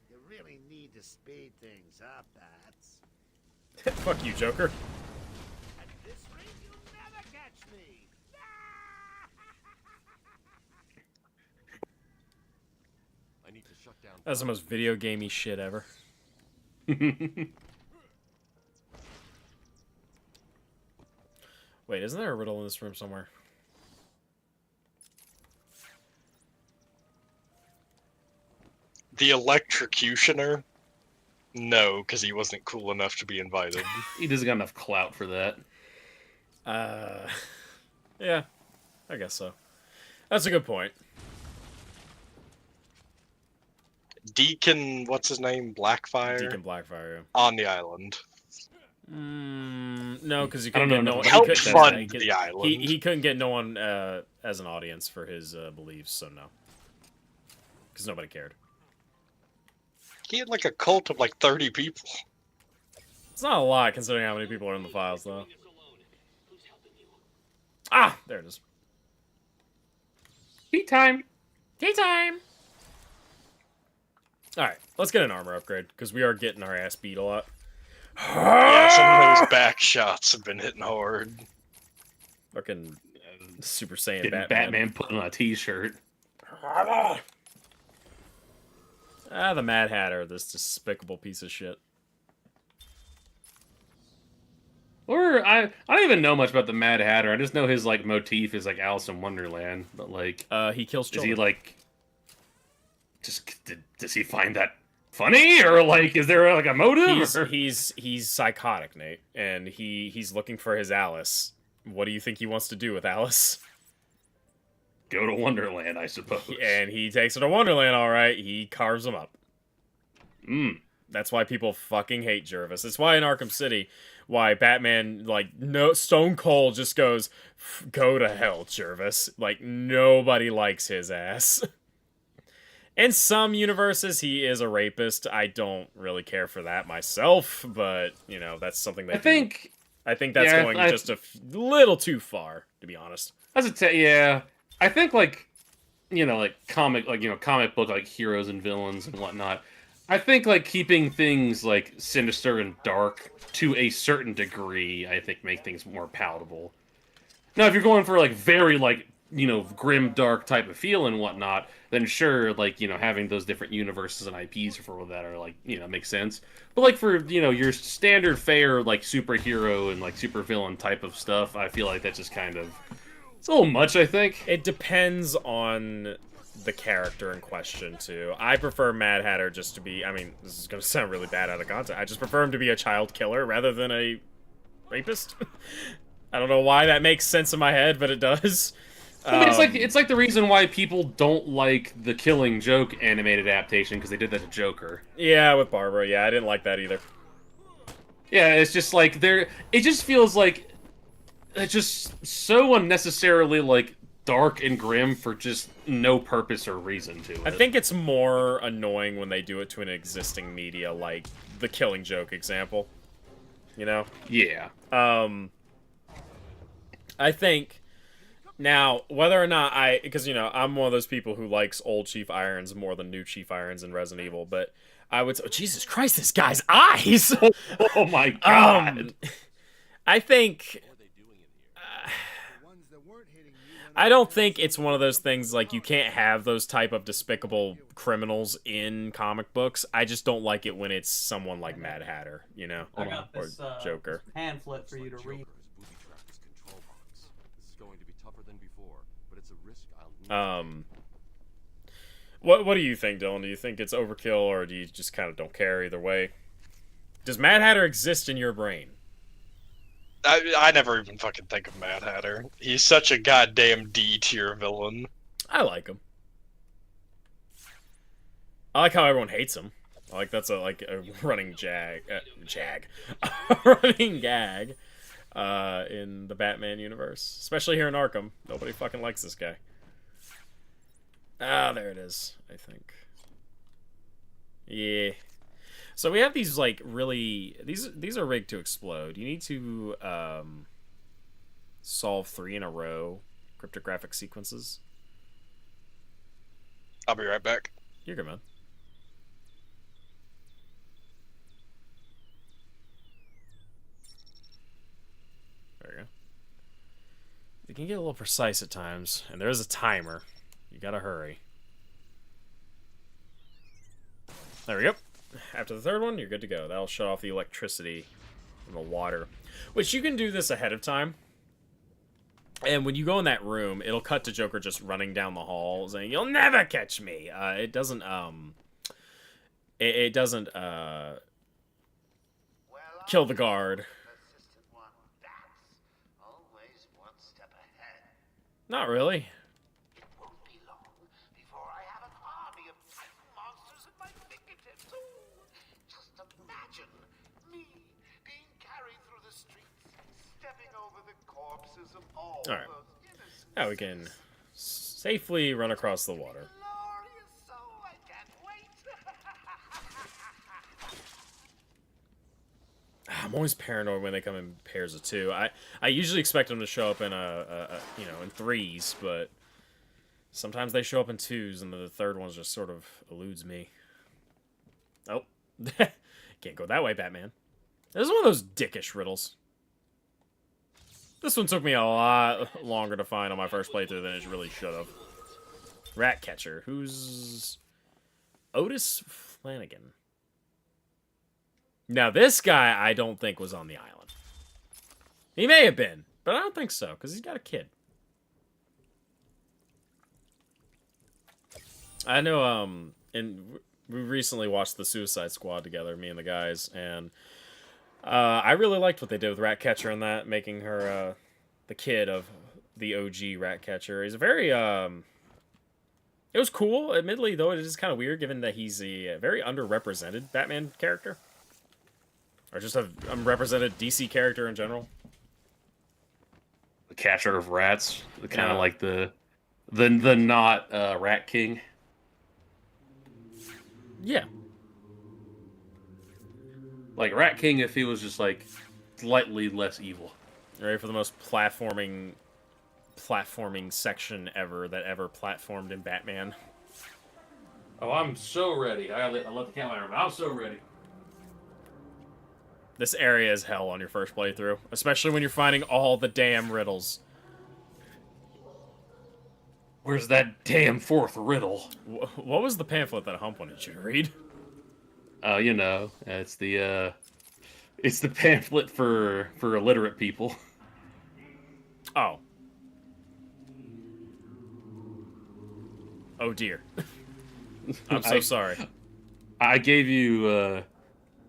L: You really need to speed things up, Bats.
B: Fuck you, Joker.
L: At this rate, you'll never catch me.
F: I need to shut down.
B: That's the most video gamey shit ever. Wait, isn't there a riddle in this room somewhere?
C: The Electrocutioner? No, because he wasn't cool enough to be invited.
A: He doesn't got enough clout for that.
B: Yeah, I guess so. That's a good point.
C: Deacon, what's his name? Blackfire?
B: Deacon Blackfire.
C: On the island.
B: No, because he
A: I don't
B: couldn't
A: know
B: get no
A: enough
C: Help
A: about that.
C: fund the island.
B: He couldn't get no one as an audience for his beliefs, so no. Because nobody cared.
C: He had like a cult of like 30 people.
B: It's not a lot considering how many people are in the files, though. Ah, there it is.
A: Tea time.
B: Tea time. All right, let's get an armor upgrade because we are getting our ass beat a lot.
C: Yeah, some of those back shots have been hitting hard.
B: Fucking Super Saiyan
A: Getting Batman putting on a t-shirt.
B: Ah, the Mad Hatter, this despicable piece of shit.
A: Or I don't even know much about the Mad Hatter. I just know his like motif is like Alice in Wonderland, but like
B: he kills children.
A: Is he like does he find that funny, or like is there like a motive?
B: He's psychotic, Nate, and he's looking for his Alice. What do you think he wants to do with Alice?
A: Go to Wonderland, I suppose.
B: And he takes her to Wonderland, all right. He carves them up. That's why people fucking hate Jervis. That's why in Arkham City, why Batman, like, no Stone Cold just goes, go to hell, Jervis. Like, nobody likes his ass. In some universes, he is a rapist. I don't really care for that myself, but, you know, that's something that I think that's going just a little too far, to be honest.
A: Yeah. I think, like, you know, like comic book, like, heroes and villains and whatnot. I think, like, keeping things, like, sinister and dark to a certain degree, I think, make things more palatable. Now, if you're going for, like, very, like, you know, grim, dark type of feel and whatnot, then sure, like, you know, having those different universes and IPs for that are, like, you know, makes sense. But, like, for, you know, your standard fare, like, superhero and, like, supervillain type of stuff, I feel like that's just kind of... It's a little much, I think.
B: It depends on the character in question, too. I prefer Mad Hatter just to be... I mean, this is going to sound really bad out of context. I just prefer him to be a child killer rather than a rapist. I don't know why that makes sense in my head, but it does.
A: I mean, it's like the reason why people don't like the Killing Joke animated adaptation, because they did that to Joker.
B: Yeah, with Barbara. Yeah, I didn't like that either.
A: Yeah, it's just like it just feels like it's just so unnecessarily like dark and grim for just no purpose or reason to it.
B: I think it's more annoying when they do it to an existing media, like the Killing Joke example. You know?
A: Yeah.
B: I think now whether or not because you know I'm one of those people who likes old Chief Irons more than new Chief Irons in Resident Evil, but I would. Oh, Jesus Christ! This guy's eyes.
A: Oh my God.
B: I think. I don't think it's one of those things like you can't have those type of despicable criminals in comic books. I just don't like it when it's someone like Mad Hatter, you know,
M: I got
B: or
M: this,
B: Joker.
M: pamphlet for you to read.
B: What do you think, Dylan? Do you think it's overkill, or do you just kind of don't care either way? Does Mad Hatter exist in your brain?
C: I never even fucking think of Mad Hatter. He's such a goddamn D tier villain.
B: I like him. I like how everyone hates him. Like that's a running running gag in the Batman universe, especially here in Arkham. Nobody fucking likes this guy. Ah, there it is. I think. Yeah. So we have these like really these are rigged to explode. You need to solve 3 in a row cryptographic sequences.
C: I'll be right back.
B: You're good, man. There you go. They can get a little precise at times, and there is a timer. You gotta hurry. There we go. After the third one, you're good to go. That'll shut off the electricity and the water. Which you can do this ahead of time. And when you go in that room, it'll cut to Joker just running down the hall saying, "You'll never catch me." It doesn't kill the guard. Not really. Alright. Now we can safely run across the water. I'm always paranoid when they come in pairs of 2. I usually expect them to show up in in 3s, but sometimes they show up in 2s, and the third one just sort of eludes me. Oh. Can't go that way, Batman. This is one of those dickish riddles. This one took me a lot longer to find on my first playthrough than it really should have. Ratcatcher. Who's... Otis Flanagan. Now, this guy I don't think was on the island. He may have been, but I don't think so, because he's got a kid. I know, and we recently watched the Suicide Squad together, me and the guys, and... I really liked what they did with Ratcatcher in that, making her the kid of the OG Ratcatcher. He's a very it was cool, admittedly, though it is kind of weird given that he's a very underrepresented Batman character. Or just a unrepresented DC character in general.
A: The catcher of rats, kind of like the not Rat King.
B: Yeah.
A: Like Rat King if he was just like slightly less evil.
B: Ready for the most platforming section ever that ever platformed in Batman?
A: Oh, I'm so ready. I let the camera run. I'm so ready.
B: This area is hell on your first playthrough, especially when you're finding all the damn riddles.
A: Where's that damn 4th riddle?
B: What was the pamphlet that Hump wanted you to read?
A: You know, it's the pamphlet for illiterate people.
B: Oh. Oh dear. I'm so sorry.
A: I gave you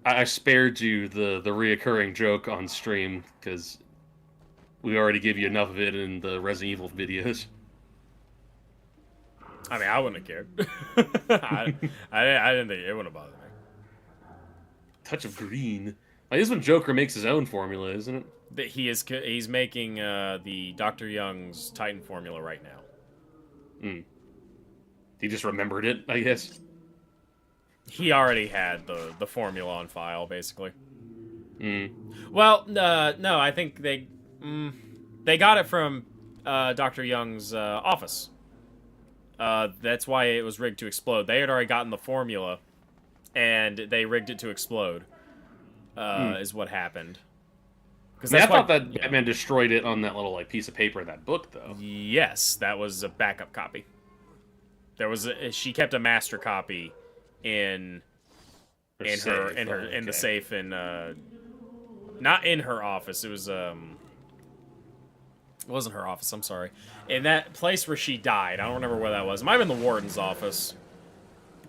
A: I spared you the reoccurring joke on stream because we already gave you enough of it in the Resident Evil videos.
B: I mean, I wouldn't have cared. I didn't think it wouldn't have bothered me.
A: Touch of green. Like, this is when Joker makes his own formula, isn't it?
B: That he's making the Dr. Young's Titan formula right now.
A: He just remembered it, I guess.
B: He already had the formula on file, basically. Well, no, I think they got it from Dr. Young's office. That's why it was rigged to explode. They had already gotten the formula, and they rigged it to explode. Is what happened.
A: I thought that Batman destroyed it on that little piece of paper in that book, though.
B: Yes, that was a backup copy. She kept a master copy in the safe in not in her office. It was it wasn't her office. I'm sorry. In that place where she died. I don't remember where that was. It might have been the warden's office.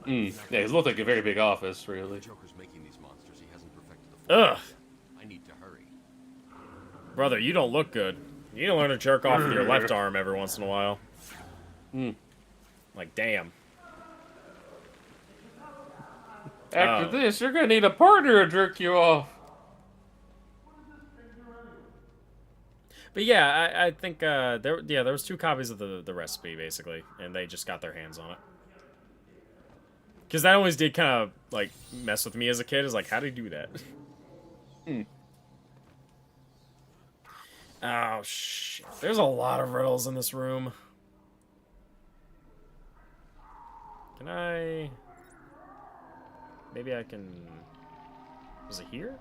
A: Yeah, it looked like a very big office, really.
F: Joker's making these monsters. He hasn't perfected the formula.
B: Ugh.
F: I need to hurry.
B: Brother, you don't look good. You need to learn to jerk off with your left arm every once in a while. Like, damn.
A: After this, you're gonna need a partner to jerk you off.
B: But yeah, I think there was 2 copies of the recipe basically, and they just got their hands on it. Because that always did kind of like mess with me as a kid. Is like, how do you do that? Oh shit! There's a lot of riddles in this room. Can I? Maybe I can. Was it here?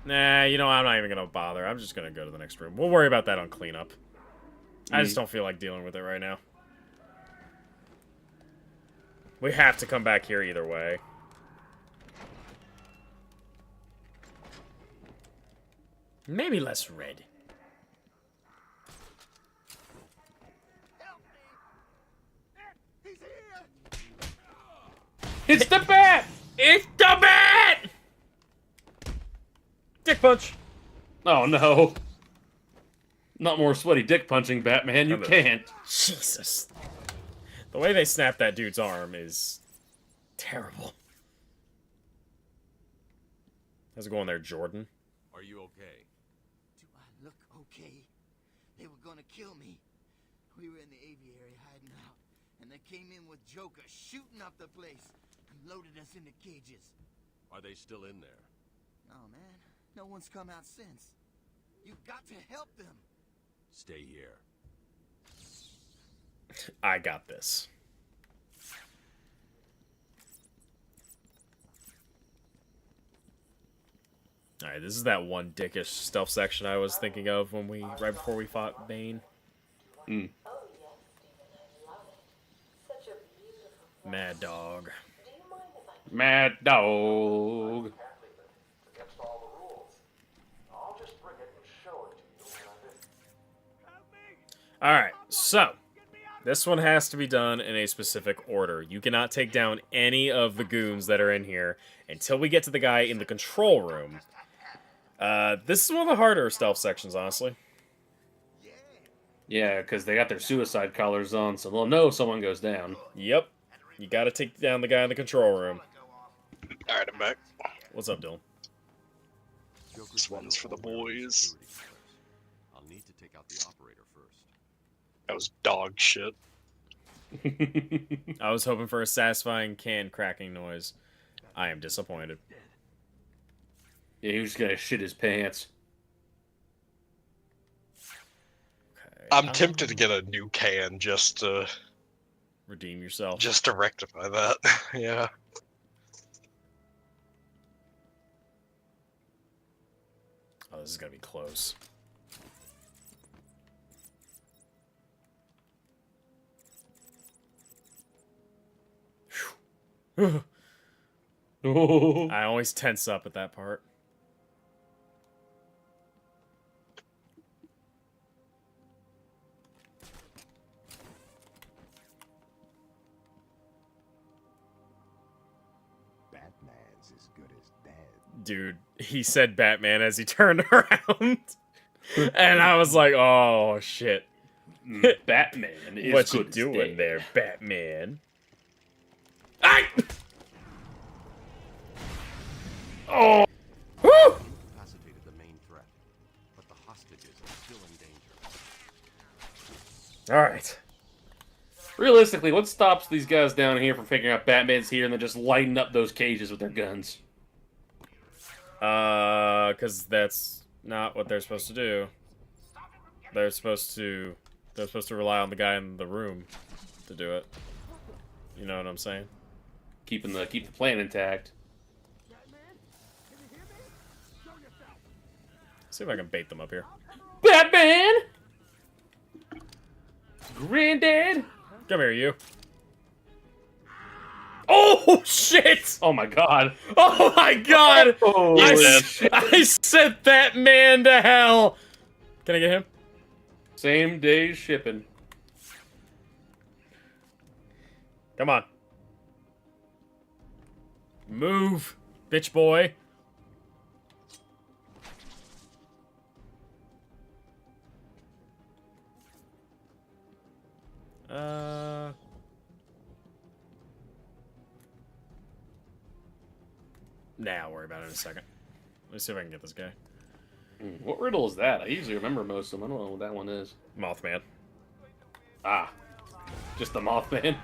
B: Nah, you know, I'm not even gonna bother. I'm just gonna go to the next room. We'll worry about that on cleanup. I just don't feel like dealing with it right now. We have to come back here either way. Maybe less red.
A: It's the bat!
B: It's the bat! Dick punch.
A: Oh no. Not more sweaty dick punching, Batman. You can't.
B: Jesus. The way they snap that dude's arm is terrible. How's it going there, Jordan?
F: Are you okay?
L: Do I look okay? They were gonna kill me. We were in the aviary hiding out, and they came in with Joker shooting up the place and loaded us into cages.
F: Are they still in there?
L: Oh man, no one's come out since. You've got to help them.
F: Stay here.
B: I got this. Alright, this is that one dickish stealth section I was thinking of when right before we fought Bane. Mad Dog.
A: Mad Dog.
G: Against all the rules. I'll just bring it and show it to you when I'm in.
B: Alright, so this one has to be done in a specific order. You cannot take down any of the goons that are in here until we get to the guy in the control room. This is one of the harder stealth sections, honestly.
A: Yeah, because they got their suicide collars on, so they'll know if someone goes down.
B: Yep. You gotta take down the guy in the control room.
C: Alright, I'm back.
B: What's up, Dylan?
C: This one's for the boys.
F: I'll need to take out the operator first.
C: That was dog shit.
B: I was hoping for a satisfying can cracking noise. I am disappointed.
A: Yeah, he was just gonna shit his pants.
B: Okay.
C: I'm tempted to get a new can just to
B: Redeem yourself.
C: just to rectify that. Yeah.
B: Oh, this is gonna be close. I always tense up at that part.
J: Batman's as good as dead.
B: Dude, he said Batman as he turned around. And I was like, oh, shit.
A: Batman is
B: What you
A: good as
B: doing
A: dead.
B: there, Batman? Ay! Oh! Woo!
F: Incapacitated the main threat, but the hostages are still in danger.
B: Alright.
A: Realistically, what stops these guys down here from figuring out Batman's here and then just lighting up those cages with their guns?
B: Because that's not what they're supposed to do. They're supposed to rely on the guy in the room to do it. You know what I'm saying?
A: Keep the plan intact.
B: See if I can bait them up here.
A: Batman! Granddad!
B: Come here, you. Oh, shit!
A: Oh my god.
B: Oh my god!
A: Holy shit.
B: I sent that man to hell! Can I get him?
A: Same day shipping.
B: Come on. Move, bitch boy. Nah, I'll worry about it in a second. Let's see if I can get this guy.
A: What riddle is that? I usually remember most of them. I don't know what that one is.
B: Mothman.
A: Ah. Just the Mothman.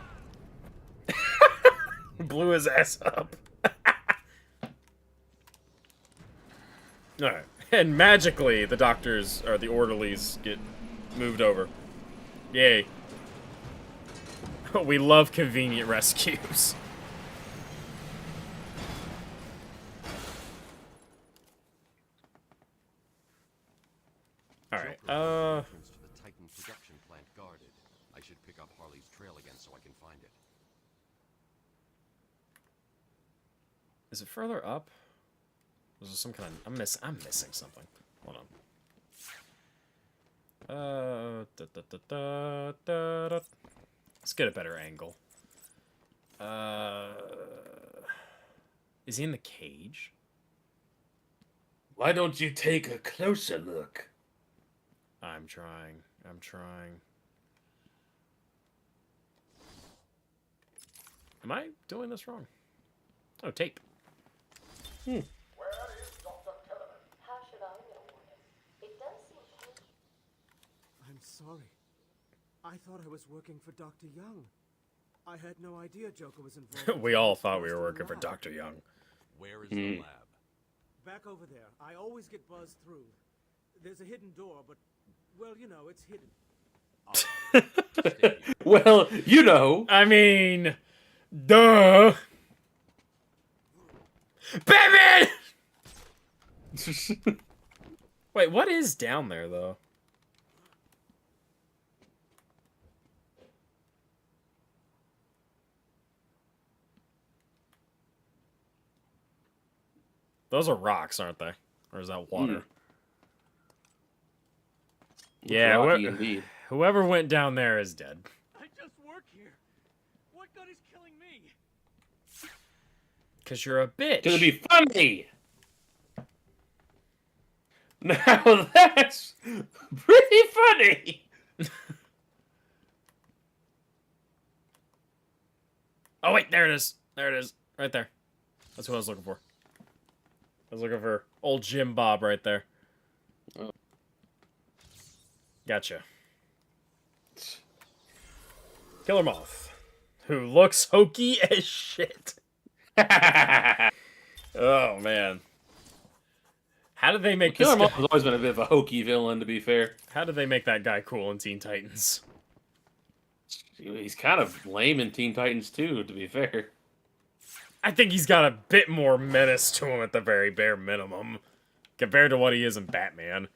B: Blew his ass up. Alright. And magically, the doctors, or the orderlies, get moved over. Yay. We love convenient rescues. Alright,
F: Entrance to the Titan production plant guarded. I should pick up Harley's trail again so I can find it.
B: Is it further up? Was there some kind of... I'm missing something. Hold on. Let's get a better angle. Is he in the cage?
A: Why don't you take a closer look?
B: I'm trying. I'm trying. Am I doing this wrong? Oh, tape.
G: Where is Dr. Kellerman?
I: How should I know, Warden? It does seem painful.
D: I'm sorry. I thought I was working for Dr. Young. I had no idea Joker was involved.
B: We all thought we were working for Dr. Young.
F: Where is the lab?
D: Back over there. I always get buzzed through. There's a hidden door, but, well, you know, it's hidden.
A: Well, you know.
B: I mean, duh. Batman! Wait, what is down there, though? Those are rocks, aren't they? Or is that water? Yeah,
A: Rocky indeed.
B: Whoever went down there is dead.
D: I just work here. What good is killing me?
B: Because you're a bitch.
A: Gonna be funny! Now that's pretty funny!
B: Oh, wait, there it is. There it is. Right there. That's what I was looking for. I was looking for old Jim Bob right there.
A: Oh.
B: Gotcha. Killer Moth, who looks hokey as shit. Oh, man. How did they make
A: Killer
B: this
A: Moth
B: guy...
A: has always been a bit of a hokey villain, to be fair.
B: How did they make that guy cool in Teen Titans?
A: He's kind of lame in Teen Titans, too, to be fair.
B: I think he's got a bit more menace to him at the very bare minimum, compared to what he is in Batman.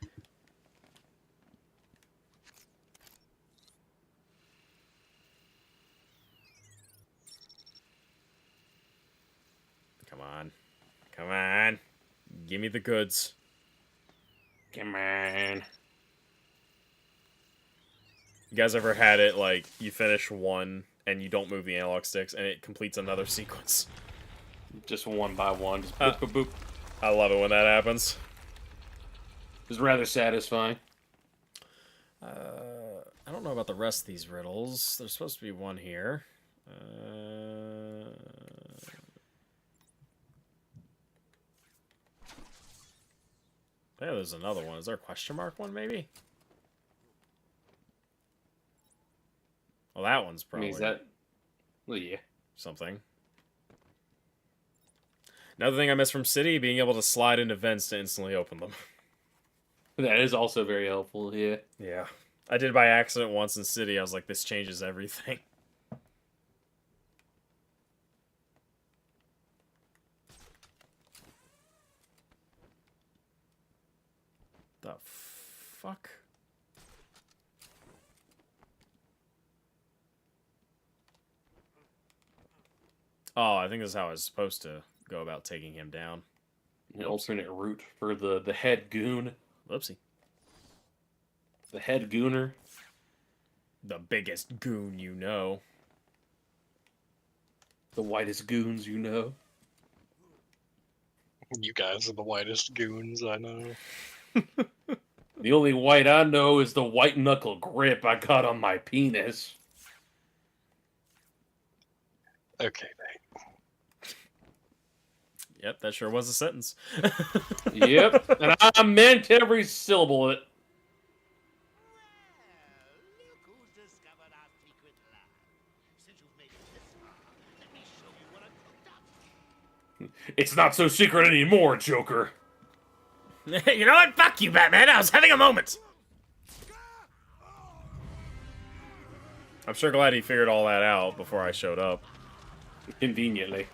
B: Come on. Come on. Give me the goods.
A: Come on.
B: You guys ever had it, like, you finish one, and you don't move the analog sticks, and it completes another sequence?
A: Just one by one. Just boop, boop, boop.
B: I love it when that happens.
A: It's rather satisfying.
B: I don't know about the rest of these riddles. There's supposed to be one here. Yeah, there's another one. Is there a question mark one, maybe? Well, that one's probably...
A: Is that... Well, yeah.
B: Something. Another thing I missed from City, being able to slide into vents to instantly open them.
A: That is also very helpful, yeah.
B: Yeah. I did by accident once in City. I was like, this changes everything. The fuck? Oh, I think this is how I was supposed to go about taking him down.
A: An alternate route for the head goon.
B: Whoopsie.
A: The head gooner.
B: The biggest goon you know.
A: The whitest goons you know.
C: You guys are the whitest goons I know.
A: The only white I know is the white knuckle grip I got on my penis.
C: Okay, Nate.
B: Yep, that sure was a sentence.
A: Yep, and I meant every syllable of it.
H: Look who's discovered our secret lab. Since you've made it this far, let me show you what I've cooked up.
A: It's not so secret anymore, Joker.
B: You know what? Fuck you, Batman. I was having a moment. I'm sure glad he figured all that out before I showed up.
A: Conveniently.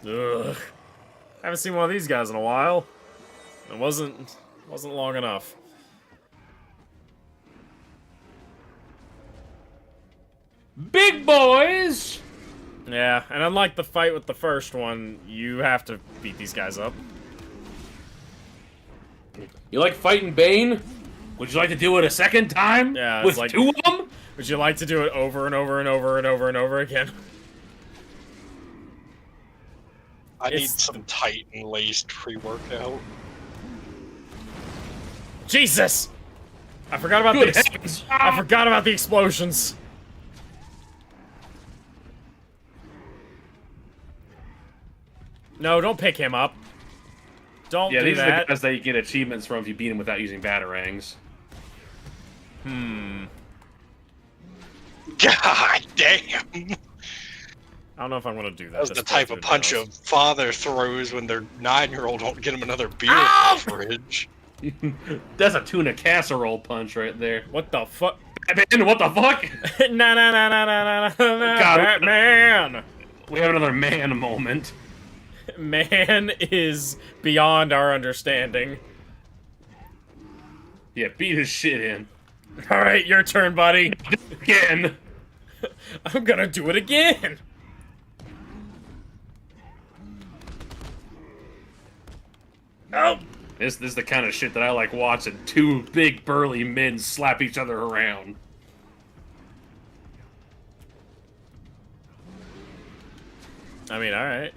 B: Ugh. I haven't seen one of these guys in a while. It wasn't long enough.
A: Big boys!
B: Yeah, and unlike the fight with the first one, you have to beat these guys up.
A: You like fighting Bane? Would you like to do it a second time?
B: Yeah,
A: with
B: it's like,
A: 2 of them?
B: Would you like to do it over and over and over and over and over again?
C: I need some Titan laced pre-workout.
B: Jesus! I forgot about
A: Good
B: the
A: heavens.
B: I forgot about the explosions. No, don't pick him up. Don't
A: Yeah,
B: do
A: these are
B: that.
A: the guys that you get achievements from if you beat him without using batarangs.
C: God damn!
B: I don't know if I'm gonna do that.
C: That's the
B: Just
C: type
B: play
C: of
B: through
C: punch
B: the
C: a father throws when their 9-year-old won't get him another beer
B: Ow!
C: in the fridge.
A: That's a tuna casserole punch right there.
B: What the fuck?
A: Batman, what the fuck?
B: Nah, nah, nah, nah, nah, nah, nah,
A: God,
B: Batman!
A: We have another man moment.
B: Man is beyond our understanding.
A: Yeah, beat his shit in.
B: Alright, your turn, buddy.
A: Again.
B: I'm gonna do it again. Oh!
A: This is the kind of shit that I like watching. 2 big burly men slap each other around.
B: I mean, alright.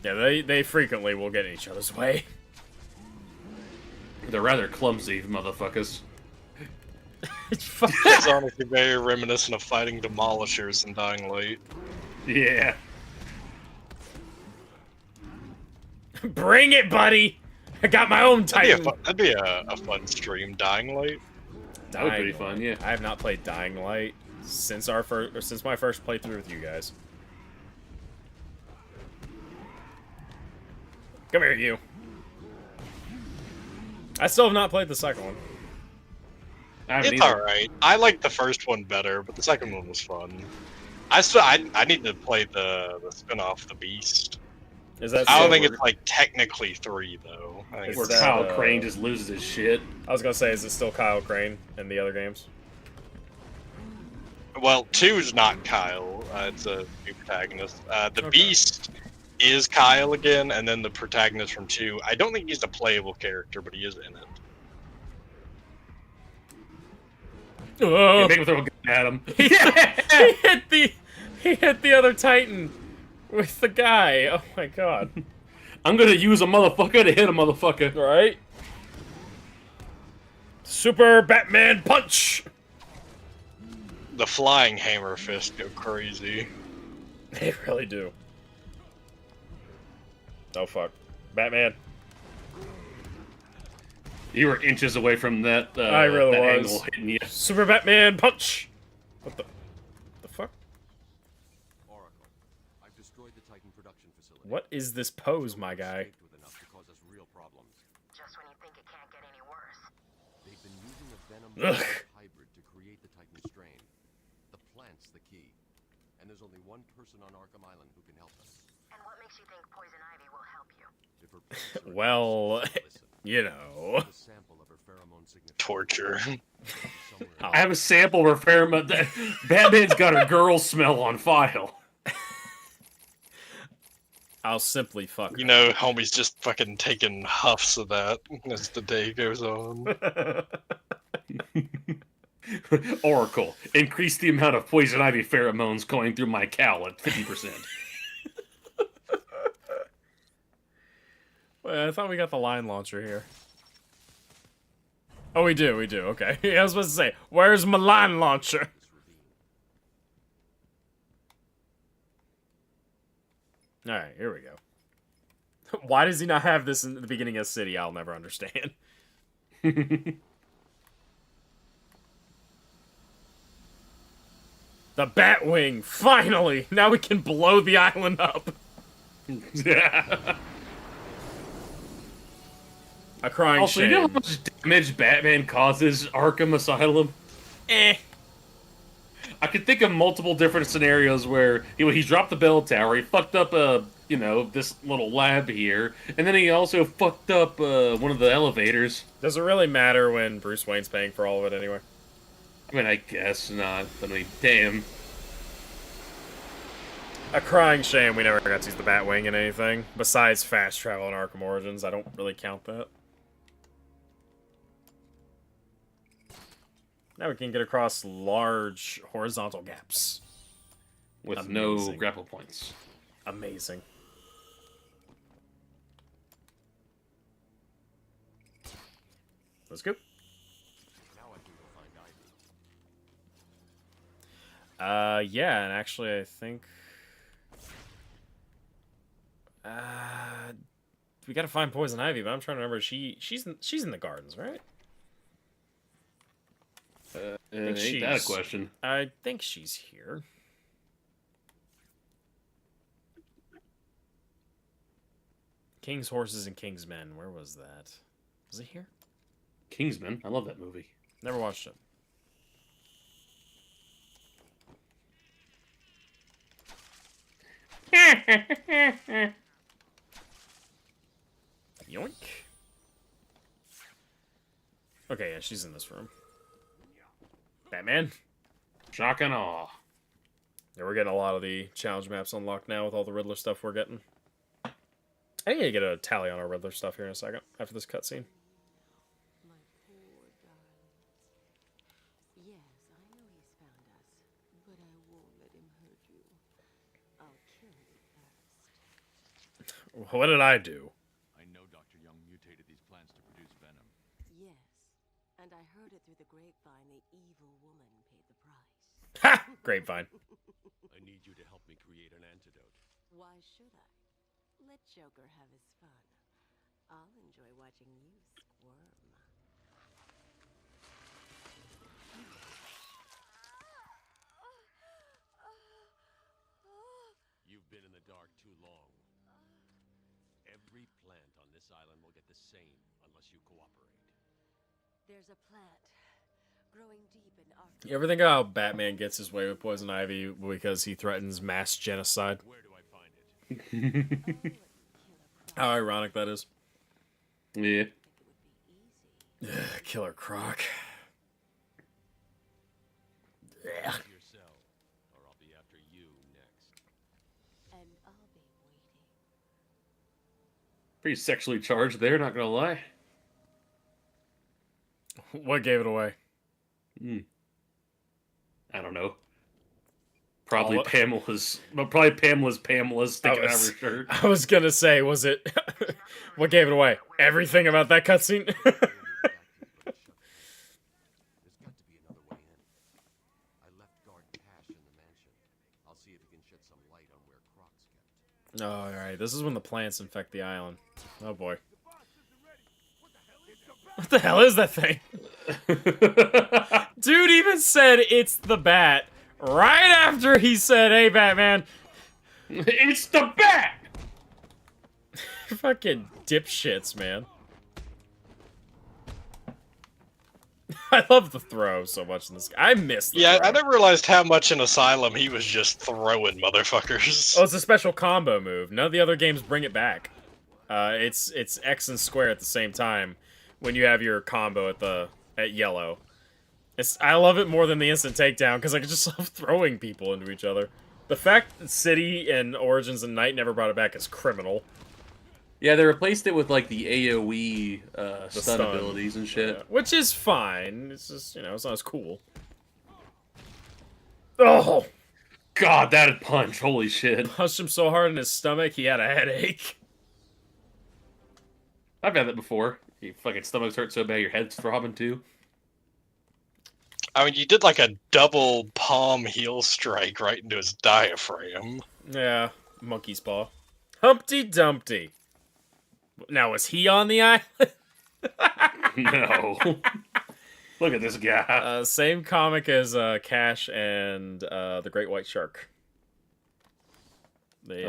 B: Yeah, they frequently will get in each other's way.
A: They're rather clumsy, motherfuckers.
C: It's honestly very reminiscent of fighting demolishers in Dying Light.
A: Yeah.
B: Bring it, buddy! I got my own Titan.
C: That'd be a fun stream, Dying Light.
A: That would be fun, yeah.
B: I have not played Dying Light since my first playthrough with you guys. Come here, you. I still have not played the second one.
C: It's alright. I like the first one better, but the second one was fun. I need to play the spin-off, The Beast.
B: Is that
C: I don't think it's like technically 3 though. I think
A: Where
C: it's-
A: Kyle Crane just loses his shit.
B: I was gonna say, is it still Kyle Crane in the other games?
C: Well, 2's not Kyle. It's a new protagonist. The
B: Okay.
C: Beast is Kyle again, and then the protagonist from 2. I don't think he's a playable character, but he is in it.
B: Oh.
A: Yeah, make him throw a gun at him.
B: He hit the other Titan with the guy. Oh my god.
A: I'm gonna use a motherfucker to hit a motherfucker.
B: Right? Super Batman punch!
C: The flying hammer fist go crazy.
B: They really do. Oh fuck. Batman.
A: You were inches away from that,
B: I really
A: that
B: was.
A: angle hitting you.
B: Super Batman punch! What the fuck?
F: Oracle, I've destroyed the Titan production facility.
B: What is this pose, my guy?
F: With enough to cause us real problems.
K: Just when you think it can't get any worse.
F: They've been using a venom
B: Ugh.
F: hybrid to create the Titan strain. The plant's the key. And there's only one person on Arkham Island who can help us.
K: And what makes you think Poison Ivy will help you?
F: If her plants are
B: Well,
F: listen,
B: you know.
F: a sample of her pheromone signature.
C: Torture.
A: I have a sample where Batman's got a girl smell on file.
B: I'll simply fuck.
C: You know, homie's just fucking taking huffs of that as the day goes on.
A: Oracle, increase the amount of poison ivy pheromones going through my cowl at 50%.
B: I thought we got the line launcher here. Oh, we do, okay. I was supposed to say, where's my line launcher? Alright, here we go. Why does he not have this in the beginning of City? I'll never understand. The Batwing! Finally! Now we can blow the island up!
A: Yeah.
B: A crying
A: Also,
B: shame.
A: you know how much damage Batman causes Arkham Asylum? I could think of multiple different scenarios where he dropped the bell tower, he fucked up this little lab here, and then he also fucked up one of the elevators.
B: Does it really matter when Bruce Wayne's paying for all of it anyway?
A: I mean, I guess not, but I mean, damn.
B: A crying shame we never got to use the Batwing in anything. Besides fast travel in Arkham Origins, I don't really count that. Now we can get across large horizontal gaps.
A: With no grapple points.
B: Amazing. Let's go.
F: Now I can go find Ivy.
B: Yeah, and actually I think... we gotta find Poison Ivy, but I'm trying to remember, she's in the gardens, right?
A: Ain't that a question?
B: I think she's here. King's Horses and King's Men. Where was that? Was it here?
A: Kingsman. I love that movie.
B: Never watched it. Yoink. Okay, yeah, she's in this room. Batman.
A: Shock and awe.
B: Yeah, we're getting a lot of the challenge maps unlocked now with all the Riddler stuff we're getting. I need to get a tally on our Riddler stuff here in a second, after this cutscene.
M: My poor darling. Yes, I know he's found us, but I won't let him hurt you. I'll kill you first.
B: What did I do?
F: I know Dr. Young mutated these plants to produce venom.
M: Yes, and I heard it through the grapevine the evil woman paid the price.
B: Ha! Grapevine.
F: I need you to help me create an antidote.
M: Why should I? Let Joker have his fun. I'll enjoy watching you squirm.
F: You've been in the dark too long. Every plant on this island will get the same unless you cooperate.
M: There's a plant growing deep in Arkham.
B: You ever think how Batman gets his way with Poison Ivy because he threatens mass genocide?
F: Where do I find it?
B: How ironic that is.
A: Yeah.
B: Killer Croc. Yeah.
F: Your cell, or I'll be after you next.
M: And I'll be waiting.
A: Pretty sexually charged there, not gonna lie.
B: What gave it away?
A: I don't know. Probably Pamela's sticking out of her shirt.
B: I was gonna say, was it... what gave it away? Everything about that cutscene?
F: There's got to be another way in. I left guard Cash in the mansion. I'll see if he can shed some light on where Croc's kept.
B: Oh, alright. This is when the plants infect the island. Oh boy. What the hell is that thing? Dude even said it's the bat right after he said, "Hey, Batman."
A: It's the bat!
B: Fucking dipshits, man. I love the throw so much in this. I miss the
C: Yeah,
B: throw.
C: I never realized how much in Asylum he was just throwing motherfuckers.
B: Oh, it's a special combo move. None of the other games bring it back. It's X and square at the same time when you have your combo at yellow. I love it more than the instant takedown because I can just love throwing people into each other. The fact that City and Origins and Night never brought it back is criminal.
A: Yeah, they replaced it with like the AoE stun
B: stun
A: abilities and shit.
B: Yeah, which is fine. It's just, it's not as cool. Oh!
A: God, that punch. Holy shit.
B: Punched him so hard in his stomach, he had a headache.
A: I've had that before. Your fucking stomach's hurt so bad your head's throbbing too.
C: I mean, you did like a double palm heel strike right into his diaphragm.
B: Yeah, monkey's paw. Humpty Dumpty. Now, was he on the island?
A: No. Look at this guy.
B: Same comic as Cash and the Great White Shark.
A: The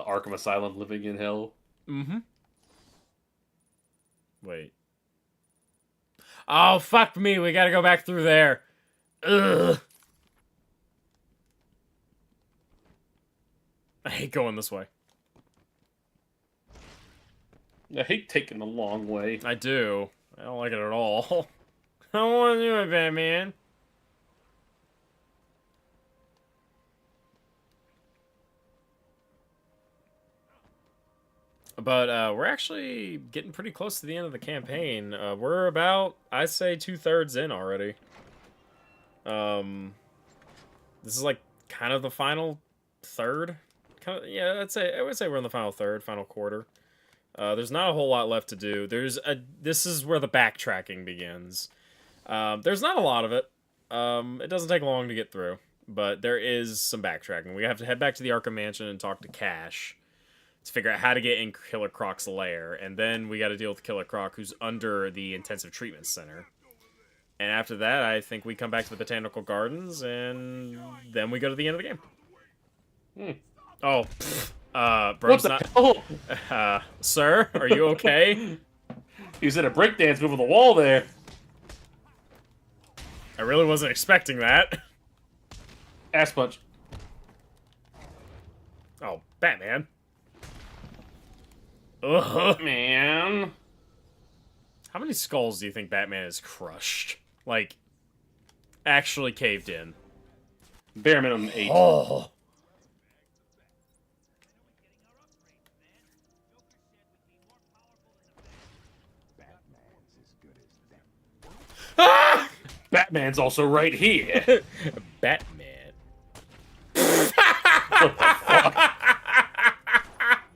A: Arkham Asylum living in hell.
B: Mm-hmm. Wait. Oh, fuck me. We gotta go back through there. Ugh. I hate going this way.
A: I hate taking the long way.
B: I do. I don't like it at all. I don't want to do it, Batman. But we're actually getting pretty close to the end of the campaign. We're about, I'd say, 2/3 in already. This is like kind of the final third. Yeah, I would say we're in the final third, final quarter. There's not a whole lot left to do. This is where the backtracking begins. There's not a lot of it. It doesn't take long to get through, but there is some backtracking. We have to head back to the Arkham Mansion and talk to Cash to figure out how to get in Killer Croc's lair, and then we got to deal with Killer Croc, who's under the intensive treatment center. And after that, I think we come back to the Botanical Gardens, and then we go to the end of the game. Oh, bro's
A: What the
B: not. Sir, are you okay?
A: He's in a breakdance move on the wall there.
B: I really wasn't expecting that.
A: Ass punch.
B: Oh, Batman. Ugh.
A: Man.
B: How many skulls do you think Batman has crushed? Like, actually caved in?
A: Bare minimum 8.
B: Oh. Ah!
A: Batman's also right here.
B: Batman.
A: What the fuck?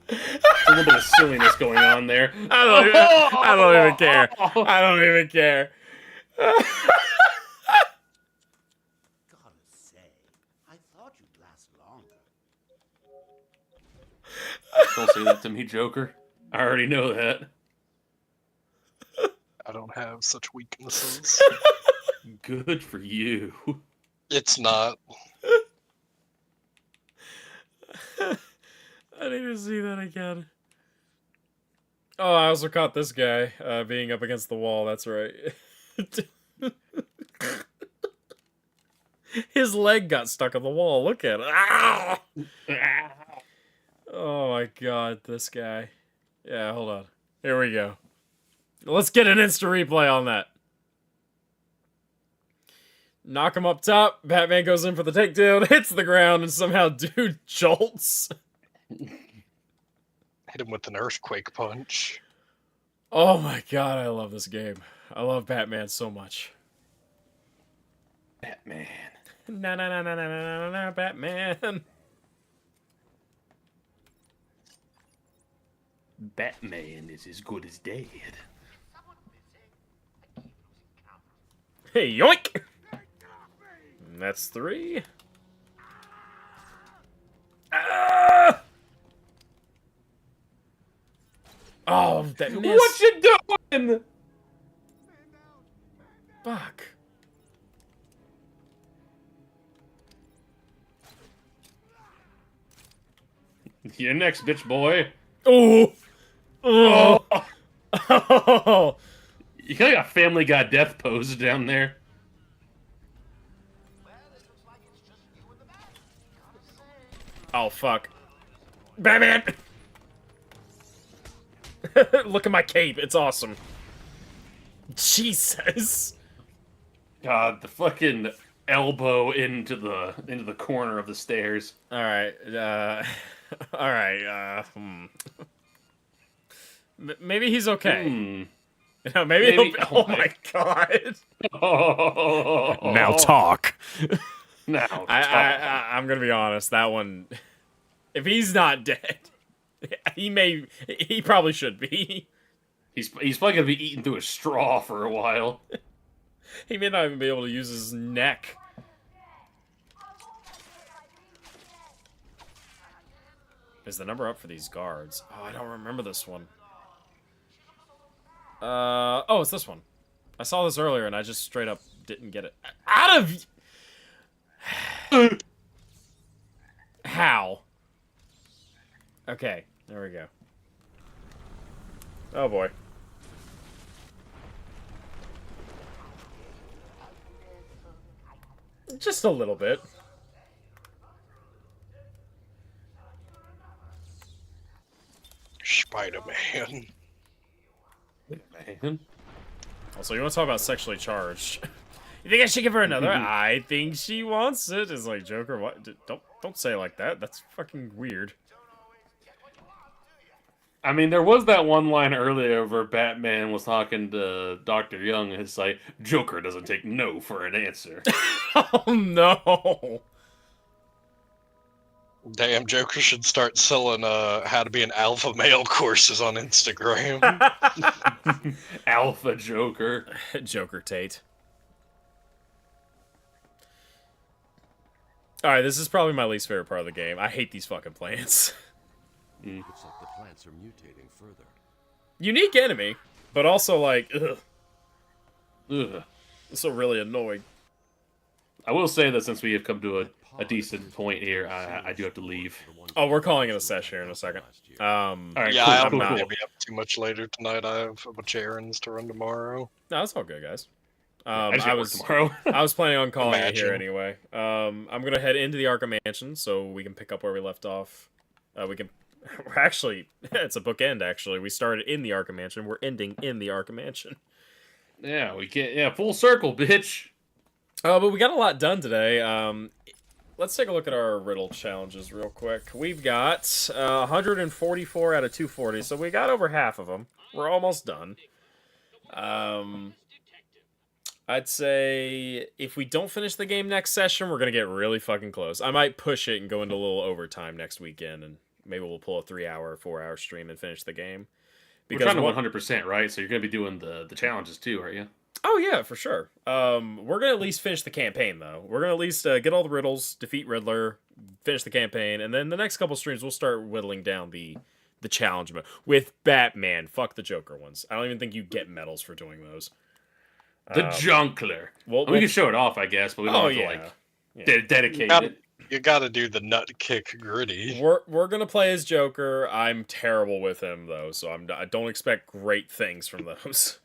A: A little bit of silliness going on there.
B: I don't even care. I don't even care.
H: Gotta say, I thought you'd last longer.
A: Don't say that to me, Joker. I already know that.
C: I don't have such weaknesses.
A: Good for you.
C: It's not.
B: I need to see that again. Oh, I also caught this guy being up against the wall. That's right. His leg got stuck on the wall. Look at it. Ah! Oh my god, this guy. Yeah, hold on. Here we go. Let's get an instant replay on that. Knock him up top. Batman goes in for the takedown, hits the ground, and somehow dude jolts.
C: Hit him with an earthquake punch.
B: Oh my god, I love this game. I love Batman so much.
A: Batman.
B: Na na na na na na na Batman.
A: Batman is as good as dead.
B: Hey, yoink! And that's 3. Ah! Oh, that miss.
A: What you doing?
B: Fuck.
A: You're next, bitch boy.
B: Oh! Oh! Oh!
A: You got a Family Guy death pose down there.
B: Oh, fuck. Batman! Look at my cape. It's awesome. Jesus.
A: God, the fucking elbow into the corner of the stairs.
B: All right. All right. Maybe he's okay. No, maybe he'll be, oh my god. Now talk.
A: Now talk.
B: I'm gonna be honest. That one, if he's not dead, he probably should be.
A: He's probably gonna be eating through a straw for a while.
B: He may not even be able to use his neck. Is the number up for these guards? Oh, I don't remember this one. Oh, it's this one. I saw this earlier and I just straight up didn't get it. Out of... How? Okay, there we go. Oh boy. Just a little bit.
C: Spider-Man.
A: Man.
B: Also, you want to talk about sexually charged? You think I should give her another? I think she wants it. It's like, Joker, what? Don't say it like that. That's fucking weird.
A: I mean, there was that one line earlier where Batman was talking to Dr. Young, and it's like, Joker doesn't take no for an answer.
B: Oh, no.
C: Damn, Joker should start selling how to be an alpha male courses on Instagram.
A: Alpha Joker.
B: Joker Tate. Alright, this is probably my least favorite part of the game. I hate these fucking plants.
F: Looks like the plants are mutating further.
B: Unique enemy, but also like, ugh.
A: Ugh.
B: So really annoying.
A: I will say that since we have come to a decent point here, I do have to leave.
B: Oh, we're calling it a sesh here in a second.
A: All right,
C: Yeah,
A: cool,
C: I'm not
A: cool.
C: gonna be up too much later tonight. I have a bunch of errands to run tomorrow.
B: No, that's all good, guys.
A: I just gotta work tomorrow.
B: I was planning on calling it here
C: Imagine.
B: anyway. I'm gonna head into the Arkham Mansion so we can pick up where we left off. We're actually, it's a bookend. Actually, we started in the Arkham Mansion. We're ending in the Arkham Mansion.
A: Yeah, we get full circle, bitch.
B: But we got a lot done today. Let's take a look at our riddle challenges real quick. We've got 144 out of 240, so we got over half of them. We're almost done. I'd say if we don't finish the game next session, we're gonna get really fucking close. I might push it and go into a little overtime next weekend, and maybe we'll pull a 3-hour, 4-hour stream and finish the game.
A: We're trying to 100%, right? So you're gonna be doing the challenges too, aren't you?
B: Oh yeah, for sure. We're gonna at least finish the campaign though. We're gonna at least get all the riddles, defeat Riddler, finish the campaign, and then the next couple streams we'll start whittling down the challenge mode with Batman. Fuck the Joker ones. I don't even think you get medals for doing those.
A: The Junkler.
B: Well,
A: we can show it off, I guess, but we don't have to dedicate it.
C: You gotta do the nut kick gritty.
B: We're gonna play as Joker. I'm terrible with him though, so I don't expect great things from those.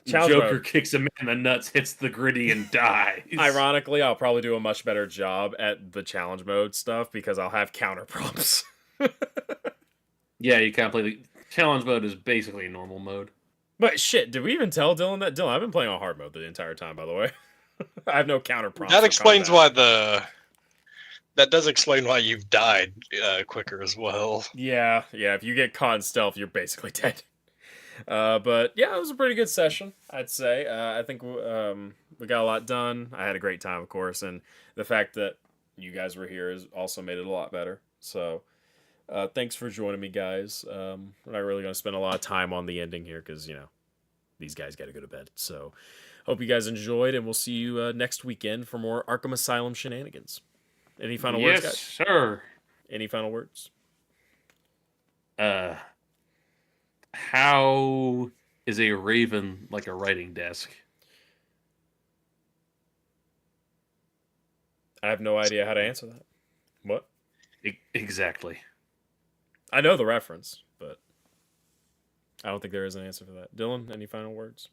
A: Joker
B: mode.
A: kicks a man in the nuts, hits the gritty, and dies.
B: Ironically, I'll probably do a much better job at the challenge mode stuff because I'll have counter prompts.
A: Yeah, you kind of play the challenge mode is basically normal mode.
B: But shit, did we even tell Dylan that? Dylan, I've been playing on hard mode the entire time, by the way. I have no counter prompts.
C: That explains why that does explain why you've died quicker as well.
B: Yeah. If you get caught in stealth, you're basically dead. But yeah, it was a pretty good session, I'd say. I think we got a lot done. I had a great time, of course, and the fact that you guys were here has also made it a lot better. So, thanks for joining me, guys. We're not really going to spend a lot of time on the ending here because, these guys got to go to bed. So, hope you guys enjoyed, and we'll see you next weekend for more Arkham Asylum shenanigans. Any final words, guys?
A: Yes, sir.
B: Any final words?
A: How is a raven like a writing desk?
B: I have no idea how to answer that. What?
A: Exactly.
B: I know the reference, but I don't think there is an answer for that. Dylan, any final words?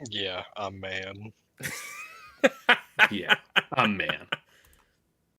C: Yeah, I'm man.
A: Yeah, I'm man.